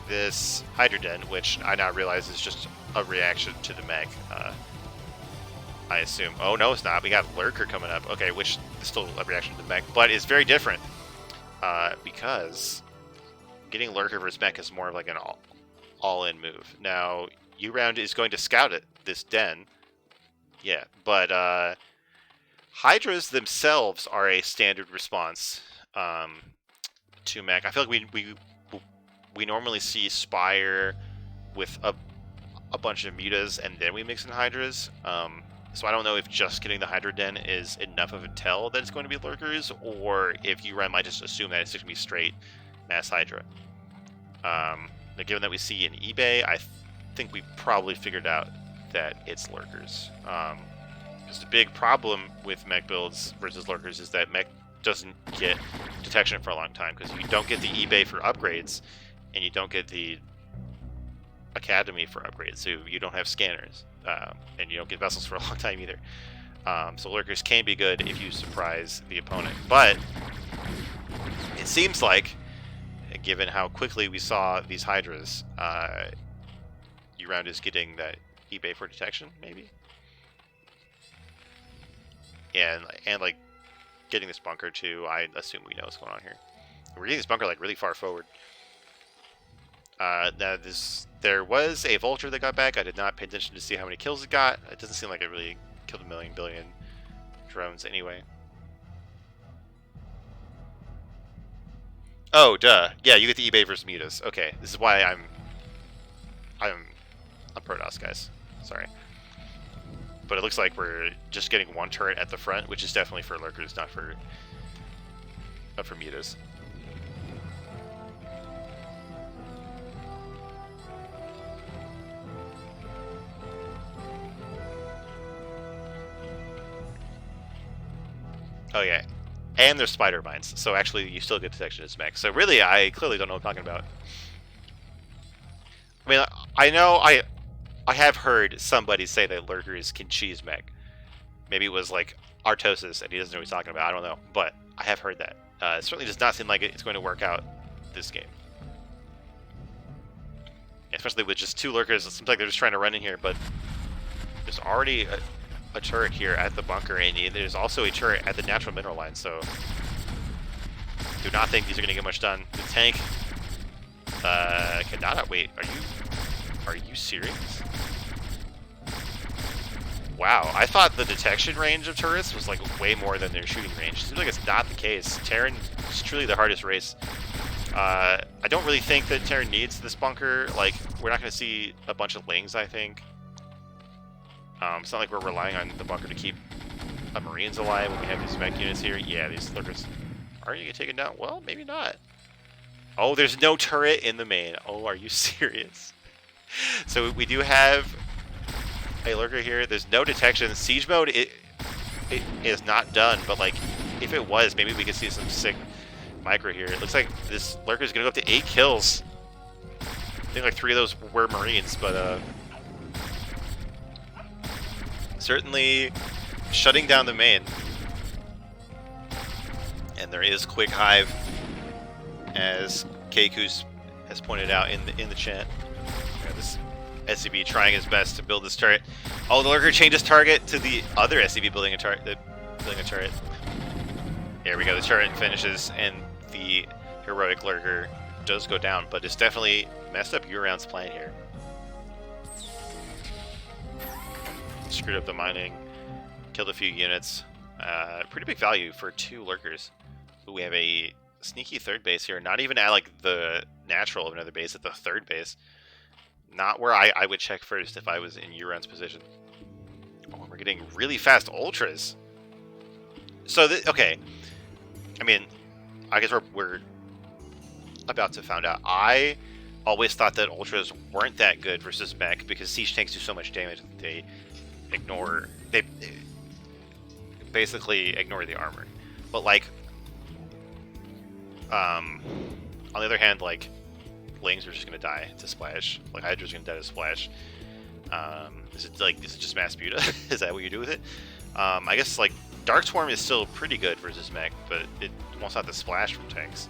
this Hydra Den, which I now realize is just a reaction to the mech. I assume. Oh, no, it's not. We got Lurker coming up. Okay, which is still a reaction to the mech, but it's very different. Because getting Lurker versus mech is more of like an all-in move. Now, U-Round is going to scout it, this den. Yeah, but Hydras themselves are a standard response to mech. I feel like we normally see Spire with a bunch of mutas, and then we mix in Hydras. So I don't know if just getting the Hydra Den is enough of a tell that it's going to be Lurkers, or if U-Round might just assume that it's going to be straight mass Hydra. But given that we see an eBay, I think we probably figured out that it's Lurkers. Because the big problem with mech builds versus Lurkers is that mech doesn't get detection for a long time, because you don't get the eBay for upgrades, and you don't get the Academy for upgrades, so you don't have scanners, and you don't get vessels for a long time either. So Lurkers can be good if you surprise the opponent, but it seems like, given how quickly we saw these Hydras, U-Round is getting that eBay for detection, maybe? And like getting this bunker too. I assume we know what's going on here. We're getting this bunker like really far forward. Now there was a Vulture that got back. I did not pay attention to see how many kills it got. It doesn't seem like it really killed a billion drones anyway. Oh, duh. Yeah, you get the eBay versus mutas. Okay, this is why I'm Protoss, guys. Sorry. But it looks like we're just getting one turret at the front, which is definitely for Lurkers, not for mutas. Oh yeah, and there's spider mines, so actually you still get detection as mech. So really, I clearly don't know what I'm talking about. I mean, I know I have heard somebody say that Lurkers can cheese mech. Maybe it was like Artosis, and he doesn't know what he's talking about. I don't know, but I have heard that. It certainly does not seem like it's going to work out this game. Especially with just 2 Lurkers, it seems like they're just trying to run in here, but there's already a turret here at the bunker, and there's also a turret at the natural mineral line, so do not think these are going to get much done. The tank cannot. Wait, are you serious? Wow, I thought the detection range of turrets was like way more than their shooting range. Seems like it's not the case. Terran is truly the hardest race I don't really think that Terran needs this bunker. Like, we're not going to see a bunch of Lings, I think. It's not like we're relying on the bunker to keep Marines alive when we have these mech units here. Yeah, these lurkers are you going to take it down? Well, maybe not. Oh, there's no turret in the main. Oh, are you serious? So we do have a lurker here. There's no detection. Siege mode, it is not done, but like, if it was, maybe we could see some sick micro here. It looks like this lurker is going to go up to 8 kills. I think like 3 of those were Marines, but certainly shutting down the main. And there is quick hive, as Keiku's has pointed out in the chat. This SCV trying his best to build this turret. Oh, the lurker changes target to the other SCV building a turret. There we go. The turret finishes, and the heroic lurker does go down, but it's definitely messed up Uran's plan here. Screwed up the mining, killed a few units. Pretty big value for 2 lurkers. Ooh, we have a sneaky third base here. Not even at like the natural of another base, at the third base. Not where I would check first if I was in Uran's position. Oh, we're getting really fast ultras. So okay, I mean, I guess we're about to find out. I always thought that ultras weren't that good versus mech because siege tanks do so much damage that they basically ignore the armor. But like, on the other hand, like, Lings are just gonna die to splash. Like, Hydra's gonna die to splash. Is it just mass buta? Is that what you do with it? I guess like Dark Swarm is still pretty good versus mech, but it wants not the splash from tanks.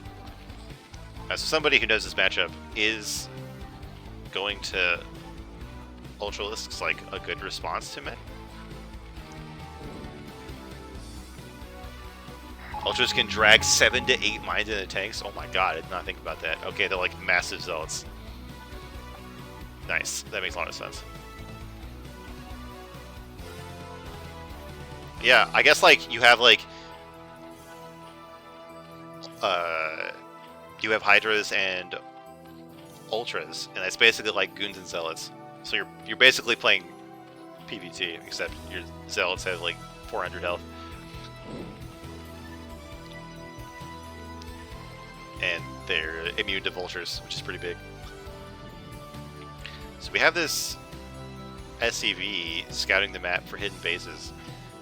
So somebody who knows this matchup is going to Ultralisks like a good response to mech. Ultras can drag 7 to 8 mines into tanks. Oh my god, I did not think about that. Okay, they're like massive zealots. Nice, that makes a lot of sense. Yeah, I guess like you have like you have Hydras and Ultras, and that's basically like Goons and Zealots. So you're basically playing PvT, except your Zealots have like 400 health. And they're immune to vultures, which is pretty big. So we have this SCV scouting the map for hidden bases,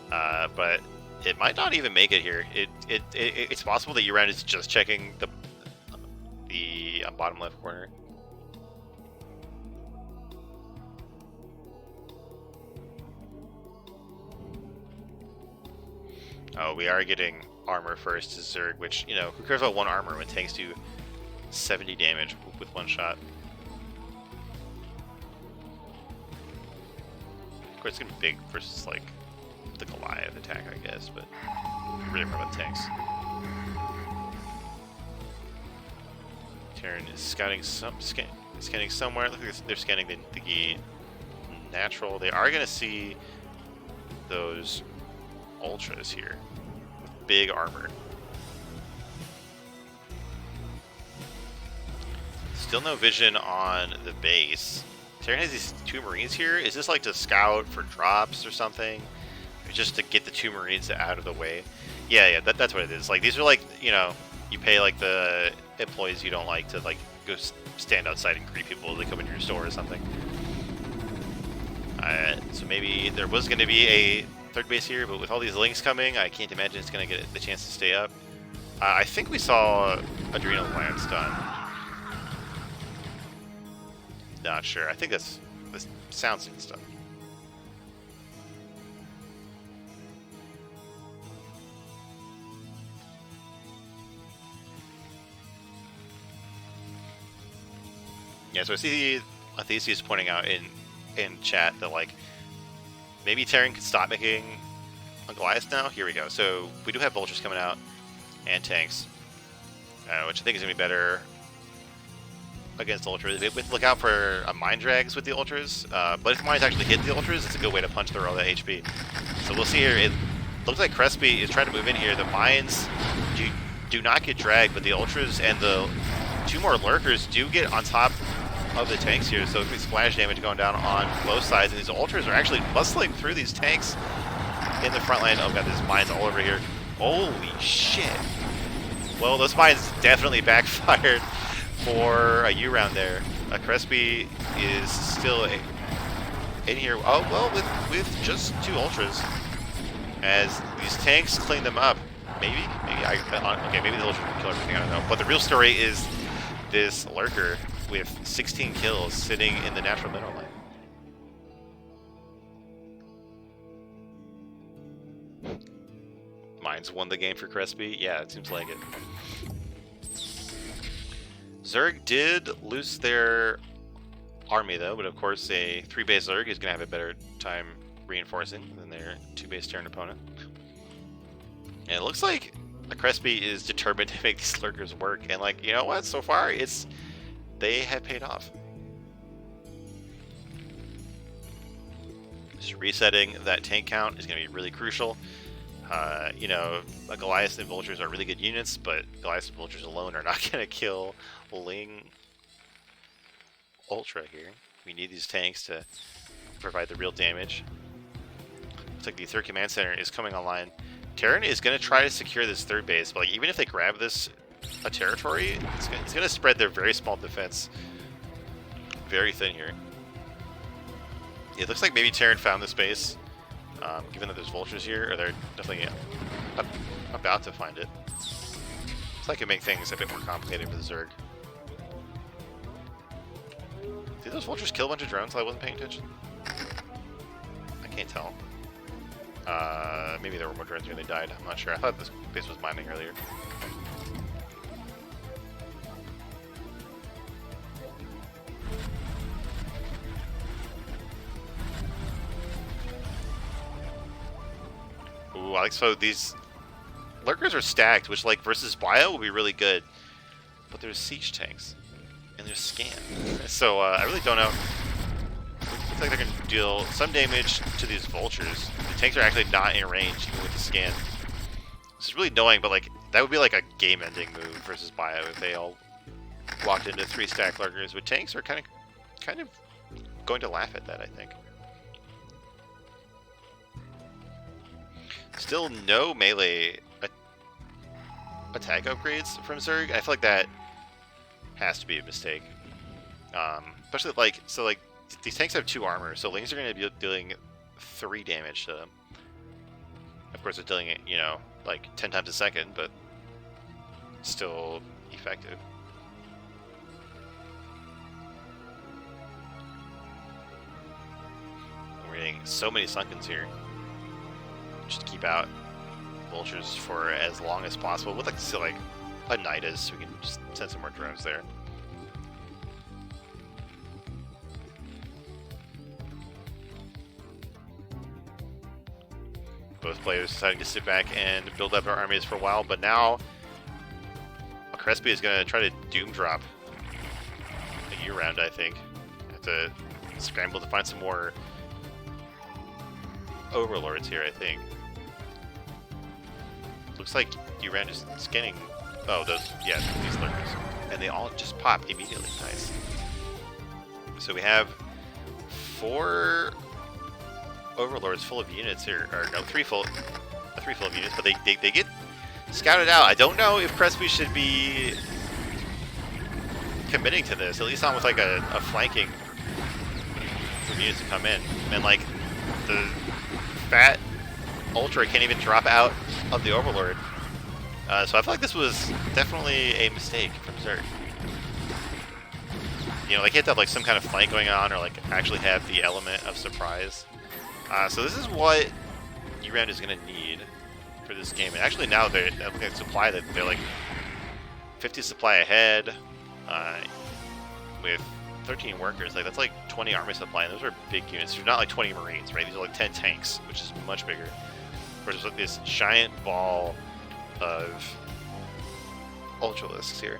but it might not even make it here. It's possible that Uran is just checking the bottom left corner. Oh, we are getting armor first to Zerg, which, you know, who cares about 1 armor when tanks do 70 damage with 1 shot? Of course, it's gonna be big versus like the Goliath attack, I guess, but I'm really more about tanks. Terran is scouting scanning somewhere. Look like they're scanning the natural. They are gonna see those ultras here with big armor. Still no vision on the base. Terran has these 2 Marines here. Is this like to scout for drops or something? Or just to get the 2 Marines out of the way? Yeah, that's what it is. Like, these are like, you know, you pay like the employees you don't like to like go stand outside and greet people as they come into your store or something. So maybe there was going to be a third base here, but with all these links coming, I can't imagine it's going to get the chance to stay up. I think we saw adrenal glands done. Not sure. I think that's sounds and stuff. Yeah, so I see Theseus pointing out in chat that like maybe Terran could stop making a Goliath now. Here we go. So we do have vultures coming out and tanks, which I think is gonna be better against ultras. Look out for mine drags with the ultras, but if the mines actually hit the ultras, it's a good way to punch through all that HP. So we'll see here. It looks like Crespi is trying to move in here. The mines do not get dragged, but the ultras and the 2 more lurkers do get on top of the tanks here, so it's splash damage going down on both sides, and these ultras are actually muscling through these tanks in the front line. Oh god, there's mines all over here. Holy shit. Well, those mines definitely backfired for a U-round there. Crespi is still in here. Oh, well, with just 2 ultras. As these tanks clean them up. Maybe maybe the ultras will kill everything, I don't know. But the real story is this lurker with 16 kills sitting in the natural mineral line. Mines won the game for Crespi. Yeah, it seems like it. Zerg did lose their army though, but of course a 3-base Zerg is going to have a better time reinforcing than their 2-base Terran opponent. And it looks like the Crespi is determined to make these lurkers work, and like, you know what, so far they have paid off. Just resetting that tank count is going to be really crucial. You know, Goliath and Vultures are really good units, but Goliath and Vultures alone are not going to kill Ling Ultra here. We need these tanks to provide the real damage. Looks like the 3rd command center is coming online. Terran is going to try to secure this 3rd base, but like, even if they grab this territory, it's going to spread their very small defense very thin here. It looks like maybe Terran found this base, given that there's vultures here, or they're definitely about to find it. Looks like it make things a bit more complicated for the Zerg. Did those vultures kill a bunch of drones while I wasn't paying attention? I can't tell. Maybe there were more drones here and they died. I'm not sure. I thought this base was mining earlier. Ooh, I like, so these lurkers are stacked, which like versus bio will be really good. But there's siege tanks and there's scan, so I really don't know. Looks like they're going to deal some damage to these vultures. The tanks are actually not in range even with the scan. This is really annoying, but like that would be like a game-ending move versus bio if they all walked into 3-stack lurkers. But tanks are kind of going to laugh at that, I think. Still no melee attack upgrades from Zerg. I feel like that has to be a mistake. Especially like, so like these tanks have 2 armor, so Lings are going to be dealing 3 damage to them. Of course, they're dealing it, you know, like 10 times a second, but still effective. We're getting so many Sunkens here. Just to keep out vultures for as long as possible. We'd like to see like a Nidus, so we can just send some more drones there. Both players deciding to sit back and build up our armies for a while, but now Crespi is going to try to doom drop a U-round, I think. Have to scramble to find some more overlords here, I think. Looks like U-round is scanning. Oh, those, yeah, these lurkers. And they all just pop immediately. Nice. So we have 4 overlords full of units here, or no, 3 full of units, but they get scouted out. I don't know if Crespi should be committing to this, at least not with like a flanking for units to come in. And like the fat Ultra can't even drop out of the Overlord. So I feel like this was definitely a mistake from Zerg. You know, like you have to have like some kind of flank going on, or like actually have the element of surprise. So this is what U-round is going to need for this game. And actually now they're looking at supply, that they're like 50 supply ahead with 13 workers. Like that's like 20 army supply, and those are big units. They're not like 20 Marines, right? These are like 10 tanks, which is much bigger. Versus like this giant ball of Ultralisks here.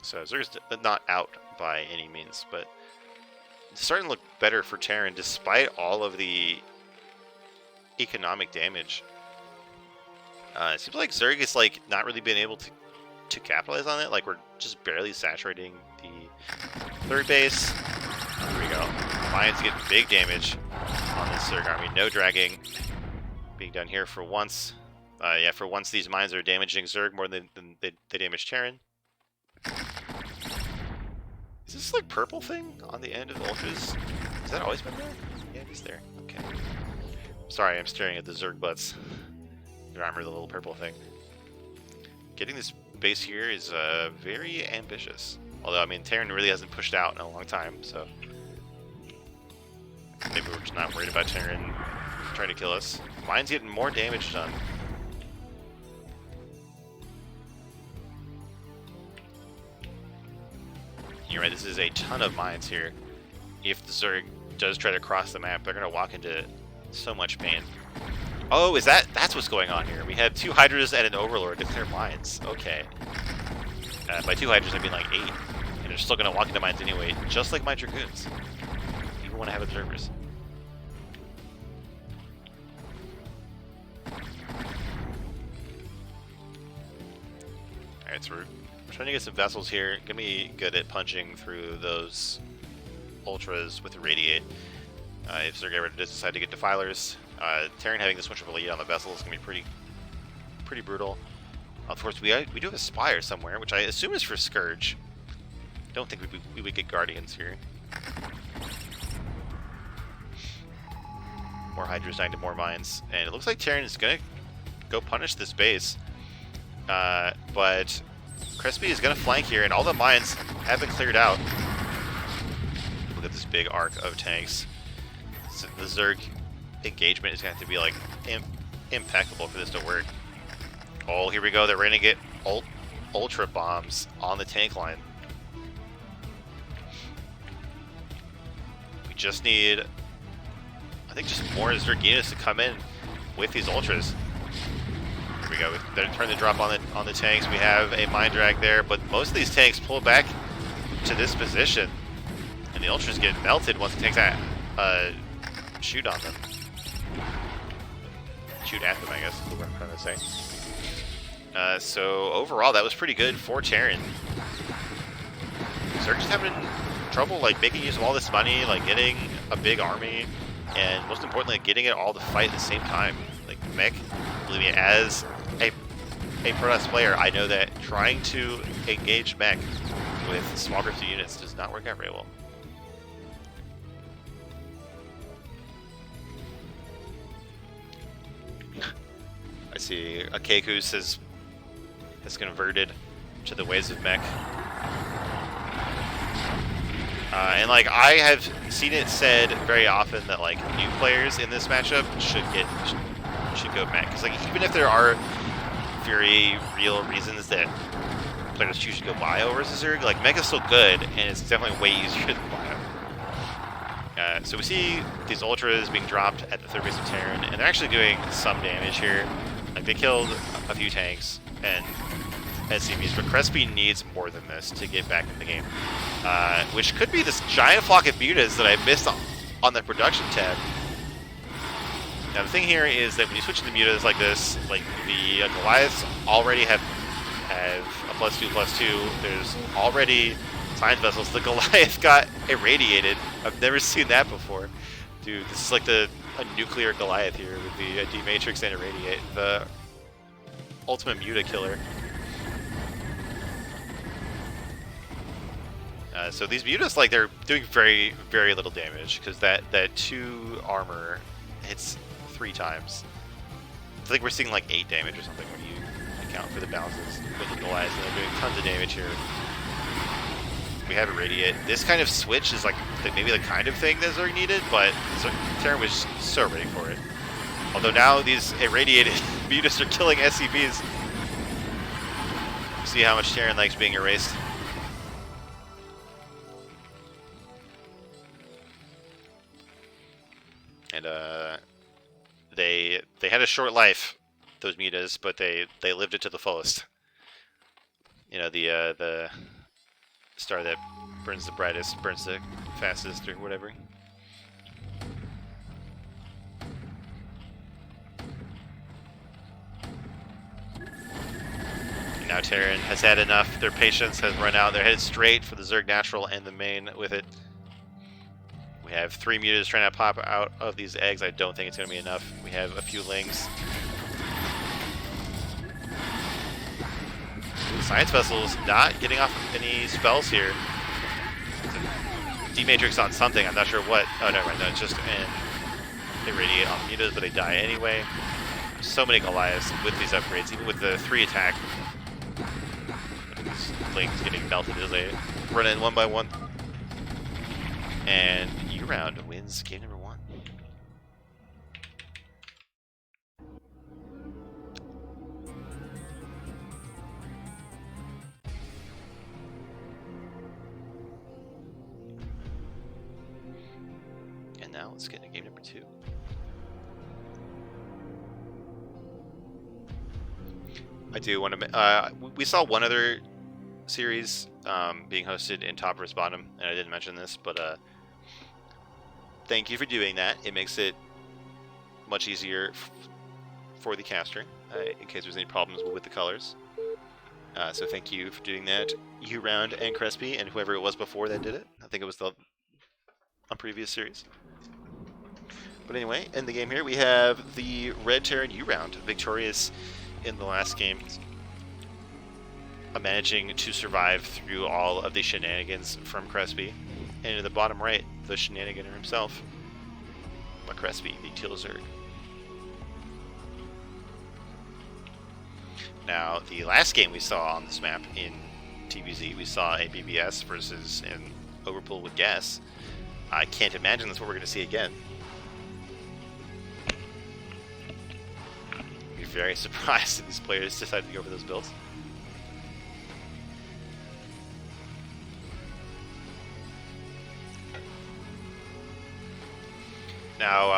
So Zerg's not out by any means, but it's starting to look better for Terran despite all of the economic damage It seems like Zerg is like not really been able to capitalize on it. Like we're just barely saturating the third base. Here we go. Lions getting big damage on this Zerg army. No dragging being done here for once. Yeah, for once these mines are damaging Zerg more than they damage Terran. Is this like purple thing on the end of the ultras? Has that always been there? Yeah, it is there. Okay. Sorry, I'm staring at the Zerg butts. Their armor, the little purple thing. Getting this base here is very ambitious. Although, I mean, Terran really hasn't pushed out in a long time, so maybe we're just not worried about Terran trying to kill us. Mine's getting more damage done. You're right, this is a ton of mines here. If the Zerg does try to cross the map, they're going to walk into so much pain. Oh, that's what's going on here. We have 2 Hydras and an Overlord declare mines. Okay. By 2 Hydras, I mean like 8. And they're still going to walk into mines anyway, just like my Dragoons. You want to have observers. Alright, so we're trying to get some vessels here. Gonna be good at punching through those ultras with the radiate. If Zerg ever does decide to get defilers, Terran having this much of a lead on the vessel is gonna be pretty brutal. Of course, we do have a Spire somewhere, which I assume is for Scourge. Don't think we would get Guardians here. More Hydras dying to more mines, and it looks like Terran is gonna go punish this base. But Crespi is going to flank here, and all the mines have been cleared out. Look at this big arc of tanks. So the Zerg engagement is going to have to be like impeccable for this to work. Oh, here we go. They're going to get ultra bombs on the tank line. We just need, I think, just more Zerg units to come in with these ultras. We go. They're trying to drop on the tanks. We have a mine drag there, but most of these tanks pull back to this position, and the ultras get melted once the tanks shoot on them. Shoot at them, I guess is what I'm trying to say. So overall, that was pretty good for Terran. Zerg just having trouble like making use of all this money, like getting a big army, and most importantly, getting it all to fight at the same time. Like mech, believe me, as a Protoss player, I know that trying to engage mech with small groups of units does not work out very well. I see a Kekus has converted to the ways of mech. And like I have seen it said very often that like new players in this matchup should go mech, because like even if there are very real reasons that players choose to go bio versus Zerg, like mech is still good, and it's definitely way easier than bio. So we see these ultras being dropped at the third base of Terran, and they're actually doing some damage here. Like they killed a few tanks and SCVs, but Crespi needs more than this to get back in the game. Which could be this giant flock of mutas that I missed on the production tab. Now the thing here is that when you switch to the mutas like this, like the Goliaths already have a +2/+2. There's already science vessels. The Goliath got irradiated. I've never seen that before. Dude, this is like a nuclear Goliath here with the D-Matrix and Irradiate. The ultimate muta killer. So these mutas, like, they're doing very, very little damage, because that 2 armor hits 3 times. I think we're seeing like 8 damage or something when you account for the balances with the Goliaths, and they're doing tons of damage here. We have Irradiate. This kind of switch is like maybe the kind of thing that Zerg needed, but Terran was so ready for it. Although now these irradiated mutas are killing SCVs. See how much Terran likes being erased. And they had a short life, those mutas, but they lived it to the fullest. You know, the star that burns the brightest, burns the fastest, or whatever. Now Terran has had enough. Their patience has run out. They're headed straight for the Zerg Natural and the main with it. We have 3 mutas trying to pop out of these eggs. I don't think it's going to be enough. We have a few lings. Science Vessel's not getting off any spells here. D-Matrix on something, I'm not sure what. Oh, no, right, no, it's just they radiate on the mutas, but they die anyway. So many Goliaths with these upgrades, even with the 3 attack. These lings getting melted as they run in one by one. And U-Round wins game number 1. And now let's get into game number 2. I do want to. We saw one other series being hosted in top versus bottom, and I didn't mention this, but thank you for doing that. It makes it much easier for the caster in case there's any problems with the colors. So thank you for doing that, U-Round and Crespi, and whoever it was before that did it. I think it was on previous series. But anyway, in the game here, we have the Red Terran U-Round, victorious in the last game, managing to survive through all of the shenanigans from Crespi. And in the bottom right, the shenaniganer himself, Crespi, the Teal Zerg. Now, the last game we saw on this map in TVZ, we saw a BBS versus an Overpull with gas. I can't imagine that's what we're going to see again. I'd be very surprised if these players decide to go for those builds. Now,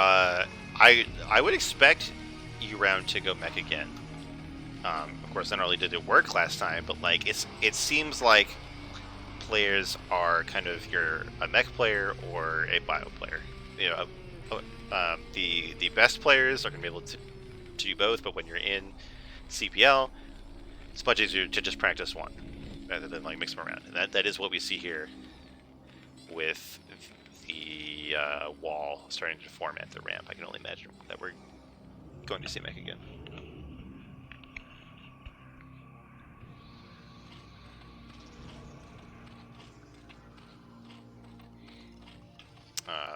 I would expect U-Round to go mech again. Of course, not only did it work last time, but like it seems like players are kind of you're a mech player or a bio player. You know, the best players are going to be able to do both, but when you're in CPL, it's much easier to just practice one rather than like mix them around. And that is what we see here with the wall starting to form at the ramp. I can only imagine that we're going to see mech again.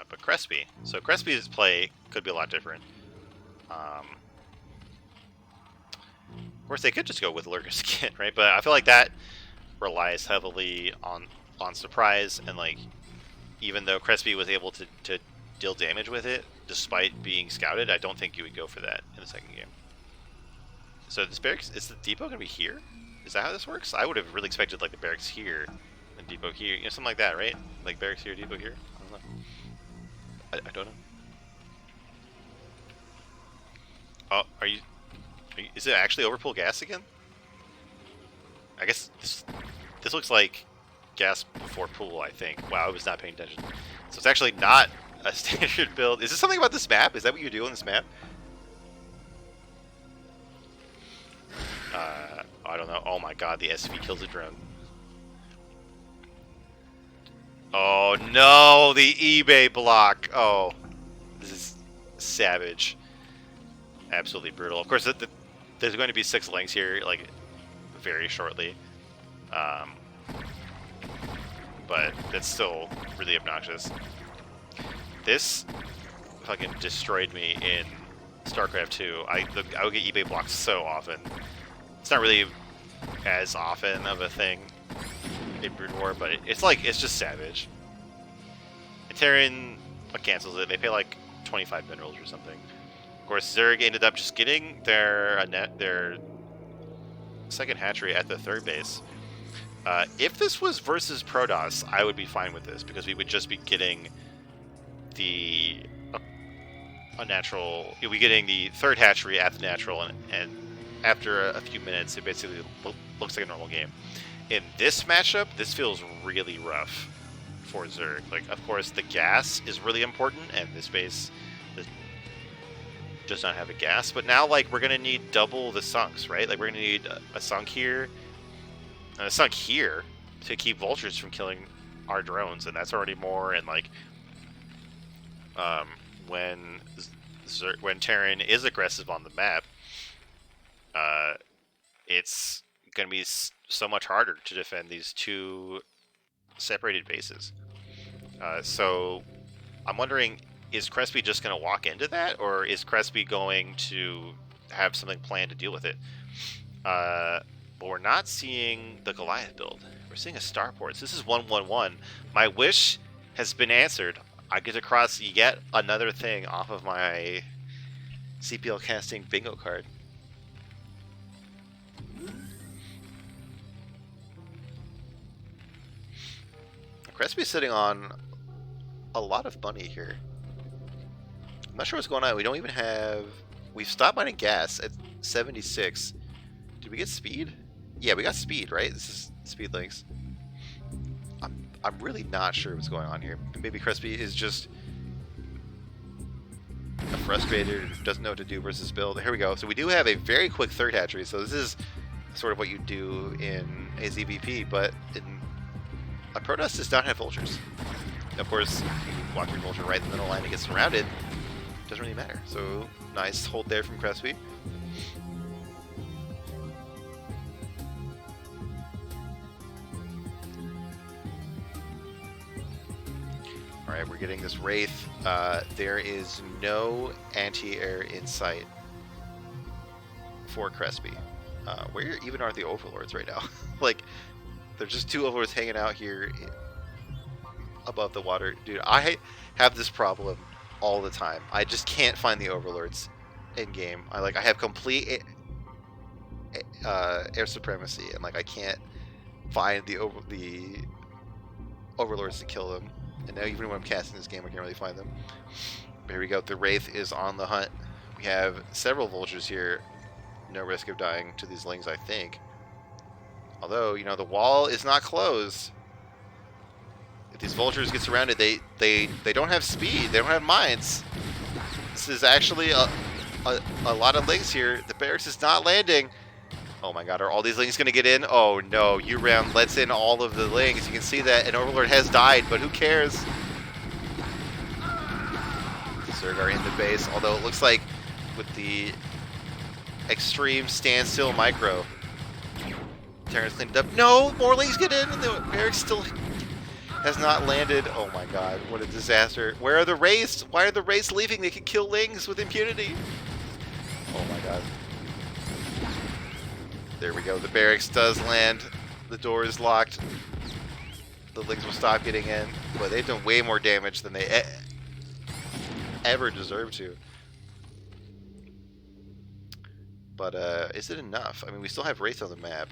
But Crespi. So Crespi's play could be a lot different. Of course, they could just go with Lurker Skin, right? But I feel like that relies heavily on surprise, and like even though Crespi was able to deal damage with it despite being scouted, I don't think you would go for that in the second game. So this barracks, is the depot gonna be here? Is that how this works? I would have really expected like the barracks here and depot here, you know, something like that, right? Like barracks here, depot here. I don't know. I don't know. Oh, are you? Is it actually Overpull gas again? I guess this looks like gas before pool, I think. Wow, I was not paying attention. So it's actually not a standard build. Is this something about this map? Is that what you do on this map? I don't know. Oh my god, the SCV kills a drone. Oh no, the eBay block. Oh, this is savage. Absolutely brutal. Of course, there's going to be 6 links here, like, very shortly. But that's still really obnoxious. This fucking destroyed me in StarCraft 2. I would get eBay blocked so often. It's not really as often of a thing in Brood War, but it's just savage. And Terran cancels it. They pay like 25 minerals or something. Of course, Zerg ended up just getting their second hatchery at the 3rd base. If this was versus Protoss, I would be fine with this because we would just be getting the unnatural. You'll be getting the 3rd hatchery at the natural, and after a few minutes, it basically looks like a normal game. In this matchup, this feels really rough for Zerg. Like, of course, the gas is really important, and this base does not have a gas. But now, like, we're gonna need double the sunks, right? Like, we're gonna need a sunk here And it's sunk here to keep vultures from killing our drones, and that's already more. And like, when Terran is aggressive on the map, it's going to be so much harder to defend these two separated bases. So I'm wondering, is Crespi just going to walk into that, or is Crespi going to have something planned to deal with it? But we're not seeing the Goliath build. We're seeing a starport. So this is 1-1-1. My wish has been answered. I get to cross yet another thing off of my CPL casting bingo card. Crespi's sitting on a lot of money here. I'm not sure what's going on. We don't even have... We've stopped mining gas at 76. Did we get speed? Yeah, we got speed, right? This is speed links. I'm really not sure what's going on here. Maybe Crespi is just a frustrated, doesn't know what to do versus build. Here we go. So we do have a very quick third hatchery. So this is sort of what you do in a ZVP, but a Protoss does not have vultures. Of course, if you walk your vulture right in the middle line and get surrounded, doesn't really matter. So nice hold there from Crespi. Alright, we're getting this Wraith. There is no anti-air in sight for Crespi. Where even are the Overlords right now? Like, there's just two Overlords hanging out here above the water. Dude, I have this problem all the time. I just can't find the Overlords in-game. I have complete air supremacy, and like I can't find the Overlords to kill them. And now even when I'm casting this game, I can't really find them. Here we go. The Wraith is on the hunt. We have several vultures here. No risk of dying to these lings, I think. Although, you know, the wall is not closed. If these vultures get surrounded, they don't have speed. They don't have mines. This is actually a lot of lings here. The barracks is not landing. Oh my god, are all these lings going to get in? Oh no, U-Round lets in all of the lings. You can see that an Overlord has died, but who cares? Zerg are in the base, although it looks like with the extreme standstill micro, Terran's cleaned it up. No, more lings get in, and the barracks still has not landed. Oh my god, what a disaster. Where are the Wraiths? Why are the Wraiths leaving? They can kill lings with impunity. Oh my god. There we go. The barracks does land. The door is locked. The lings will stop getting in. But they've done way more damage than they ever deserve to. But is it enough? I mean, we still have Wraith on the map.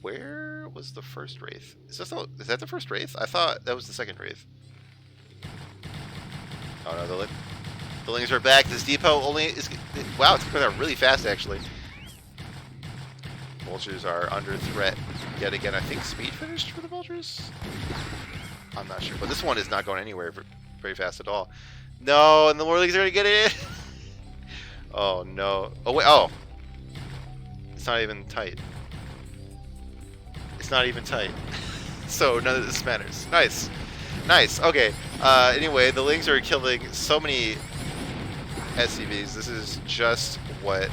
Where was the first Wraith? Is that the first Wraith? I thought that was the second Wraith. Oh no, the lings are back. This depot only is... Wow, it's coming out really fast, actually. Vultures are under threat yet again. I think speed finished for the vultures? I'm not sure. But this one is not going anywhere very fast at all. No, and the more lings are going to get in. Oh, no. Oh, wait. Oh. It's not even tight. It's not even tight. So none of this matters. Nice. Nice. Okay. Anyway, the lings are killing so many SCVs. This is just what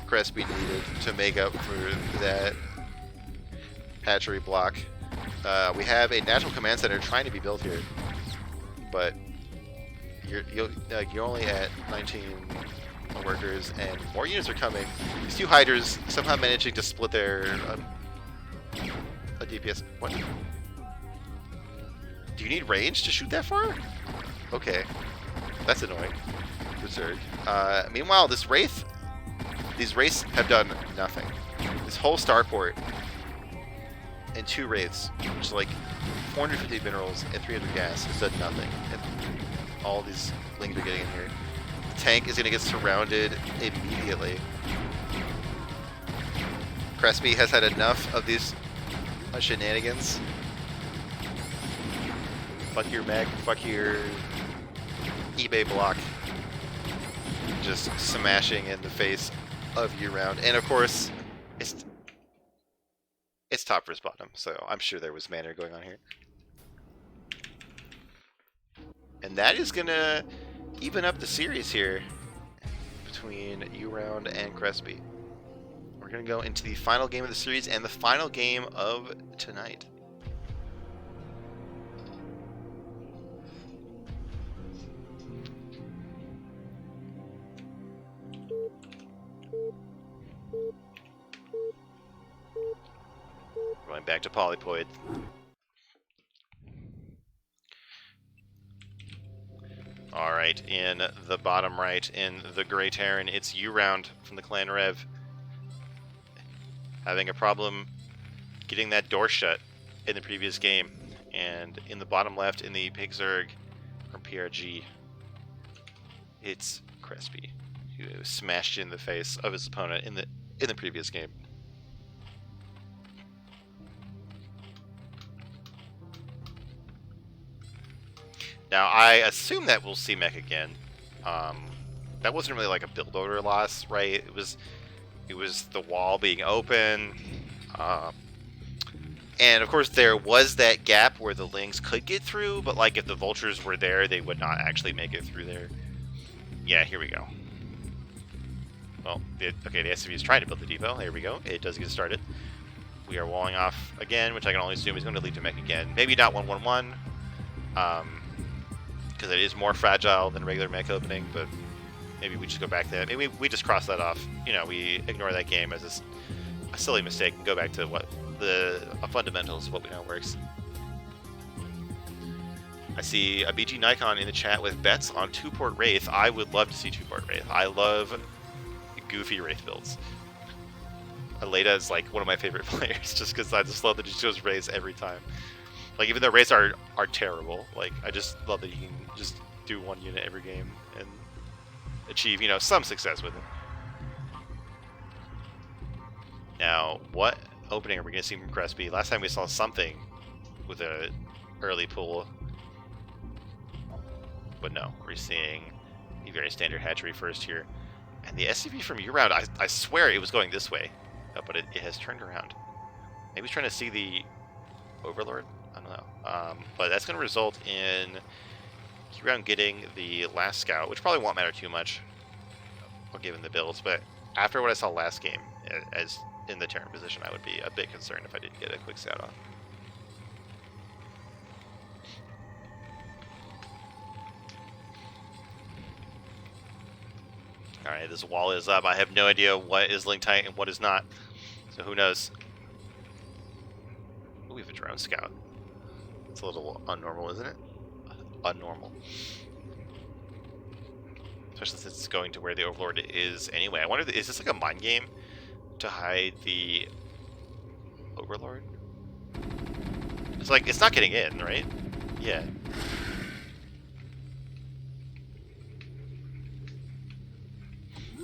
Crespi needed to make up for that hatchery block. We have a natural command center trying to be built here, but you're only at 19 workers, and more units are coming. These two hydras somehow managing to split their a DPS. What? Do you need range to shoot that far? Okay, that's annoying. Berserk. Meanwhile, these Wraiths have done nothing. This whole starport and 2 Wraiths, which is like 450 minerals and 300 gas, has done nothing. And all these lings are getting in here. The tank is going to get surrounded immediately. Crespi has had enough of these shenanigans. Fuck your mech, fuck your eBay block. Just smashing in the face of U-Round. And of course, it's top versus bottom, so I'm sure there was manner going on here. And that is gonna even up the series here between U-Round and Crespi. We're gonna go into the final game of the series and the final game of tonight. Going back to Polypoid. Alright, in the bottom right, in the Grey Terran, it's U-Round from the Clan Rev. Having a problem getting that door shut in the previous game. And in the bottom left, in the Pig Zerg from PRG, it's Crespi, who smashed in the face of his opponent in the previous game. Now, I assume that we'll see Mech again. That wasn't really like a build order loss, right? It was the wall being open. And of course, there was that gap where the Lings could get through, but like if the Vultures were there, they would not actually make it through there. Yeah, here we go. Well, okay, the SCV is trying to build the depot. Here we go. It does get started. We are walling off again, which I can only assume is going to lead to Mech again. Maybe not 1-1-1. Because it is more fragile than regular mech opening, but maybe we just go back to that. Maybe we just cross that off. You know, we ignore that game as a silly mistake and go back to what the fundamentals of what we know works. I see a BG Nikon in the chat with bets on 2-port Wraith. I would love to see 2-port Wraith. I love goofy Wraith builds. Aleda is like one of my favorite players just because I just love that he shows Wraiths every time. Like, even though Wraiths are terrible, like, I just love that you can just do one unit every game and achieve, you know, some success with it. Now, what opening are we going to see from Crespi? Last time we saw something with a early pull. But no, we're seeing a very standard hatchery first here. And the SCV from U-Round, I swear it was going this way, but it has turned around. Maybe he's trying to see the Overlord? I don't know. But that's going to result in U-Round getting the last scout, which probably won't matter too much, given the builds. But after what I saw last game, as in the Terran position, I would be a bit concerned if I didn't get a quick scout on. Alright, this wall is up. I have no idea what is link tight and what is not. So who knows? Ooh, we have a drone scout. It's a little unnormal, isn't it? Unnormal. Especially since it's going to where the Overlord is anyway. I wonder, is this like a mind game to hide the Overlord? It's like, it's not getting in, right? Yeah.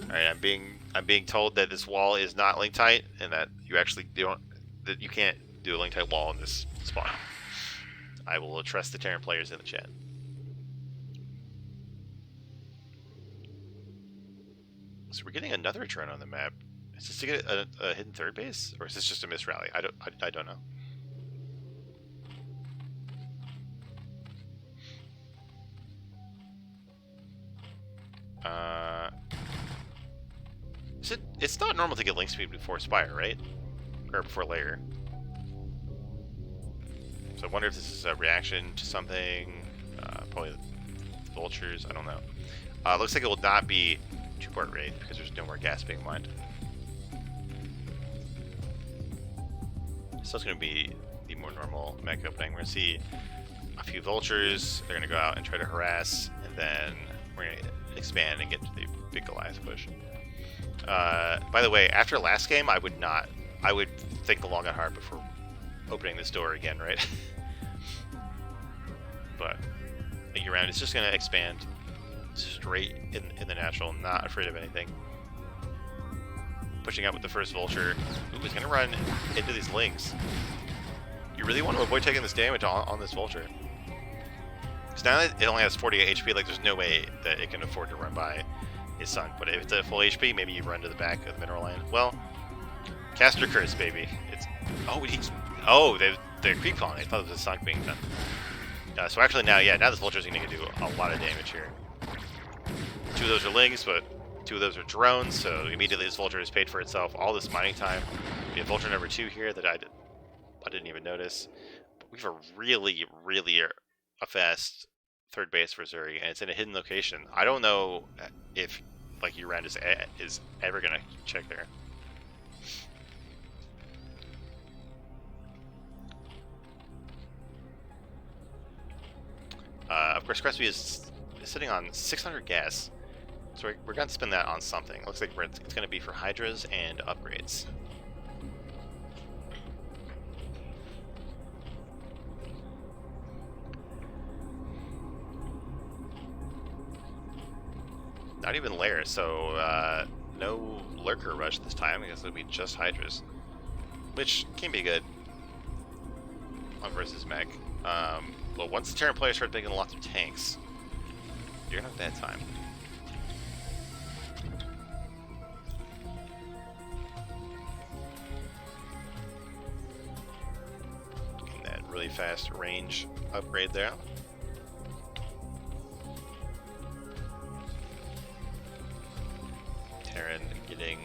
Alright, I'm being told that this wall is not link tight and that you actually that you can't do a link tight wall in this spawn. I will trust the Terran players in the chat. So we're getting another drone on the map. Is this to get a hidden third base, or is this just a miss rally? I don't know. It's not normal to get link speed before Spire, right? Or before Lair. So I wonder if this is a reaction to something. Probably the Vultures, I don't know. Looks like it will not be 2-port Wraith because there's no more gas being mined. So it's going to be the more normal mech opening. We're going to see a few Vultures. They're going to go out and try to harass, and then we're going to expand and get to the big Goliath push. By the way, after last game, I would think long and hard before opening this door again, right? But U-Round is just going to expand straight in the natural, not afraid of anything. Pushing out with the first Vulture. Ooh, he's going to run into these Lings. You really want to avoid taking this damage on this Vulture. Because now that it only has 48 HP, like, there's no way that it can afford to run by his son. But if it's at full HP, maybe you run to the back of the mineral line. Well, Caster Curse, baby. Oh, they're creep calling. I thought it was a sonic being done. So actually now, yeah, now this vulture's going to do a lot of damage here. 2 of those are lings, but 2 of those are drones, so immediately this vulture has paid for itself. All this mining time. We have vulture number 2 here that I didn't even notice. But we have a really, really a fast third base for Zuri, and it's in a hidden location. I don't know if like year-round is ever going to check there. Of course, Crespi is sitting on 600 gas, so we're going to spend that on something. It looks like it's going to be for Hydras and upgrades. Not even Lair, so no Lurker Rush this time, because it'll be just Hydras, which can be good on versus mech. But once the Terran players start making lots of tanks, you're gonna have a bad time. Getting that really fast range upgrade there. Terran getting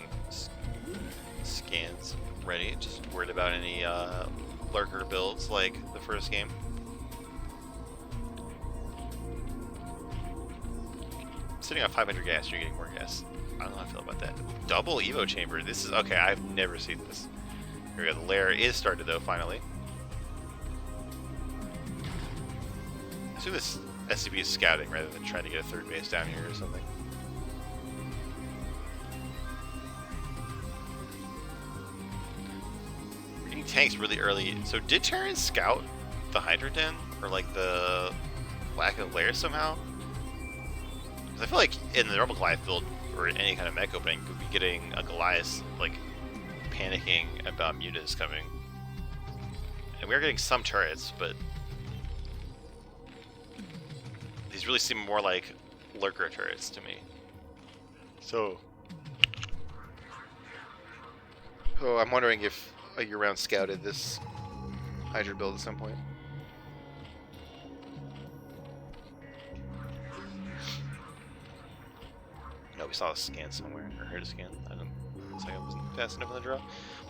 scans ready, just worried about any lurker builds like the first game. Sitting on 500 gas, you're getting more gas. I don't know how I feel about that. Double Evo chamber. This is okay. I've never seen this. Here we go. The lair is started though. Finally. I assume this SCV is scouting rather than trying to get a third base down here or something. We're getting tanks really early. So did Terran scout the Hydra Den or like the lack of layers somehow? I feel like in the normal Goliath build, or any kind of mech opening, you could be getting a Goliath, like, panicking about mutas coming. And we are getting some turrets, but these really seem more like lurker turrets to me. So, I'm wondering if a year-round scouted this Hydra build at some point. No, we saw a scan somewhere, or heard a scan. I wasn't fast enough on the draw.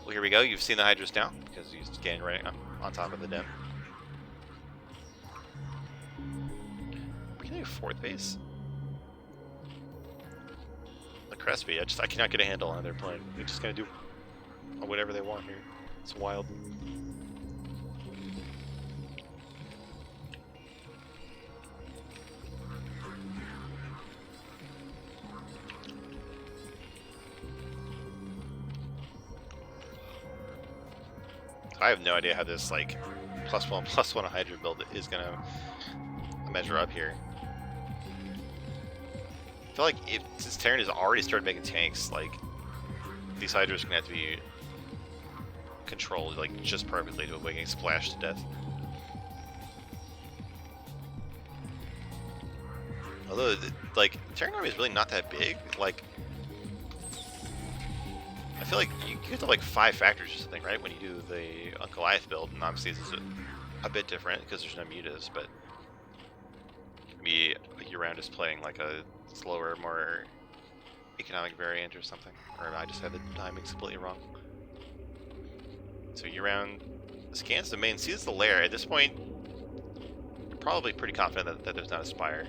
Well, here we go. You've seen the Hydras down, because you scanned right on top of the den. We can do a 4th base. The Crespi, I cannot get a handle on their plane. They're just gonna do whatever they want here. It's wild. I have no idea how this like +1/+1 Hydra build is gonna measure up here. I feel like since Terran has already started making tanks, like these Hydras are gonna have to be controlled like just perfectly to avoid getting splashed to death. Although like Terran army is really not that big. Like I feel like you get to like 5 factors or something, right? When you do the Goliath build, and obviously this is a bit different because there's no mutas, but me year-round is playing like a slower, more economic variant or something, or I just have the timing completely wrong. So year-round scans the main, sees the lair. At this point, you're probably pretty confident that there's not a spire.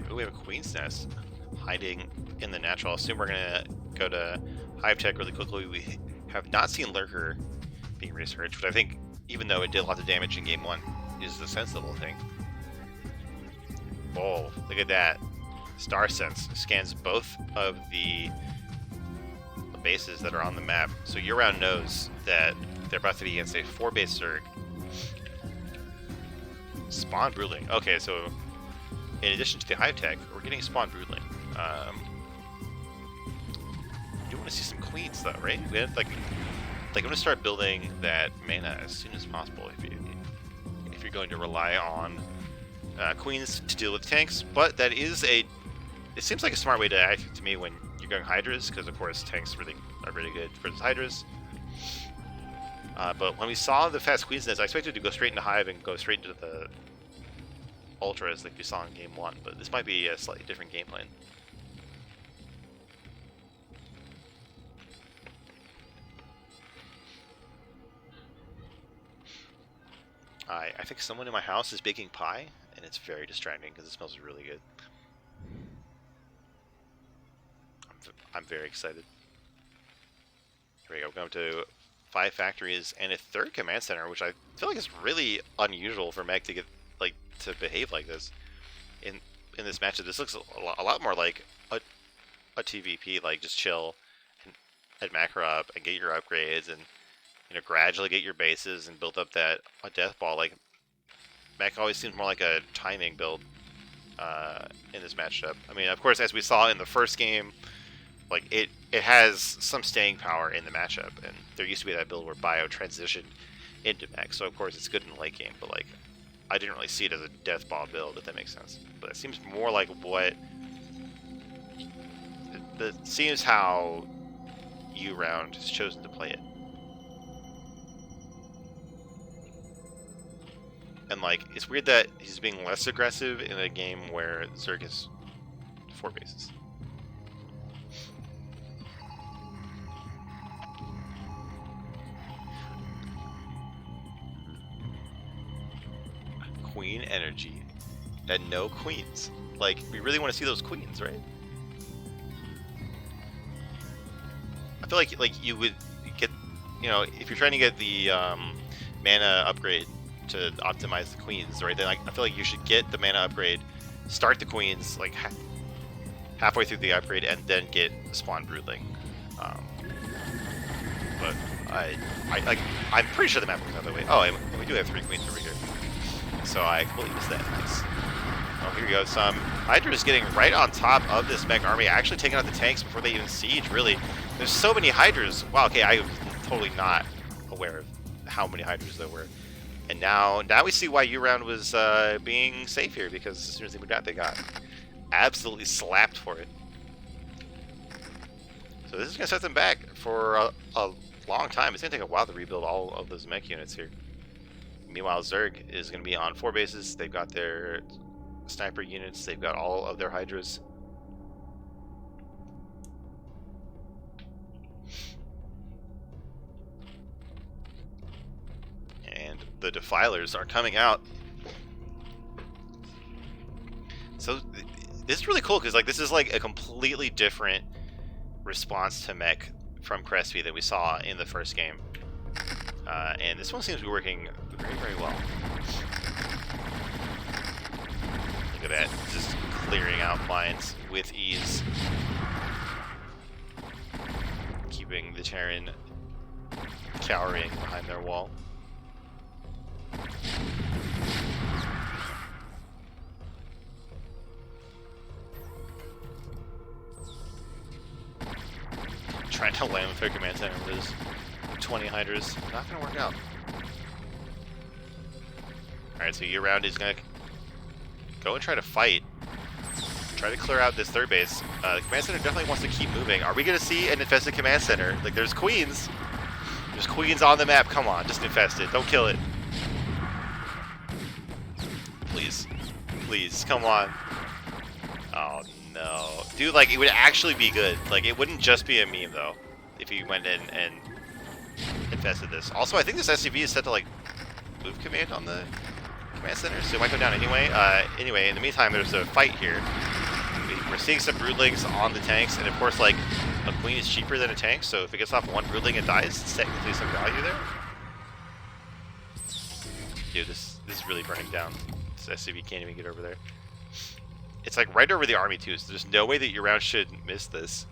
Ooh, we have a Queen's Nest hiding in the natural. I assume we're gonna go to Hive Tech really quickly. We have not seen Lurker being researched, which I think, even though it did lots of damage in Game 1, is the sensible thing. Oh, look at that. Star Sense scans both of the bases that are on the map. So year-round knows that they're about to be against a 4-base Zerg. Spawn Broodling. Okay, so in addition to the Hive Tech, we're getting Spawn Broodling. You want to see some queens, though, right? We had like Like, I'm gonna start building that mana as soon as possible if you're going to rely on queens to deal with tanks. But that is it seems like a smart way to act to me when you're going hydras, because of course tanks are really good for hydras. But when we saw the fast queens nest, I expected to go straight into hive and go straight into the ultras like we saw in game 1, but this might be a slightly different game plan. I think someone in my house is baking pie, and it's very distracting because it smells really good. I'm very excited. Here we go. We're going to 5 factories and a 3rd command center, which I feel like is really unusual for Meg to get to behave like this in this matchup. This looks a lot more like a TVP, like just chill and macro up and get your upgrades and gradually get your bases and build up that death ball. Like Mech always seems more like a timing build in this matchup. I mean, of course, as we saw in the first game, like it has some staying power in the matchup, and there used to be that build where Bio transitioned into Mech, so of course it's good in the late game. But like, I didn't really see it as a death ball build, if that makes sense. But it seems more like what it seems how U-Round has chosen to play it. And like, it's weird that he's being less aggressive in a game where Zerg has 4 bases. Queen energy and no queens. Like, we really want to see those queens, right? I feel like you would get, if you're trying to get the mana upgrade to optimize the queens, right? Then I feel like you should get the mana upgrade, start the queens like halfway through the upgrade, and then get spawn broodling. But I'm pretty sure the map works out that way. Oh, and we do have 3 queens over here, so I completely missed that. Oh, here we go. Some Hydra is getting right on top of this mech army, actually taking out the tanks before they even siege. Really, there's so many Hydras. Wow. Okay, I was totally not aware of how many Hydras there were. And now we see why U-Round was being safe here, because as soon as they moved out, they got absolutely slapped for it. So this is going to set them back for a long time. It's going to take a while to rebuild all of those mech units here. Meanwhile, Zerg is going to be on 4 bases. They've got their sniper units. They've got all of their Hydras. And the Defilers are coming out. So this is really cool, because like this is like a completely different response to mech from Crespi that we saw in the first game. And this one seems to be working very, very well. Look at that, just clearing out lines with ease. Keeping the Terran cowering behind their wall. Trying to land with their command center with his 20 Hydras. Not going to work out. Alright, so U-Round is going to go and try to fight. Try to clear out this 3rd base. The command center definitely wants to keep moving. Are we going to see an infested command center? Like, there's queens. There's queens on the map. Come on, just infest it. Don't kill it. Please. Please, come on. Oh, no. Dude, like, it would actually be good. Like, it wouldn't just be a meme, though, if you went in and infested this. Also, I think this SCV is set to, like, move command on the command center, so it might go down anyway. Anyway, in the meantime, there's a fight here. We're seeing some broodlings on the tanks, and of course, like, a queen is cheaper than a tank, so if it gets off one broodling and dies, it's technically some value there. Dude, this is really burning down. This SCV can't even get over there. It's like right over the army too, so there's no way that U-Round should miss this.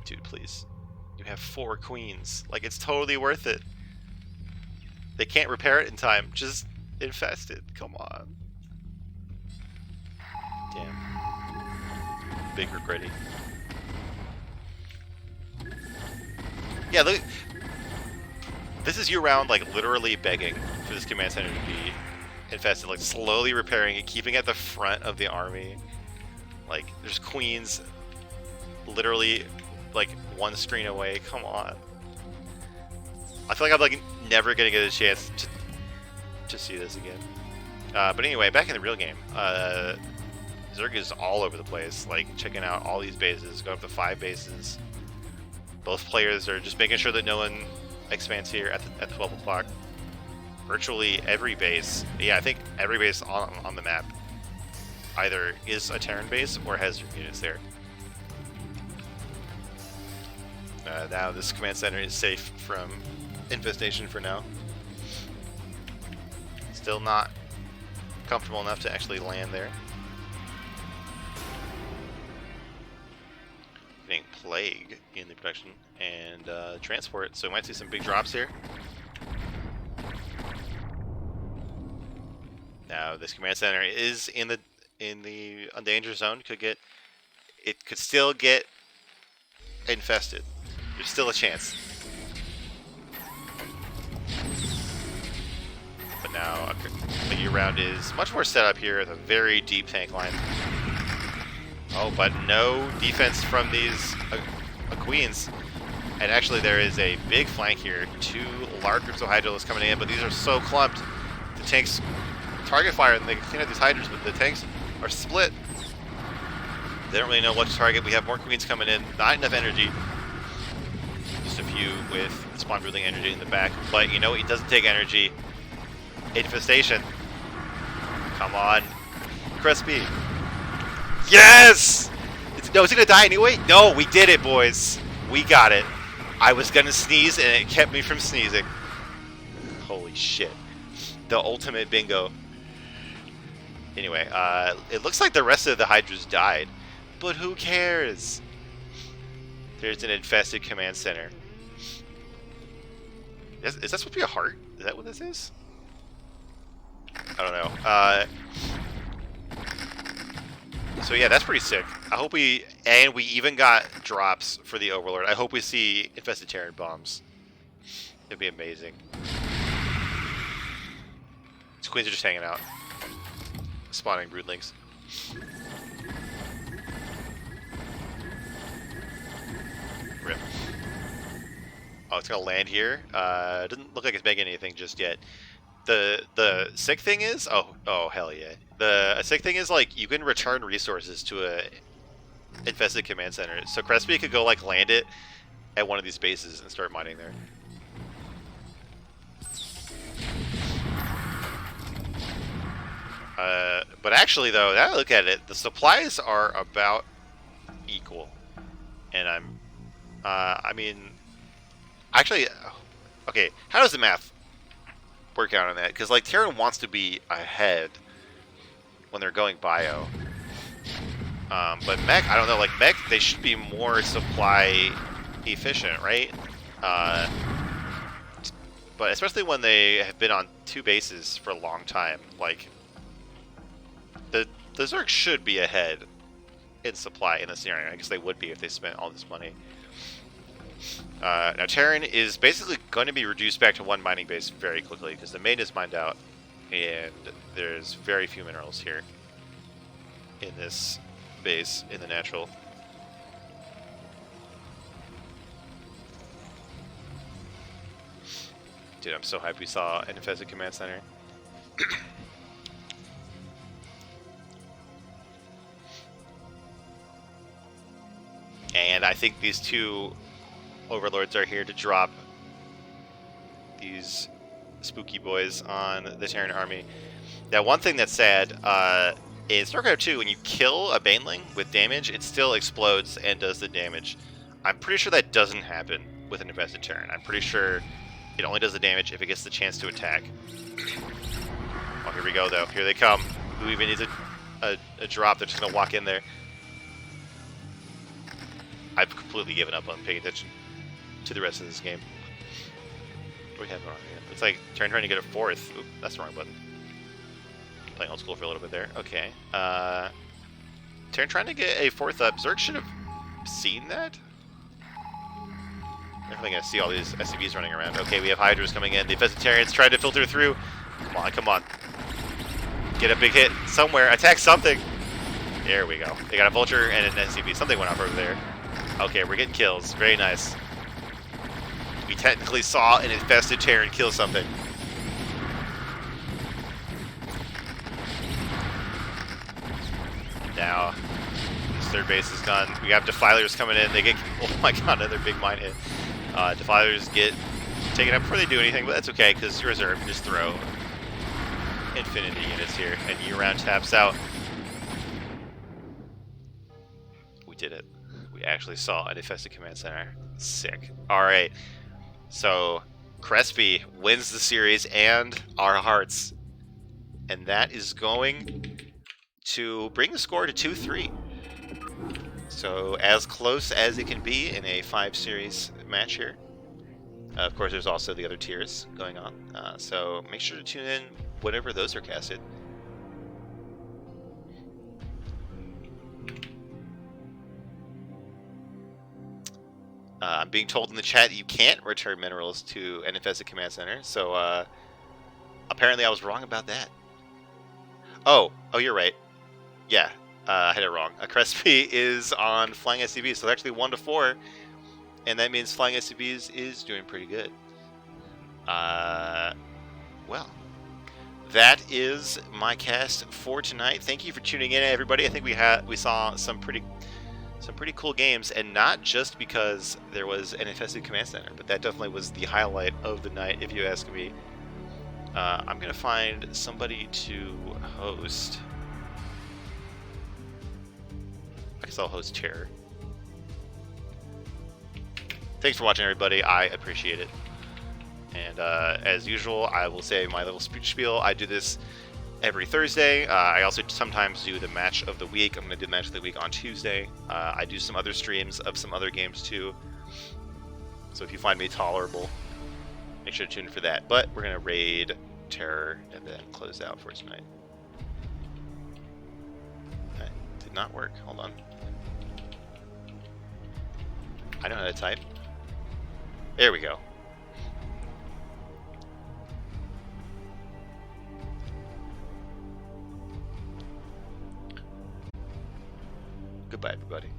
Dude, please. You have 4 queens. Like, it's totally worth it. They can't repair it in time. Just infest it. Come on. Damn. Big regretty. Yeah, look. This is year-round, like, literally begging for this command center to be infested, like, slowly repairing it, keeping at the front of the army. Like, there's queens literally, like, one screen away. Come on. I feel like I'm, like, never gonna get a chance to see this again. But anyway, back in the real game, Zerg is all over the place, like, checking out all these bases, going up to 5 bases. Both players are just making sure that no one expands here at 12 o'clock. Virtually every base, yeah, I think every base on the map either is a Terran base or has units there. Now this command center is safe from infestation for now. Still not comfortable enough to actually land there. Getting plague in the production and transport, so we might see some big drops here. Now this command center is in the danger zone. It could still get infested. There's still a chance. But now the year-round is much more set up here with a very deep tank line. Oh, but no defense from these queens. And actually there is a big flank here. 2 large groups of Hydras coming in, but these are so clumped. The tanks target fire and they can clean out these Hydras, but the tanks are split. They don't really know what to target. We have more queens coming in. Not enough energy. Just a few with spawn building energy in the back. But you know, it doesn't take energy. Infestation. Come on. Crispy. Yes! No, is it gonna die anyway? No, we did it, boys. We got it. I was gonna sneeze and it kept me from sneezing. Holy shit. The ultimate bingo. Anyway, it looks like the rest of the Hydras died. But who cares? There's an infested command center. Is that supposed to be a heart? Is that what this is? I don't know. So yeah, that's pretty sick. I hope we even got drops for the Overlord. I hope we see infested Terran bombs. It'd be amazing. These queens are just hanging out. Spawning broodlings. Rip. Oh, it's gonna land here. Doesn't look like it's making anything just yet. The sick thing is, oh hell yeah. The sick thing is, like, you can return resources to a infested command center. So Crespi could go, like, land it at one of these bases and start mining there. But actually, though, now I look at it, the supplies are about equal. And I mean, actually, okay, how does the math work out on that? Because, like, Terran wants to be ahead when they're going bio. But mech, I don't know, like, mech, they should be more supply efficient, right? But especially when they have been on 2 bases for a long time, like, the Zerg should be ahead in supply in this scenario. I guess they would be if they spent all this money. Now Terran is basically going to be reduced back to 1 mining base very quickly because the main is mined out and there's very few minerals here in this base in the natural. Dude, I'm so hyped we saw an infested command center. And I think these 2 overlords are here to drop these spooky boys on the Terran army. Now, one thing that's sad, in StarCraft 2, when you kill a baneling with damage, it still explodes and does the damage. I'm pretty sure that doesn't happen with an infested Terran. I'm pretty sure it only does the damage if it gets the chance to attack. Oh, here we go, though. Here they come. Who even needs a drop? They're just going to walk in there. I've completely given up on paying attention to the rest of this game. What do we have going on here? It's like trying to get a 4th. Oop, that's the wrong button. Playing old school for a little bit there. Okay. Terran trying to get a 4th up. Zerg should have seen that. Definitely gonna see all these SCVs running around. Okay, we have Hydras coming in. The Vegetarians trying to filter through. Come on, come on. Get a big hit somewhere. Attack something. There we go. They got a Vulture and an SCV. Something went off over there. Okay, we're getting kills. Very nice. We technically saw an infested Terran kill something. Now, this third base is done. We have Defilers coming in. They get, oh my god, another big mine hit. Defilers get taken out before they do anything, but that's okay, because you reserve, just throw infinity units here, and year-round taps out. We did it. We actually saw an infested command center. Sick. Alright, so Crespi wins the series and our hearts. And that is going to bring the score to 2-3. So as close as it can be in a 5-series match here. Of course, there's also the other tiers going on. So make sure to tune in whenever those are casted. I'm being told in the chat you can't return minerals to an infested command center. So apparently I was wrong about that. Oh, you're right. Yeah, I had it wrong. A Crespi is on Flying SCVs, so it's actually 1-4, and that means Flying SCVs is doing pretty good. Well, that is my cast for tonight. Thank you for tuning in, everybody. I think we saw some pretty cool games, and not just because there was an infested command center, but that definitely was the highlight of the night, if you ask me. I'm gonna find somebody to host. I guess I'll host Terror. Thanks for watching, everybody. I appreciate it. And as usual, I will say my little spiel. I do this every Thursday. I also sometimes do the match of the week. I'm going to do the match of the week on Tuesday. I do some other streams of some other games too. So if you find me tolerable, make sure to tune in for that. But we're going to raid Terror and then close out for tonight. That did not work. Hold on. I know how to type. There we go. Goodbye, everybody.